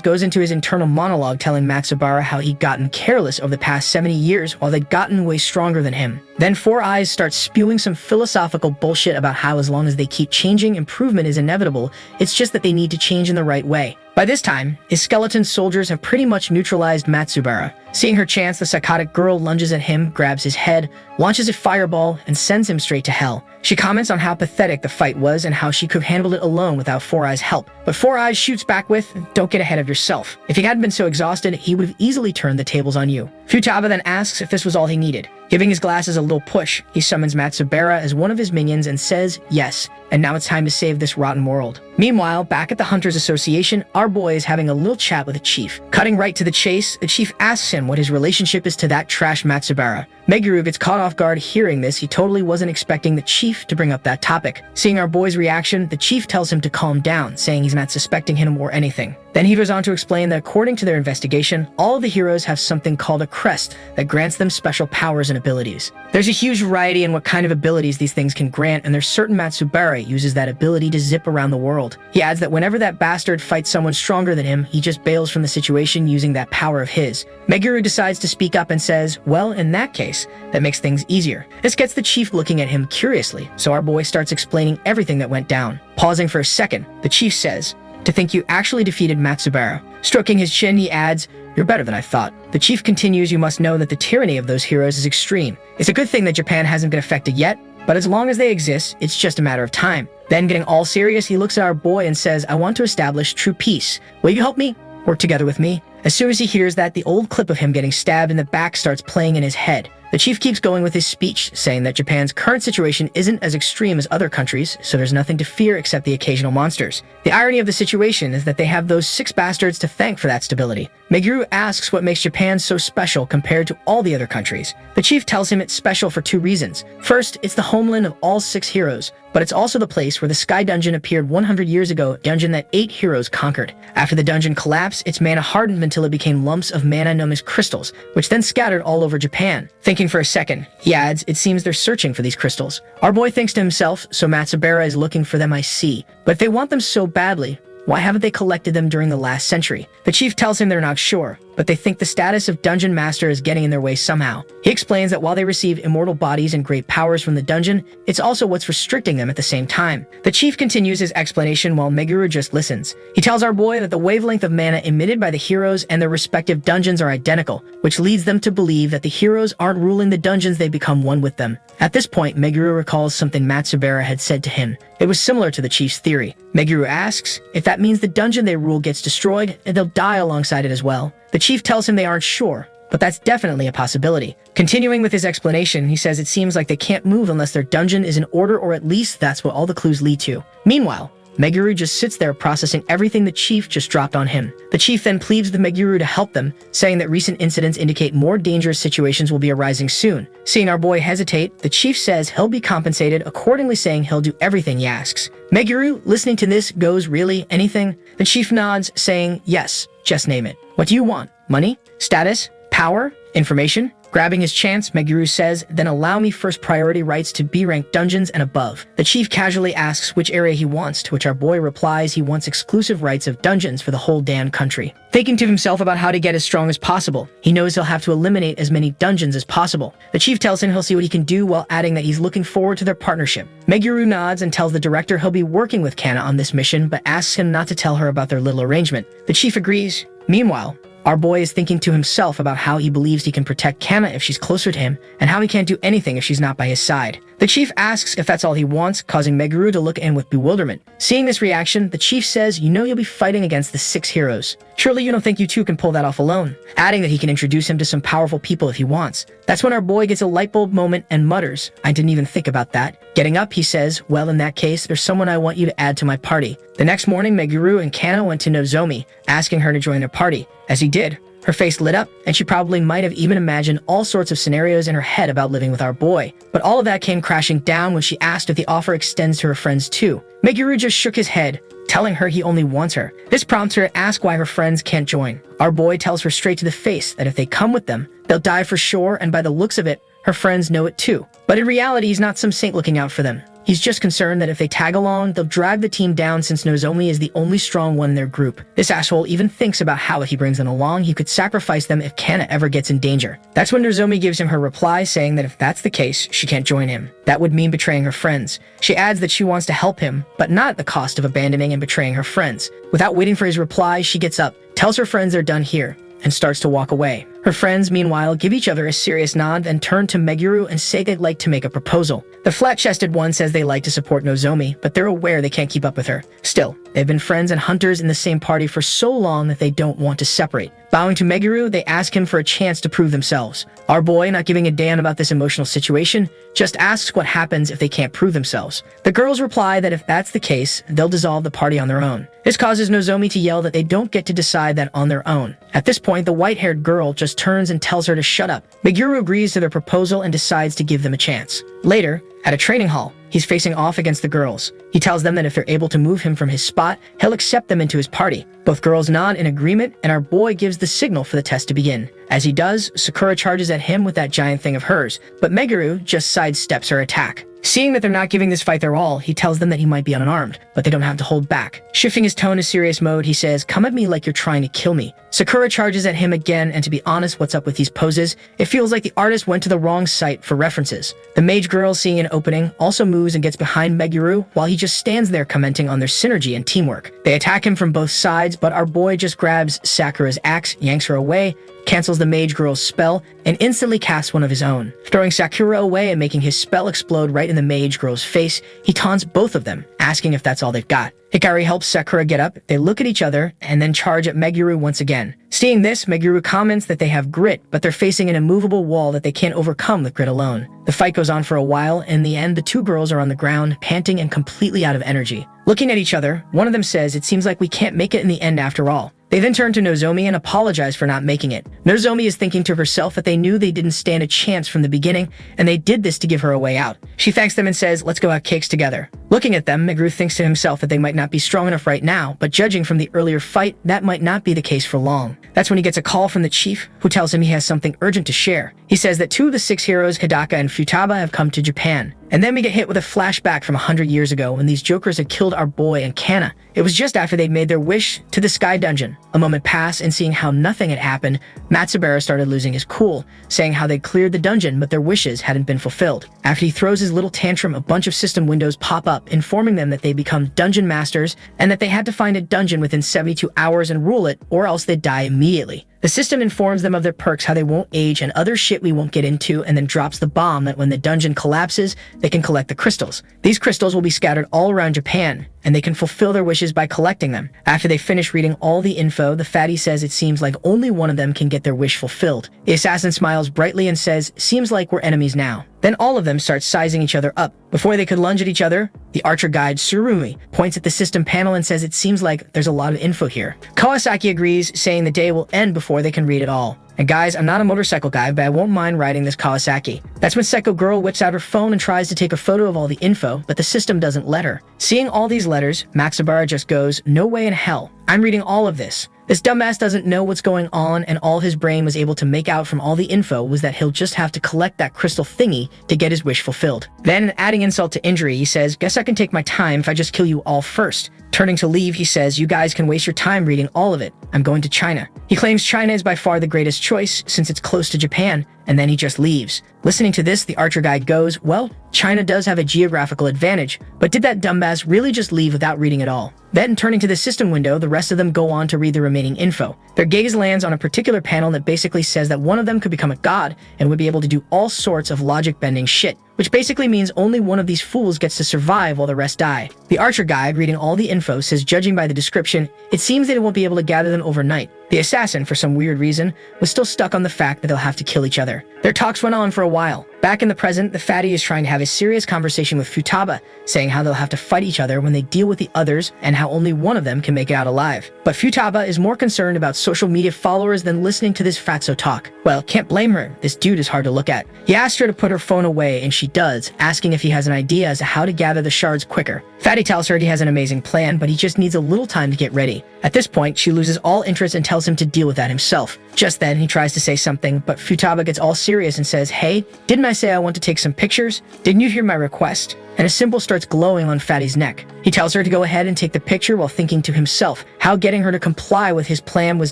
goes into his internal monologue telling Matsubara how he'd gotten careless over the past 70 years while they'd gotten way stronger than him. Then Four Eyes starts spewing some philosophical bullshit about how as long as they keep changing, improvement is inevitable, it's just that they need to change in the right way. By this time, his skeleton soldiers have pretty much neutralized Matsubara. Seeing her chance, the psychotic girl lunges at him, grabs his head, launches a fireball, and sends him straight to hell. She comments on how pathetic the fight was and how she could have handled it alone without Four Eyes' help. But Four Eyes shoots back with, "Don't get ahead of yourself. If he hadn't been so exhausted, he would have easily turned the tables on you." Futaba then asks if this was all he needed. Giving his glasses a little push, he summons Matsubara as one of his minions and says, "Yes, and now it's time to save this rotten world." Meanwhile, back at the Hunters Association, our boy is having a little chat with the chief. Cutting right to the chase, the chief asks him what his relationship is to that trash Matsubara. Meguru gets caught off guard hearing this. He totally wasn't expecting the chief to bring up that topic. Seeing our boy's reaction, the chief tells him to calm down, saying he's not suspecting him or anything. Then he goes on to explain that according to their investigation, all of the heroes have something called a crest that grants them special powers and abilities. There's a huge variety in what kind of abilities these things can grant, and there's certain Matsubara uses that ability to zip around the world. He adds that whenever that bastard fights someone stronger than him, he just bails from the situation using that power of his. Meguru decides to speak up and says, "Well, in that case, that makes things easier." This gets the chief looking at him curiously, so our boy starts explaining everything that went down. Pausing for a second, the chief says, "To think you actually defeated Matsubara." Stroking his chin, he adds, "You're better than I thought." The chief continues, "You must know that the tyranny of those heroes is extreme. It's a good thing that Japan hasn't been affected yet, but as long as they exist, it's just a matter of time." Then getting all serious, he looks at our boy and says, "I want to establish true peace. Will you help me? Work together with me?" As soon as he hears that, the old clip of him getting stabbed in the back starts playing in his head. The chief keeps going with his speech, saying that Japan's current situation isn't as extreme as other countries, so there's nothing to fear except the occasional monsters. The irony of the situation is that they have those 6 bastards to thank for that stability. Meguru asks what makes Japan so special compared to all the other countries. The chief tells him it's special for 2 reasons. First, it's the homeland of all 6 heroes, but it's also the place where the Sky Dungeon appeared 100 years ago, a dungeon that 8 heroes conquered. After the dungeon collapsed, its mana hardened until it became lumps of mana known as crystals, which then scattered all over Japan. Thinking for a second, he adds, "It seems they're searching for these crystals." Our boy thinks to himself, "So Matsubara is looking for them, I see. But if they want them so badly, why haven't they collected them during the last century?" The chief tells him they're not sure, but they think the status of dungeon master is getting in their way somehow. He explains that while they receive immortal bodies and great powers from the dungeon, it's also what's restricting them at the same time. The chief continues his explanation while Meguru just listens. He tells our boy that the wavelength of mana emitted by the heroes and their respective dungeons are identical, which leads them to believe that the heroes aren't ruling the dungeons, they become one with them. At this point, Meguru recalls something Matsubara had said to him. It was similar to the chief's theory. Meguru asks if that means the dungeon they rule gets destroyed and they'll die alongside it as well. The chief tells him they aren't sure, but that's definitely a possibility. Continuing with his explanation, he says it seems like they can't move unless their dungeon is in order, or at least that's what all the clues lead to. Meanwhile, Meguru just sits there processing everything the chief just dropped on him. The chief then pleads with Meguru to help them, saying that recent incidents indicate more dangerous situations will be arising soon. Seeing our boy hesitate, the chief says he'll be compensated, accordingly saying he'll do everything he asks. Meguru, listening to this, goes, "Really? Anything?" The chief nods, saying, "Yes, just name it. What do you want? Money? Status? Power? Information?" Grabbing his chance, Meguru says, "Then allow me first priority rights to B-rank dungeons and above." The chief casually asks which area he wants, to which our boy replies he wants exclusive rights of dungeons for the whole damn country. Thinking to himself about how to get as strong as possible, he knows he'll have to eliminate as many dungeons as possible. The chief tells him he'll see what he can do, while adding that he's looking forward to their partnership. Meguru nods and tells the director he'll be working with Kana on this mission, but asks him not to tell her about their little arrangement. The chief agrees. Meanwhile, our boy is thinking to himself about how he believes he can protect Kana if she's closer to him, and how he can't do anything if she's not by his side. The chief asks if that's all he wants, causing Meguru to look in with bewilderment. Seeing this reaction, the chief says, "You know you'll be fighting against the 6 heroes. Surely you don't think you two can pull that off alone?" Adding that he can introduce him to some powerful people if he wants. That's when our boy gets a light bulb moment and mutters, "I didn't even think about that." Getting up, he says, "Well, in that case, there's someone I want you to add to my party." The next morning, Meguru and Kana went to Nozomi, asking her to join their party. As he did, her face lit up, and she probably might have even imagined all sorts of scenarios in her head about living with our boy. But all of that came crashing down when she asked if the offer extends to her friends too. Meguru just shook his head, telling her he only wants her. This prompts her to ask why her friends can't join. Our boy tells her straight to the face that if they come with them, they'll die for sure, and by the looks of it, her friends know it too. But in reality, he's not some saint looking out for them. He's just concerned that if they tag along, they'll drag the team down, since Nozomi is the only strong one in their group. This asshole even thinks about how if he brings them along, he could sacrifice them if Kana ever gets in danger. That's when Nozomi gives him her reply, saying that if that's the case, she can't join him. That would mean betraying her friends. She adds that she wants to help him, but not at the cost of abandoning and betraying her friends. Without waiting for his reply, she gets up, tells her friends they're done here, and starts to walk away. Her friends, meanwhile, give each other a serious nod, then turn to Meguru and say they'd like to make a proposal. The flat-chested one says they like to support Nozomi, but they're aware they can't keep up with her. Still, they've been friends and hunters in the same party for so long that they don't want to separate. Bowing to Meguru, they ask him for a chance to prove themselves. Our boy, not giving a damn about this emotional situation, just asks what happens if they can't prove themselves. The girls reply that if that's the case, they'll dissolve the party on their own. This causes Nozomi to yell that they don't get to decide that on their own. At this point, the white-haired girl just turns and tells her to shut up. Meguru agrees to their proposal and decides to give them a chance. Later, at a training hall, he's facing off against the girls. He tells them that if they're able to move him from his spot, he'll accept them into his party. Both girls nod in agreement, and our boy gives the signal for the test to begin. As he does, Sakura charges at him with that giant thing of hers, but Meguru just sidesteps her attack. Seeing that they're not giving this fight their all, he tells them that he might be unarmed, but they don't have to hold back. Shifting his tone to serious mode, he says, "Come at me like you're trying to kill me." Sakura charges at him again, and to be honest, what's up with these poses? It feels like the artist went to the wrong site for references. The mage girl, seeing an opening, also moves and gets behind Meguru, while he just stands there commenting on their synergy and teamwork. They attack him from both sides, but our boy just grabs Sakura's axe, yanks her away, cancels the mage girl's spell, and instantly casts one of his own. Throwing Sakura away and making his spell explode right in the mage girl's face, he taunts both of them, asking if that's all they've got. Hikari helps Sakura get up, they look at each other, and then charge at Meguru once again. Seeing this, Meguru comments that they have grit, but they're facing an immovable wall that they can't overcome with grit alone. The fight goes on for a while, and in the end, the two girls are on the ground, panting and completely out of energy. Looking at each other, one of them says, "It seems like we can't make it in the end after all." They then turn to Nozomi and apologize for not making it. Nozomi is thinking to herself that they knew they didn't stand a chance from the beginning, and they did this to give her a way out. She thanks them and says, "Let's go have cakes together." Looking at them, Meguru thinks to himself that they might not be strong enough right now, but judging from the earlier fight, that might not be the case for long. That's when he gets a call from the chief, who tells him he has something urgent to share. He says that 2 of the 6 heroes, Hidaka and Futaba, have come to Japan. And then we get hit with a flashback from 100 years ago when these jokers had killed our boy and Kana. It was just after they'd made their wish to the Sky Dungeon. A moment passed, and seeing how nothing had happened, Matsubara started losing his cool, saying how they'd cleared the dungeon but their wishes hadn't been fulfilled. After he throws his little tantrum, a bunch of system windows pop up, informing them that they become dungeon masters and that they had to find a dungeon within 72 hours and rule it, or else they'd die immediately. The system informs them of their perks, how they won't age, and other shit we won't get into, and then drops the bomb that when the dungeon collapses, they can collect the crystals. These crystals will be scattered all around Japan, and they can fulfill their wishes by collecting them. After they finish reading all the info, the fatty says it seems like only one of them can get their wish fulfilled. The assassin smiles brightly and says, "Seems like we're enemies now." Then all of them start sizing each other up. Before they could lunge at each other, the archer guide Tsurumi points at the system panel and says it seems like there's a lot of info here. Kawasaki agrees, saying the day will end before they can read it all. And guys, I'm not a motorcycle guy, but I won't mind riding this Kawasaki. That's when Psycho Girl whips out her phone and tries to take a photo of all the info, but the system doesn't let her. Seeing all these letters, Matsubara just goes, "No way in hell. I'm reading all of this." This dumbass doesn't know what's going on, and all his brain was able to make out from all the info was that he'll just have to collect that crystal thingy to get his wish fulfilled. Then, adding insult to injury, he says, "Guess I can take my time if I just kill you all first." Turning to leave, he says, "You guys can waste your time reading all of it. I'm going to China." He claims China is by far the greatest choice since it's close to Japan, and then he just leaves. Listening to this, the archer guy goes, "Well, China does have a geographical advantage, but did that dumbass really just leave without reading it all?" Then, turning to the system window, the rest of them go on to read the remaining info. Their gaze lands on a particular panel that basically says that one of them could become a god and would be able to do all sorts of logic-bending shit, which basically means only one of these fools gets to survive while the rest die. The archer guide, reading all the info, says judging by the description, it seems that it won't be able to gather them overnight. The assassin, for some weird reason, was still stuck on the fact that they'll have to kill each other. Their talks went on for a while. Back in the present, the fatty is trying to have a serious conversation with Futaba, saying how they'll have to fight each other when they deal with the others and how only one of them can make it out alive. But Futaba is more concerned about social media followers than listening to this fatso talk. Well, can't blame her. This dude is hard to look at. He asks her to put her phone away, and she does, asking if he has an idea as to how to gather the shards quicker. Fatty tells her he has an amazing plan, but he just needs a little time to get ready. At this point, she loses all interest and tells him to deal with that himself. Just then, he tries to say something, but Futaba gets all serious and says, "Hey, didn't I say I want to take some pictures? Didn't you hear my request?" And a symbol starts glowing on Fatty's neck. He tells her to go ahead and take the picture while thinking to himself how getting her to comply with his plan was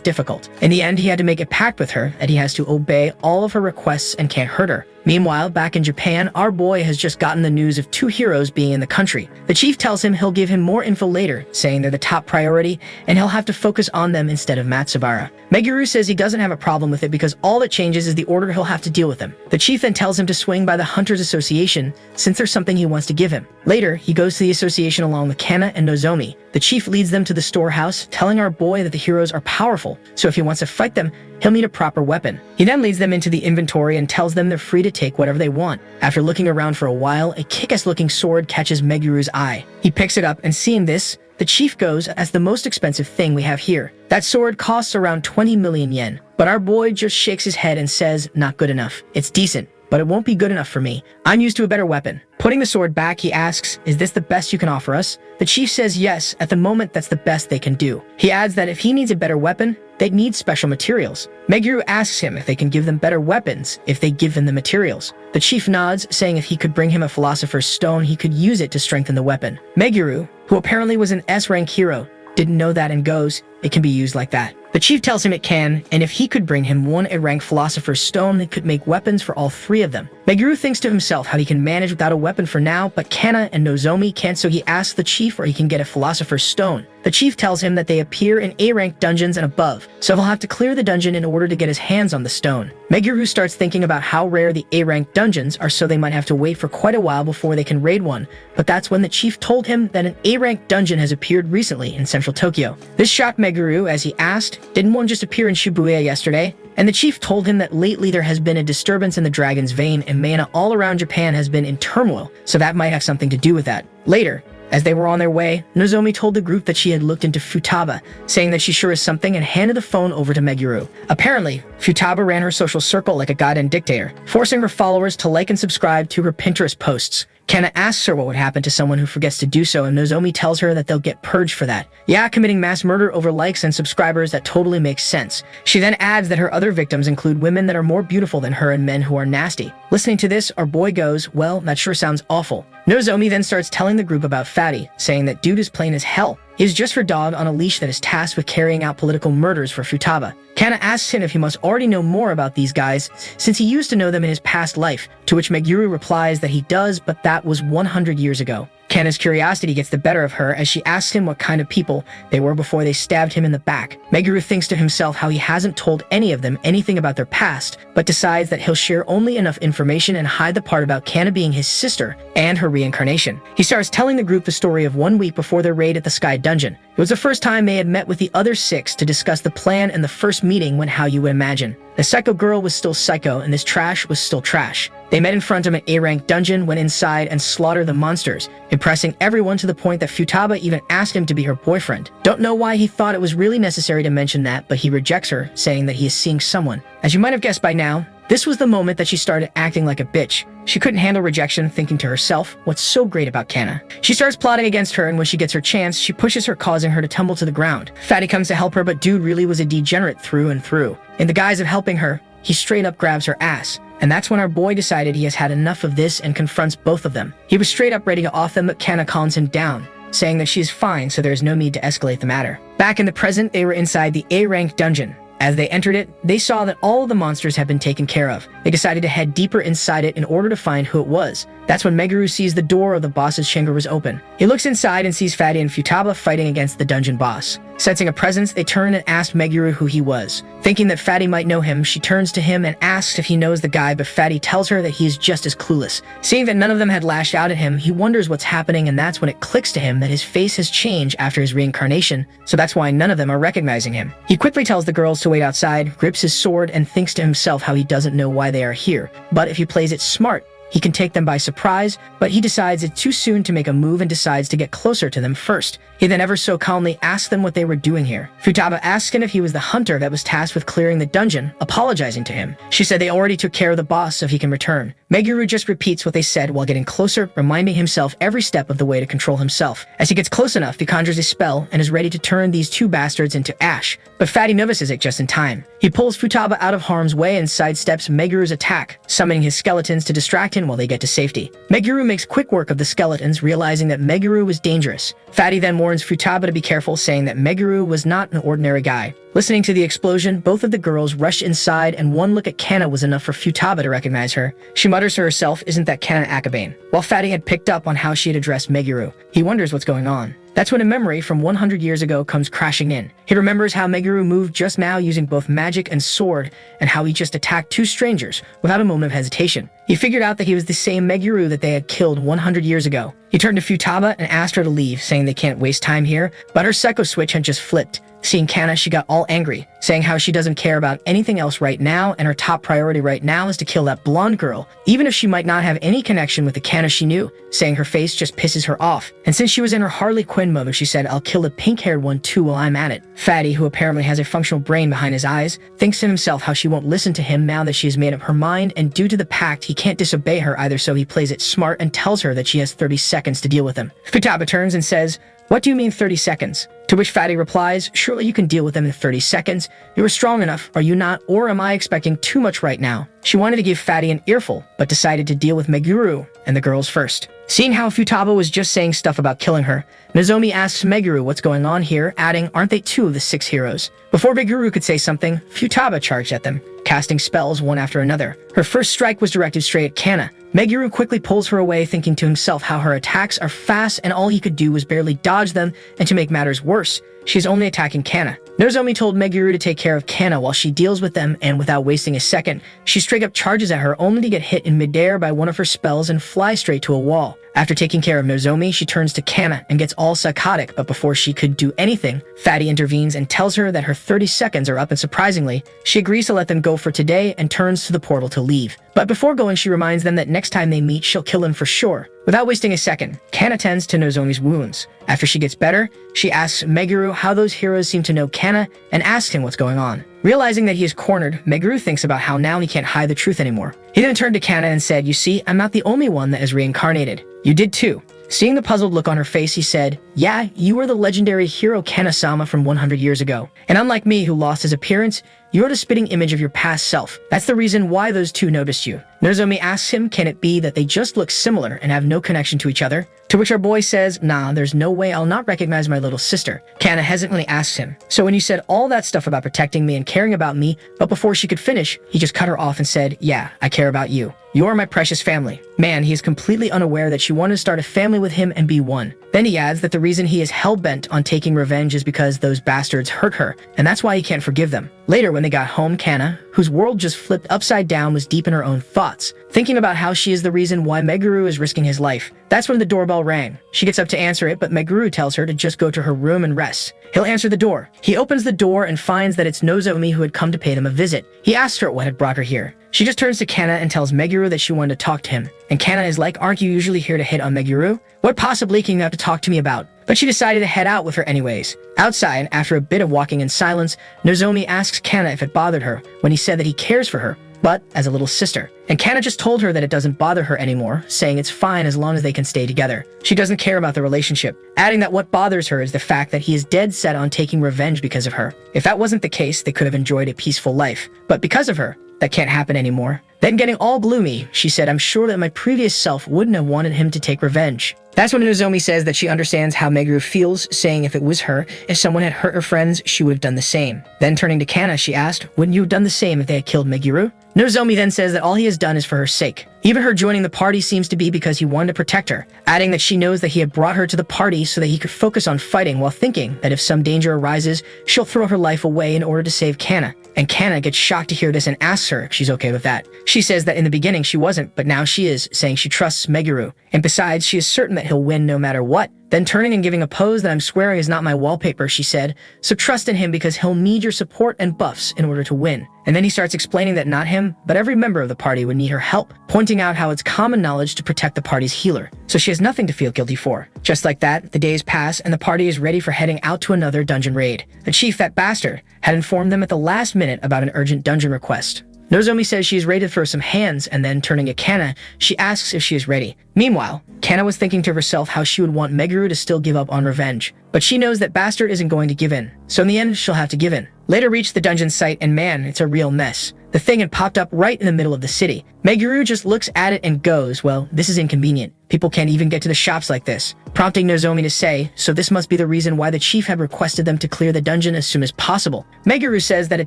difficult. In the end, he had to make a pact with her that he has to obey all of her requests and can't hurt her. Meanwhile, back in Japan, our boy has just gotten the news of 2 heroes being in the country. The chief tells him he'll give him more info later, saying they're the top priority, and he'll have to focus on them instead of Matsubara. Meguru says he doesn't have a problem with it because all that changes is the order he'll have to deal with them. The chief then tells him to swing by the Hunters Association, since there's something he wants to give him. Later, he goes to the association along with Kana and Nozomi. The chief leads them to the storehouse, telling our boy that the heroes are powerful, so if he wants to fight them, he'll need a proper weapon. He then leads them into the inventory and tells them they're free to take whatever they want. After looking around for a while, a kick-ass looking sword catches Meguru's eye. He picks it up, and seeing this, the chief goes, "As the most expensive thing we have here. That sword costs around 20 million yen. But our boy just shakes his head and says, "Not good enough. It's decent, but it won't be good enough for me. I'm used to a better weapon." Putting the sword back, he asks, "Is this the best you can offer us?" The chief says yes, at the moment that's the best they can do. He adds that if he needs a better weapon, they'd need special materials. Meguru asks him if they can give them better weapons if they give him the materials. The chief nods, saying if he could bring him a philosopher's stone, he could use it to strengthen the weapon. Meguru, who apparently was an S-rank hero, didn't know that and goes, "It can be used like that." The chief tells him it can, and if he could bring him one A-rank philosopher's stone, it could make weapons for all 3 of them. Meguru thinks to himself how he can manage without a weapon for now, but Kana and Nozomi can't, so he asks the chief where he can get a philosopher's stone. The chief tells him that they appear in A-rank dungeons and above, so he'll have to clear the dungeon in order to get his hands on the stone. Meguru starts thinking about how rare the A-rank dungeons are, so they might have to wait for quite a while before they can raid one, but that's when the chief told him that an A-rank dungeon has appeared recently in central Tokyo. This shocked Meguru as he asked, "Didn't one just appear in Shibuya yesterday?" And the chief told him that lately there has been a disturbance in the dragon's vein and mana all around Japan has been in turmoil, so that might have something to do with that. Later, as they were on their way, Nozomi told the group that she had looked into Futaba, saying that she sure is something, and handed the phone over to Meguru. Apparently, Futaba ran her social circle like a goddamn dictator, forcing her followers to like and subscribe to her Pinterest posts. Kana asks her what would happen to someone who forgets to do so, and Nozomi tells her that they'll get purged for that. Yeah, committing mass murder over likes and subscribers, that totally makes sense. She then adds that her other victims include women that are more beautiful than her and men who are nasty. Listening to this, our boy goes, well, that sure sounds awful. Nozomi then starts telling the group about Fatty, saying that dude is plain as hell. He is just her dog on a leash that is tasked with carrying out political murders for Futaba. Kana asks him if he must already know more about these guys, since he used to know them in his past life, to which Meguru replies that he does, but that was 100 years ago. Kana's curiosity gets the better of her as she asks him what kind of people they were before they stabbed him in the back. Meguru thinks to himself how he hasn't told any of them anything about their past, but decides that he'll share only enough information and hide the part about Kana being his sister and her reincarnation. He starts telling the group the story of 1 week before their raid at the Sky Dungeon. It was the first time they had met with the other 6 to discuss the plan, and the first meeting went how you would imagine. The psycho girl was still psycho, and this trash was still trash. They met in front of an A-rank dungeon, went inside, and slaughtered the monsters, impressing everyone to the point that Futaba even asked him to be her boyfriend. Don't know why he thought it was really necessary to mention that, but he rejects her, saying that he is seeing someone. As you might have guessed by now, this was the moment that she started acting like a bitch. She couldn't handle rejection, thinking to herself, what's so great about Kana? She starts plotting against her, and when she gets her chance, she pushes her, causing her to tumble to the ground. Fatty comes to help her, but dude really was a degenerate through and through. In the guise of helping her, he straight up grabs her ass. And that's when our boy decided he has had enough of this and confronts both of them. He was straight up ready to off them, but Kana calms him down, saying that she is fine, so there is no need to escalate the matter. Back in the present, they were inside the A-rank dungeon. As they entered it, they saw that all of the monsters had been taken care of. They decided to head deeper inside it in order to find who it was. That's when Meguru sees the door of the boss's chamber was open. He looks inside and sees Fatty and Futaba fighting against the dungeon boss. Sensing a presence, they turn and ask Meguru who he was. Thinking that Fatty might know him, she turns to him and asks if he knows the guy, but Fatty tells her that he is just as clueless. Seeing that none of them had lashed out at him, he wonders what's happening, and that's when it clicks to him that his face has changed after his reincarnation, so that's why none of them are recognizing him. He quickly tells the girls to wait outside, grips his sword, and thinks to himself how he doesn't know why they are here. But if he plays it smart, he can take them by surprise, but he decides it's too soon to make a move and decides to get closer to them first. He then ever so calmly asks them what they were doing here. Futaba asks him if he was the hunter that was tasked with clearing the dungeon, apologizing to him. She said they already took care of the boss, so he can return. Meguru just repeats what they said while getting closer, reminding himself every step of the way to control himself. As he gets close enough, he conjures a spell and is ready to turn these 2 bastards into ash. But Fatty notices it just in time. He pulls Futaba out of harm's way and sidesteps Meguru's attack, summoning his skeletons to distract him while they get to safety. Meguru makes quick work of the skeletons, realizing that Meguru was dangerous. Fatty then warns Futaba to be careful, saying that Meguru was not an ordinary guy. Listening to the explosion, both of the girls rush inside, and one look at Kana was enough for Futaba to recognize her. She mutters to herself, isn't that Kana Akabane? While Fatty had picked up on how she had addressed Meguru, he wonders what's going on. That's when a memory from 100 years ago comes crashing in. He remembers how Meguru moved just now using both magic and sword, and how he just attacked 2 strangers without a moment of hesitation. He figured out that he was the same Meguru that they had killed 100 years ago. He turned to Futaba and asked her to leave, saying they can't waste time here, but her psycho switch had just flipped. Seeing Kana, she got all angry, saying how she doesn't care about anything else right now, and her top priority right now is to kill that blonde girl, even if she might not have any connection with the Kana she knew, saying her face just pisses her off. And since she was in her Harley Quinn mode, she said, I'll kill the pink-haired one too while I'm at it. Fatty, who apparently has a functional brain behind his eyes, thinks to himself how she won't listen to him now that she has made up her mind, and due to the pact, he can't disobey her either, so he plays it smart and tells her that she has 30 seconds to deal with him. Futaba turns and says, what do you mean 30 seconds? To which Fatty replies, surely you can deal with them in 30 seconds. You are strong enough, are you not? Or am I expecting too much right now? She wanted to give Fatty an earful, but decided to deal with Meguru and the girls first. Seeing how Futaba was just saying stuff about killing her, Nozomi asks Meguru what's going on here, adding, aren't they 2 of the 6 heroes? Before Meguru could say something, Futaba charged at them, casting spells one after another. Her first strike was directed straight at Kana. Meguru quickly pulls her away, thinking to himself how her attacks are fast and all he could do was barely dodge them, and to make matters worse, she's only attacking Kana. Nozomi told Meguru to take care of Kana while she deals with them, and without wasting a second, she straight up charges at her only to get hit in midair by one of her spells and fly straight to a wall. After taking care of Nozomi, she turns to Kana and gets all psychotic, but before she could do anything, Fatty intervenes and tells her that her 30 seconds are up, and surprisingly, she agrees to let them go for today and turns to the portal to leave. But before going, she reminds them that next time they meet, she'll kill him for sure. Without wasting a second, Kana tends to Nozomi's wounds. After she gets better, she asks Meguru how those heroes seem to know Kana and asks him what's going on. Realizing that he is cornered, Meguru thinks about how now he can't hide the truth anymore. He then turned to Kana and said, "You see, I'm not the only one that is reincarnated. You did too." Seeing the puzzled look on her face, he said, "Yeah, you were the legendary hero Kana-sama from 100 years ago. And unlike me, who lost his appearance, you're the spitting image of your past self. That's the reason why those two noticed you." Nozomi asks him, can it be that they just look similar and have no connection to each other? To which our boy says, "Nah, there's no way I'll not recognize my little sister." Kana hesitantly asks him, "So when you said all that stuff about protecting me and caring about me, but before she could finish, he just cut her off and said, 'Yeah, I care about you. You're my precious family.'" Man, he is completely unaware that she wanted to start a family with him and be one. Then he adds that the reason he is hell-bent on taking revenge is because those bastards hurt her, and that's why he can't forgive them. Later, when they got home, Kana, whose world just flipped upside down, was deep in her own thoughts, thinking about how she is the reason why Meguru is risking his life. That's when the doorbell rang. She gets up to answer it, but Meguru tells her to just go to her room and rest. He'll answer the door. He opens the door and finds that it's Nozomi who had come to pay them a visit. He asks her what had brought her here. She just turns to Kana and tells Meguru that she wanted to talk to him. And Kana is like, "Aren't you usually here to hit on Meguru? What possibly can you have to talk to me about?" But she decided to head out with her anyways. Outside, after a bit of walking in silence, Nozomi asks Kana if it bothered her when he said that he cares for her, but as a little sister. And Kana just told her that it doesn't bother her anymore, saying it's fine as long as they can stay together. She doesn't care about the relationship, adding that what bothers her is the fact that he is dead set on taking revenge because of her. If that wasn't the case, they could have enjoyed a peaceful life. But because of her, that can't happen anymore. Then getting all gloomy, she said, "I'm sure that my previous self wouldn't have wanted him to take revenge." That's when Nozomi says that she understands how Meguru feels, saying if it was her, if someone had hurt her friends, she would have done the same. Then turning to Kana, she asked, "Wouldn't you have done the same if they had killed Meguru?" Nozomi then says that all he has done is for her sake. Even her joining the party seems to be because he wanted to protect her, adding that she knows that he had brought her to the party so that he could focus on fighting, while thinking that if some danger arises, she'll throw her life away in order to save Kana. And Kana gets shocked to hear this and asks her if she's okay with that. She says that in the beginning she wasn't, but now she is, saying she trusts Meguru. And besides, she is certain that he'll win no matter what. Then turning and giving a pose that I'm swearing is not my wallpaper, she said, "So trust in him because he'll need your support and buffs in order to win." And then he starts explaining that not him, but every member of the party would need her help, pointing out how it's common knowledge to protect the party's healer. So she has nothing to feel guilty for. Just like that, the days pass and the party is ready for heading out to another dungeon raid. The chief, that bastard, had informed them at the last minute about an urgent dungeon request. Nozomi says she is ready to throw some hands, and then turning to Kana, she asks if she is ready. Meanwhile, Kana was thinking to herself how she would want Meguru to still give up on revenge. But she knows that Bastard isn't going to give in, so in the end, she'll have to give in. Later reach the dungeon site, and man, it's a real mess. The thing had popped up right in the middle of the city. Meguru just looks at it and goes, "Well, this is inconvenient. People can't even get to the shops like this," prompting Nozomi to say, "So this must be the reason why the chief had requested them to clear the dungeon as soon as possible." Meguru says that it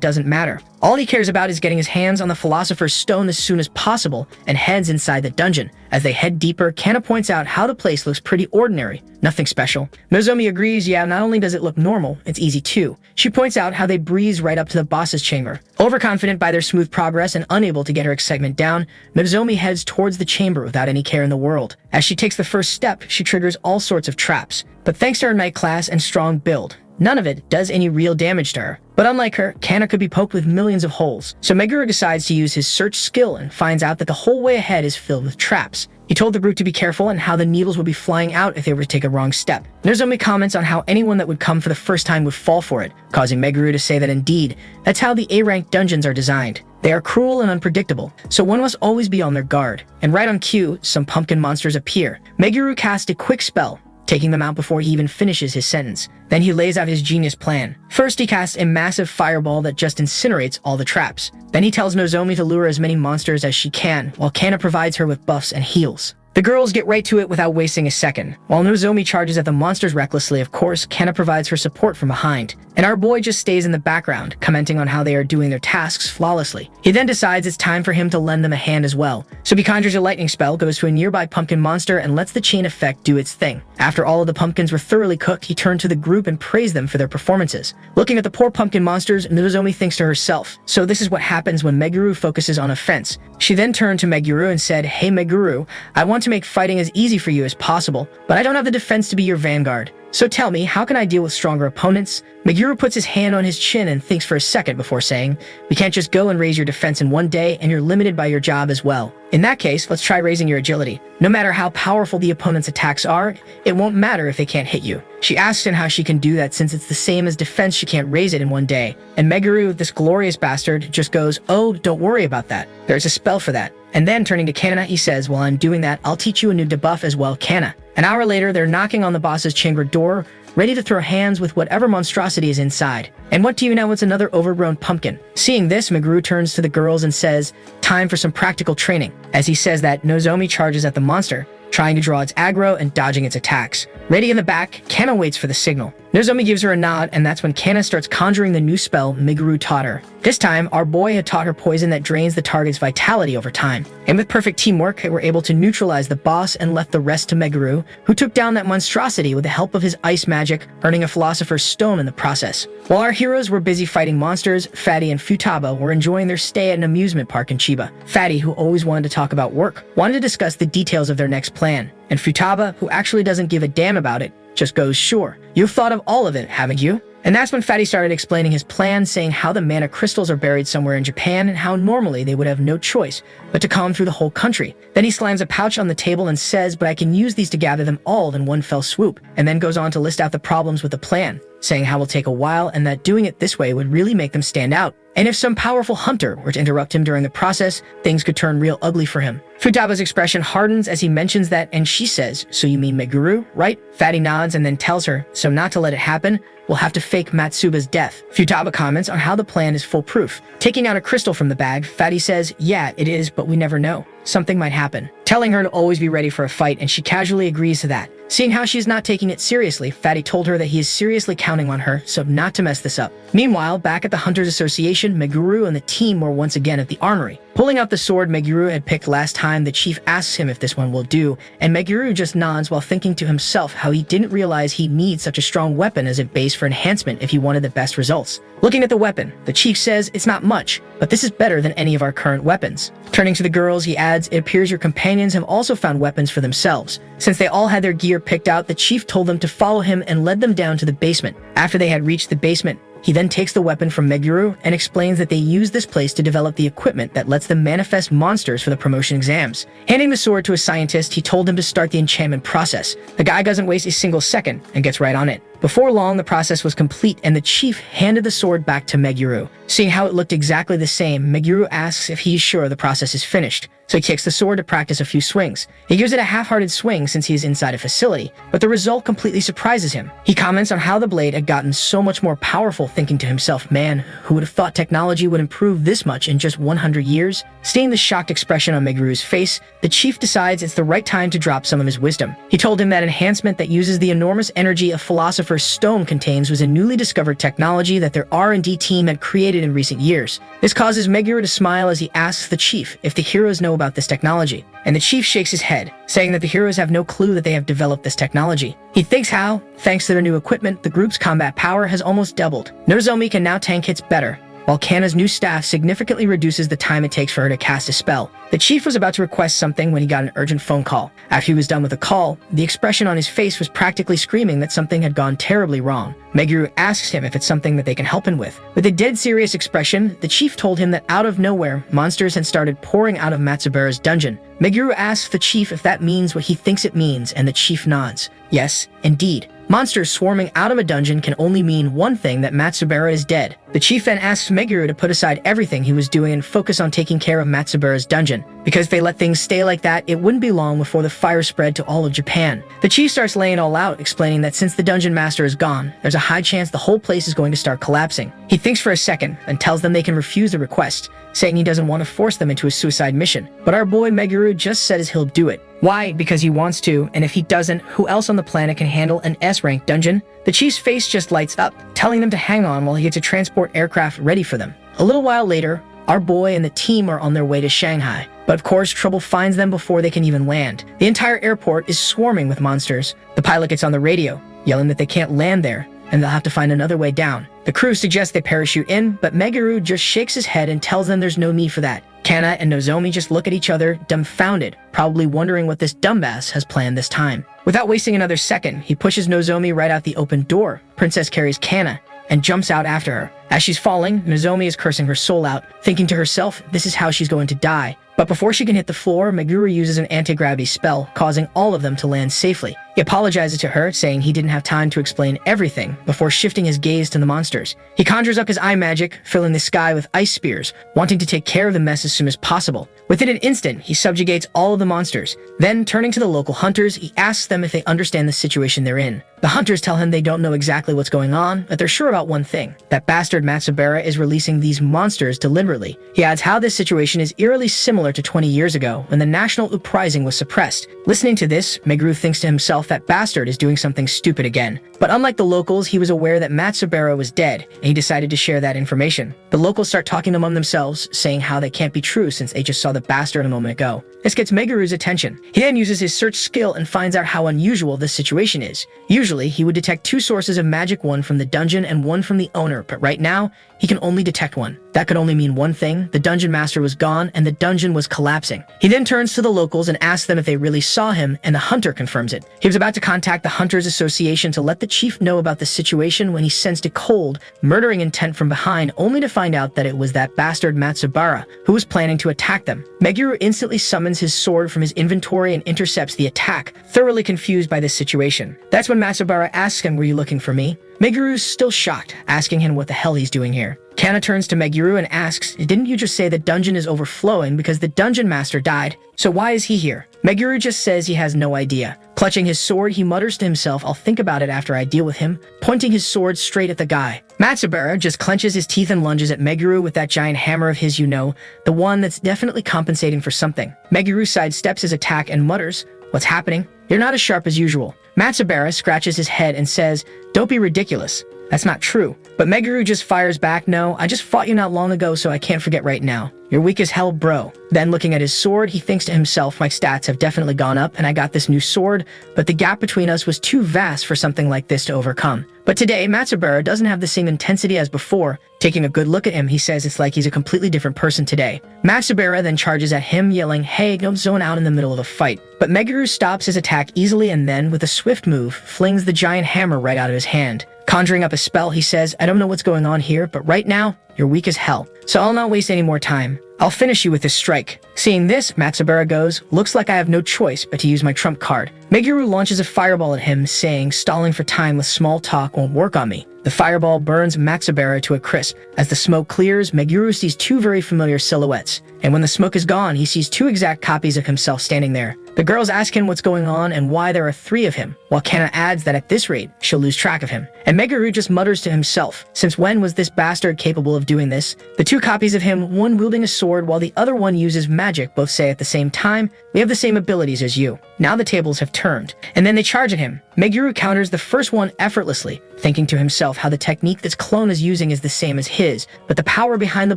doesn't matter. All he cares about is getting his hands on the Philosopher's Stone as soon as possible, and heads inside the dungeon. As they head deeper, Kana points out how the place looks pretty ordinary. Nothing special. Nozomi agrees, yeah, not only does it look normal, it's easy too. She points out how they breeze right up to the boss's chamber. Overconfident by their smooth progress and unable to get her excitement down, Nozomi heads towards the chamber without any care in the world. As she takes the first step, she triggers all sorts of traps. But thanks to her night class and strong build, none of it does any real damage to her. But unlike her, Kana could be poked with millions of holes. So Meguru decides to use his search skill and finds out that the whole way ahead is filled with traps. He told the group to be careful and how the needles would be flying out if they were to take a wrong step. Nozomi comments on how anyone that would come for the first time would fall for it, causing Meguru to say that indeed, that's how the A-rank dungeons are designed. They are cruel and unpredictable, so one must always be on their guard. And right on cue, some pumpkin monsters appear. Meguru casts a quick spell, taking them out before he even finishes his sentence. Then he lays out his genius plan. First, he casts a massive fireball that just incinerates all the traps. Then he tells Nozomi to lure as many monsters as she can, while Kana provides her with buffs and heals. The girls get right to it without wasting a second. While Nozomi charges at the monsters recklessly, of course, Kana provides her support from behind. And our boy just stays in the background, commenting on how they are doing their tasks flawlessly. He then decides it's time for him to lend them a hand as well. So he conjures a lightning spell, goes to a nearby pumpkin monster, and lets the chain effect do its thing. After all of the pumpkins were thoroughly cooked, he turned to the group and praised them for their performances. Looking at the poor pumpkin monsters, Nozomi thinks to herself, so this is what happens when Meguru focuses on offense. She then turned to Meguru and said, "Hey Meguru, I want to make fighting as easy for you as possible, but I don't have the defense to be your vanguard." So tell me, how can I deal with stronger opponents? Meguru puts his hand on his chin and thinks for a second before saying, we can't just go and raise your defense in one day, and you're limited by your job as well. In that case, let's try raising your agility. No matter how powerful the opponent's attacks are, it won't matter if they can't hit you. She asks him how she can do that since it's the same as defense, she can't raise it in one day. And Meguru, this glorious bastard, just goes, oh, don't worry about that. There's a spell for that. And then turning to Kana, he says, while I'm doing that, I'll teach you a new debuff as well, Kana. An hour later, they're knocking on the boss's chamber door, ready to throw hands with whatever monstrosity is inside. And what do you know, it's another overgrown pumpkin. Seeing this, Meguru turns to the girls and says, time for some practical training. As he says that, Nozomi charges at the monster, trying to draw its aggro and dodging its attacks. Ready in the back, Kana waits for the signal. Nozomi gives her a nod, and that's when Kana starts conjuring the new spell Meguru taught her. This time, our boy had taught her poison that drains the target's vitality over time. And with perfect teamwork, they were able to neutralize the boss and left the rest to Meguru, who took down that monstrosity with the help of his ice magic, earning a philosopher's stone in the process. While our heroes were busy fighting monsters, Fatty and Futaba were enjoying their stay at an amusement park in Chiba. Fatty, who always wanted to talk about work, wanted to discuss the details of their next plan. And Futaba, who actually doesn't give a damn about it, just goes, sure. You've thought of all of it, haven't you? And that's when Fatty started explaining his plan, saying how the mana crystals are buried somewhere in Japan and how normally they would have no choice but to comb through the whole country. Then he slams a pouch on the table and says, but I can use these to gather them all in one fell swoop, and then goes on to list out the problems with the plan, saying how it will take a while and that doing it this way would really make them stand out. And if some powerful hunter were to interrupt him during the process, things could turn real ugly for him. Futaba's expression hardens as he mentions that, and she says, so you mean Meguru, right? Fatty nods and then tells her, so not to let it happen, we'll have to fake Matsuba's death. Futaba comments on how the plan is foolproof. Taking out a crystal from the bag, Fatty says, yeah, it is, but we never know. Something might happen. Telling her to always be ready for a fight, and she casually agrees to that. Seeing how she's not taking it seriously, Fatty told her that he is seriously counting on her, so not to mess this up. Meanwhile, back at the Hunters Association, Meguru and the team were once again at the armory. Pulling out the sword Meguru had picked last time, the chief asks him if this one will do, and Meguru just nods while thinking to himself how he didn't realize he'd need such a strong weapon as a base for enhancement if he wanted the best results. Looking at the weapon, the chief says it's not much, but this is better than any of our current weapons. Turning to the girls, he adds, it appears your companions have also found weapons for themselves. Since they all had their gear picked out, the chief told them to follow him and led them down to the basement. After they had reached the basement, he then takes the weapon from Meguru and explains that they use this place to develop the equipment that lets them manifest monsters for the promotion exams. Handing the sword to a scientist, he told him to start the enchantment process. The guy doesn't waste a single second and gets right on it. Before long, the process was complete and the chief handed the sword back to Meguru. Seeing how it looked exactly the same, Meguru asks if he's sure the process is finished. So he takes the sword to practice a few swings. He gives it a half-hearted swing since he is inside a facility, but the result completely surprises him. He comments on how the blade had gotten so much more powerful, thinking to himself, man, who would have thought technology would improve this much in just 100 years? Seeing the shocked expression on Meguru's face, the chief decides it's the right time to drop some of his wisdom. He told him that enhancement that uses the enormous energy a philosopher's stone contains was a newly discovered technology that their R&D team had created in recent years. This causes Meguru to smile as he asks the chief if the heroes know about this technology, and the chief shakes his head, saying that the heroes have no clue that they have developed this technology. He thinks how, thanks to their new equipment, the group's combat power has almost doubled. Nozomi can now tank hits better, while Kana's new staff significantly reduces the time it takes for her to cast a spell. The chief was about to request something when he got an urgent phone call. After he was done with the call, the expression on his face was practically screaming that something had gone terribly wrong. Meguru asks him if it's something that they can help him with. With a dead serious expression, the chief told him that out of nowhere, monsters had started pouring out of Matsubara's dungeon. Meguru asks the chief if that means what he thinks it means, and the chief nods. Yes, indeed. Monsters swarming out of a dungeon can only mean one thing, that Matsubara is dead. The chief then asks Meguru to put aside everything he was doing and focus on taking care of Matsubara's dungeon, because if they let things stay like that, it wouldn't be long before the fire spread to all of Japan. The chief starts laying it all out, explaining that since the dungeon master is gone, there's a high chance the whole place is going to start collapsing. He thinks for a second and tells them they can refuse the request, saying he doesn't want to force them into a suicide mission. But our boy Meguru just says he'll do it. Why? Because he wants to, and if he doesn't, who else on the planet can handle an S-rank dungeon? The chief's face just lights up, telling them to hang on while he gets a transport aircraft ready for them. A little while later, our boy and the team are on their way to Shanghai. But of course, trouble finds them before they can even land. The entire airport is swarming with monsters. The pilot gets on the radio, yelling that they can't land there, and they'll have to find another way down. The crew suggests they parachute in, but Meguru just shakes his head and tells them there's no need for that. Kana and Nozomi just look at each other, dumbfounded, probably wondering what this dumbass has planned this time. Without wasting another second, he pushes Nozomi right out the open door. Princess carries Kana and jumps out after her. As she's falling, Nozomi is cursing her soul out, thinking to herself this is how she's going to die. But before she can hit the floor, Meguru uses an anti-gravity spell, causing all of them to land safely. He apologizes to her, saying he didn't have time to explain everything, before shifting his gaze to the monsters. He conjures up his eye magic, filling the sky with ice spears, wanting to take care of the mess as soon as possible. Within an instant, he subjugates all of the monsters. Then, turning to the local hunters, he asks them if they understand the situation they're in. The hunters tell him they don't know exactly what's going on, but they're sure about one thing, that bastard Matsubara is releasing these monsters deliberately. He adds how this situation is eerily similar to 20 years ago, when the national uprising was suppressed. Listening to this, Meguru thinks to himself that bastard is doing something stupid again. But unlike the locals, he was aware that Matsubara was dead, and he decided to share that information. The locals start talking among themselves, saying how they can't be true since they just saw the bastard a moment ago. This gets Meguru's attention. He then uses his search skill and finds out how unusual this situation is. Usually, he would detect 2 sources of magic, one from the dungeon and one from the owner, but right now, he can only detect one. That could only mean one thing: the dungeon master was gone and the dungeon was collapsing. He then turns to the locals and asks them if they really saw him, and the hunter confirms it. He was about to contact the Hunters Association to let the chief know about the situation when he sensed a cold, murdering intent from behind, only to find out that it was that bastard Matsubara who was planning to attack them. Meguru instantly summons his sword from his inventory and intercepts the attack, thoroughly confused by this situation. That's when Matsubara asks him, "Were you looking for me?" Meguru's still shocked, asking him what the hell he's doing here. Kana turns to Meguru and asks, "Didn't you just say the dungeon is overflowing because the dungeon master died? So why is he here?" Meguru just says he has no idea. Clutching his sword, he mutters to himself, "I'll think about it after I deal with him," pointing his sword straight at the guy. Matsubara just clenches his teeth and lunges at Meguru with that giant hammer of his, the one that's definitely compensating for something. Meguru sidesteps his attack and mutters, "What's happening? You're not as sharp as usual." Matsubara scratches his head and says, "Don't be ridiculous. That's not true." But Meguru just fires back, "No, I just fought you not long ago, so I can't forget right now. You're weak as hell, bro." Then looking at his sword, he thinks to himself, "My stats have definitely gone up and I got this new sword, but the gap between us was too vast for something like this to overcome." But today, Matsubara doesn't have the same intensity as before. Taking a good look at him, he says it's like he's a completely different person today. Matsubara then charges at him, yelling, "Hey, don't zone out in the middle of a fight." But Meguru stops his attack easily and then, with a swift move, flings the giant hammer right out of his hand. Conjuring up a spell, he says, "I don't know what's going on here, but right now, you're weak as hell. So I'll not waste any more time. I'll finish you with this strike." Seeing this, Matsubara goes, "Looks like I have no choice but to use my trump card." Meguru launches a fireball at him, saying, "Stalling for time with small talk won't work on me." The fireball burns Matsubara to a crisp. As the smoke clears, Meguru sees 2 very familiar silhouettes. And when the smoke is gone, he sees 2 exact copies of himself standing there. The girls ask him what's going on and why there are 3 of him, while Kana adds that at this rate, she'll lose track of him. And Meguru just mutters to himself, since when was this bastard capable of doing this? The 2 copies of him, one wielding a sword while the other one uses magic, both say at the same time, "We have the same abilities as you." Now the tables have turned, and then they charge at him. Meguru counters the first one effortlessly, thinking to himself how the technique this clone is using is the same as his, but the power behind the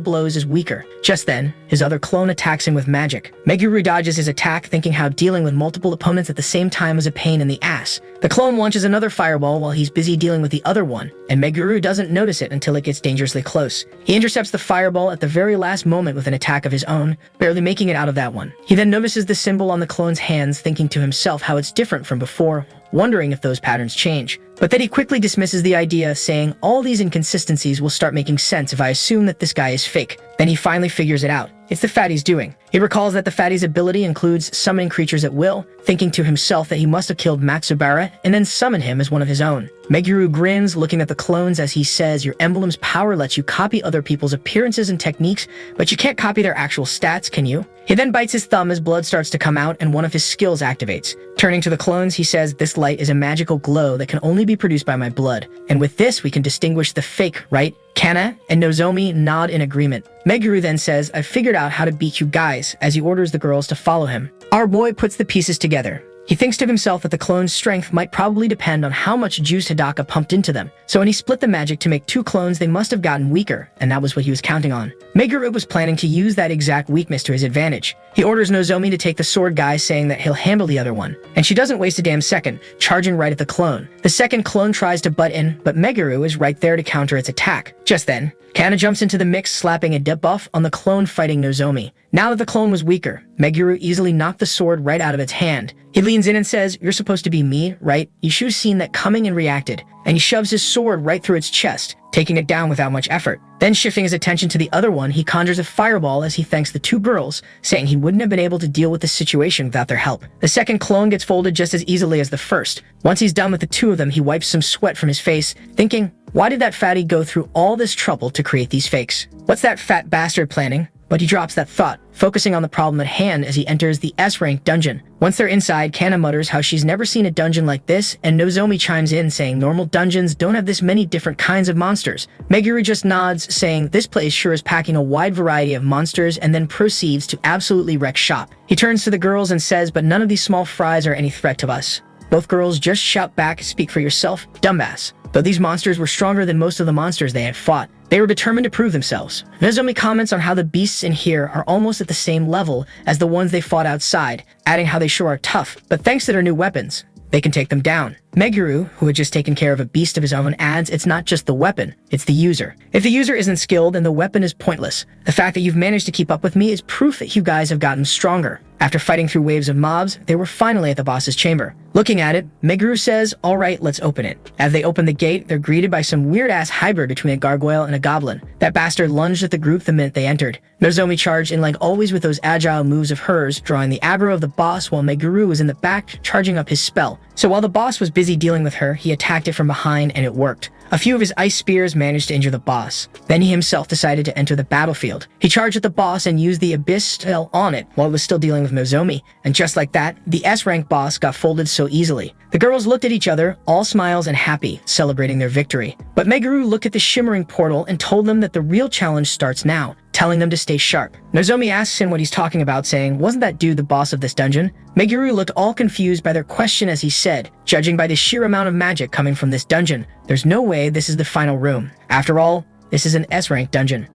blows is weaker. Just then, his other clone attacks him with magic. Meguru dodges his attack, thinking how dealing with multiple opponents at the same time is a pain in the ass. The clone launches another fireball while he's busy dealing with the other one, and Meguru doesn't notice it until it gets dangerously close. He intercepts the fireball at the very last moment with an attack of his own, barely making it out of that one. He then notices the symbol on the clone's hands, thinking to himself how it's different from before, wondering if those patterns change. But then he quickly dismisses the idea, saying all these inconsistencies will start making sense if I assume that this guy is fake. Then he finally figures it out. It's the fatty's doing. He recalls that the fatty's ability includes summoning creatures at will, thinking to himself that he must have killed Matsubara and then summon him as one of his own. Meguru grins, looking at the clones as he says, "Your emblem's power lets you copy other people's appearances and techniques, but you can't copy their actual stats, can you?" He then bites his thumb as blood starts to come out and one of his skills activates. Turning to the clones, he says, "This light is a magical glow that can only be produced by my blood. And with this, we can distinguish the fake, right?" Kana and Nozomi nod in agreement. Meguru then says, "I've figured out how to beat you guys," as he orders the girls to follow him. Our boy puts the pieces together. He thinks to himself that the clone's strength might probably depend on how much juice Hidaka pumped into them. So when he split the magic to make 2 clones, they must have gotten weaker, and that was what he was counting on. Meguru was planning to use that exact weakness to his advantage. He orders Nozomi to take the sword guy, saying that he'll handle the other one. And she doesn't waste a damn second, charging right at the clone. The second clone tries to butt in, but Meguru is right there to counter its attack. Just then, Kana jumps into the mix, slapping a debuff on the clone fighting Nozomi. Now that the clone was weaker, Meguru easily knocked the sword right out of its hand. He leans in and says, "You're supposed to be me, right? You should have seen that coming and reacted." And he shoves his sword right through its chest, taking it down without much effort. Then shifting his attention to the other one, he conjures a fireball as he thanks the 2 girls, saying he wouldn't have been able to deal with the situation without their help. The second clone gets folded just as easily as the first. Once he's done with the 2 of them, he wipes some sweat from his face, thinking, why did that fatty go through all this trouble to create these fakes? What's that fat bastard planning? But he drops that thought, focusing on the problem at hand as he enters the S-rank dungeon. Once they're inside, Kana mutters how she's never seen a dungeon like this, and Nozomi chimes in saying normal dungeons don't have this many different kinds of monsters. Meguru just nods, saying this place sure is packing a wide variety of monsters, and then proceeds to absolutely wreck shop. He turns to the girls and says, but none of these small fries are any threat to us. Both girls just shout back, speak for yourself, dumbass. Though these monsters were stronger than most of the monsters they had fought, they were determined to prove themselves. Nozomi comments on how the beasts in here are almost at the same level as the ones they fought outside, adding how they sure are tough, but thanks to their new weapons, they can take them down. Meguru, who had just taken care of a beast of his own, adds it's not just the weapon, it's the user. If the user isn't skilled, then the weapon is pointless. The fact that you've managed to keep up with me is proof that you guys have gotten stronger. After fighting through waves of mobs, they were finally at the boss's chamber. Looking at it, Meguru says, alright, let's open it. As they open the gate, they're greeted by some weird-ass hybrid between a gargoyle and a goblin. That bastard lunged at the group the minute they entered. Nozomi charged in like always with those agile moves of hers, drawing the aggro of the boss while Meguru was in the back charging up his spell. So while the boss was busy dealing with her, he attacked it from behind and it worked. A few of his ice spears managed to injure the boss. Then he himself decided to enter the battlefield. He charged at the boss and used the abyss spell on it while it was still dealing with Nozomi. And just like that, the S-rank boss got folded so easily. The girls looked at each other, all smiles and happy, celebrating their victory. But Meguru looked at the shimmering portal and told them that the real challenge starts now, telling them to stay sharp. Nozomi asks him what he's talking about, saying, wasn't that dude the boss of this dungeon? Meguru looked all confused by their question as he said, judging by the sheer amount of magic coming from this dungeon, there's no way this is the final room. After all, this is an S-rank dungeon.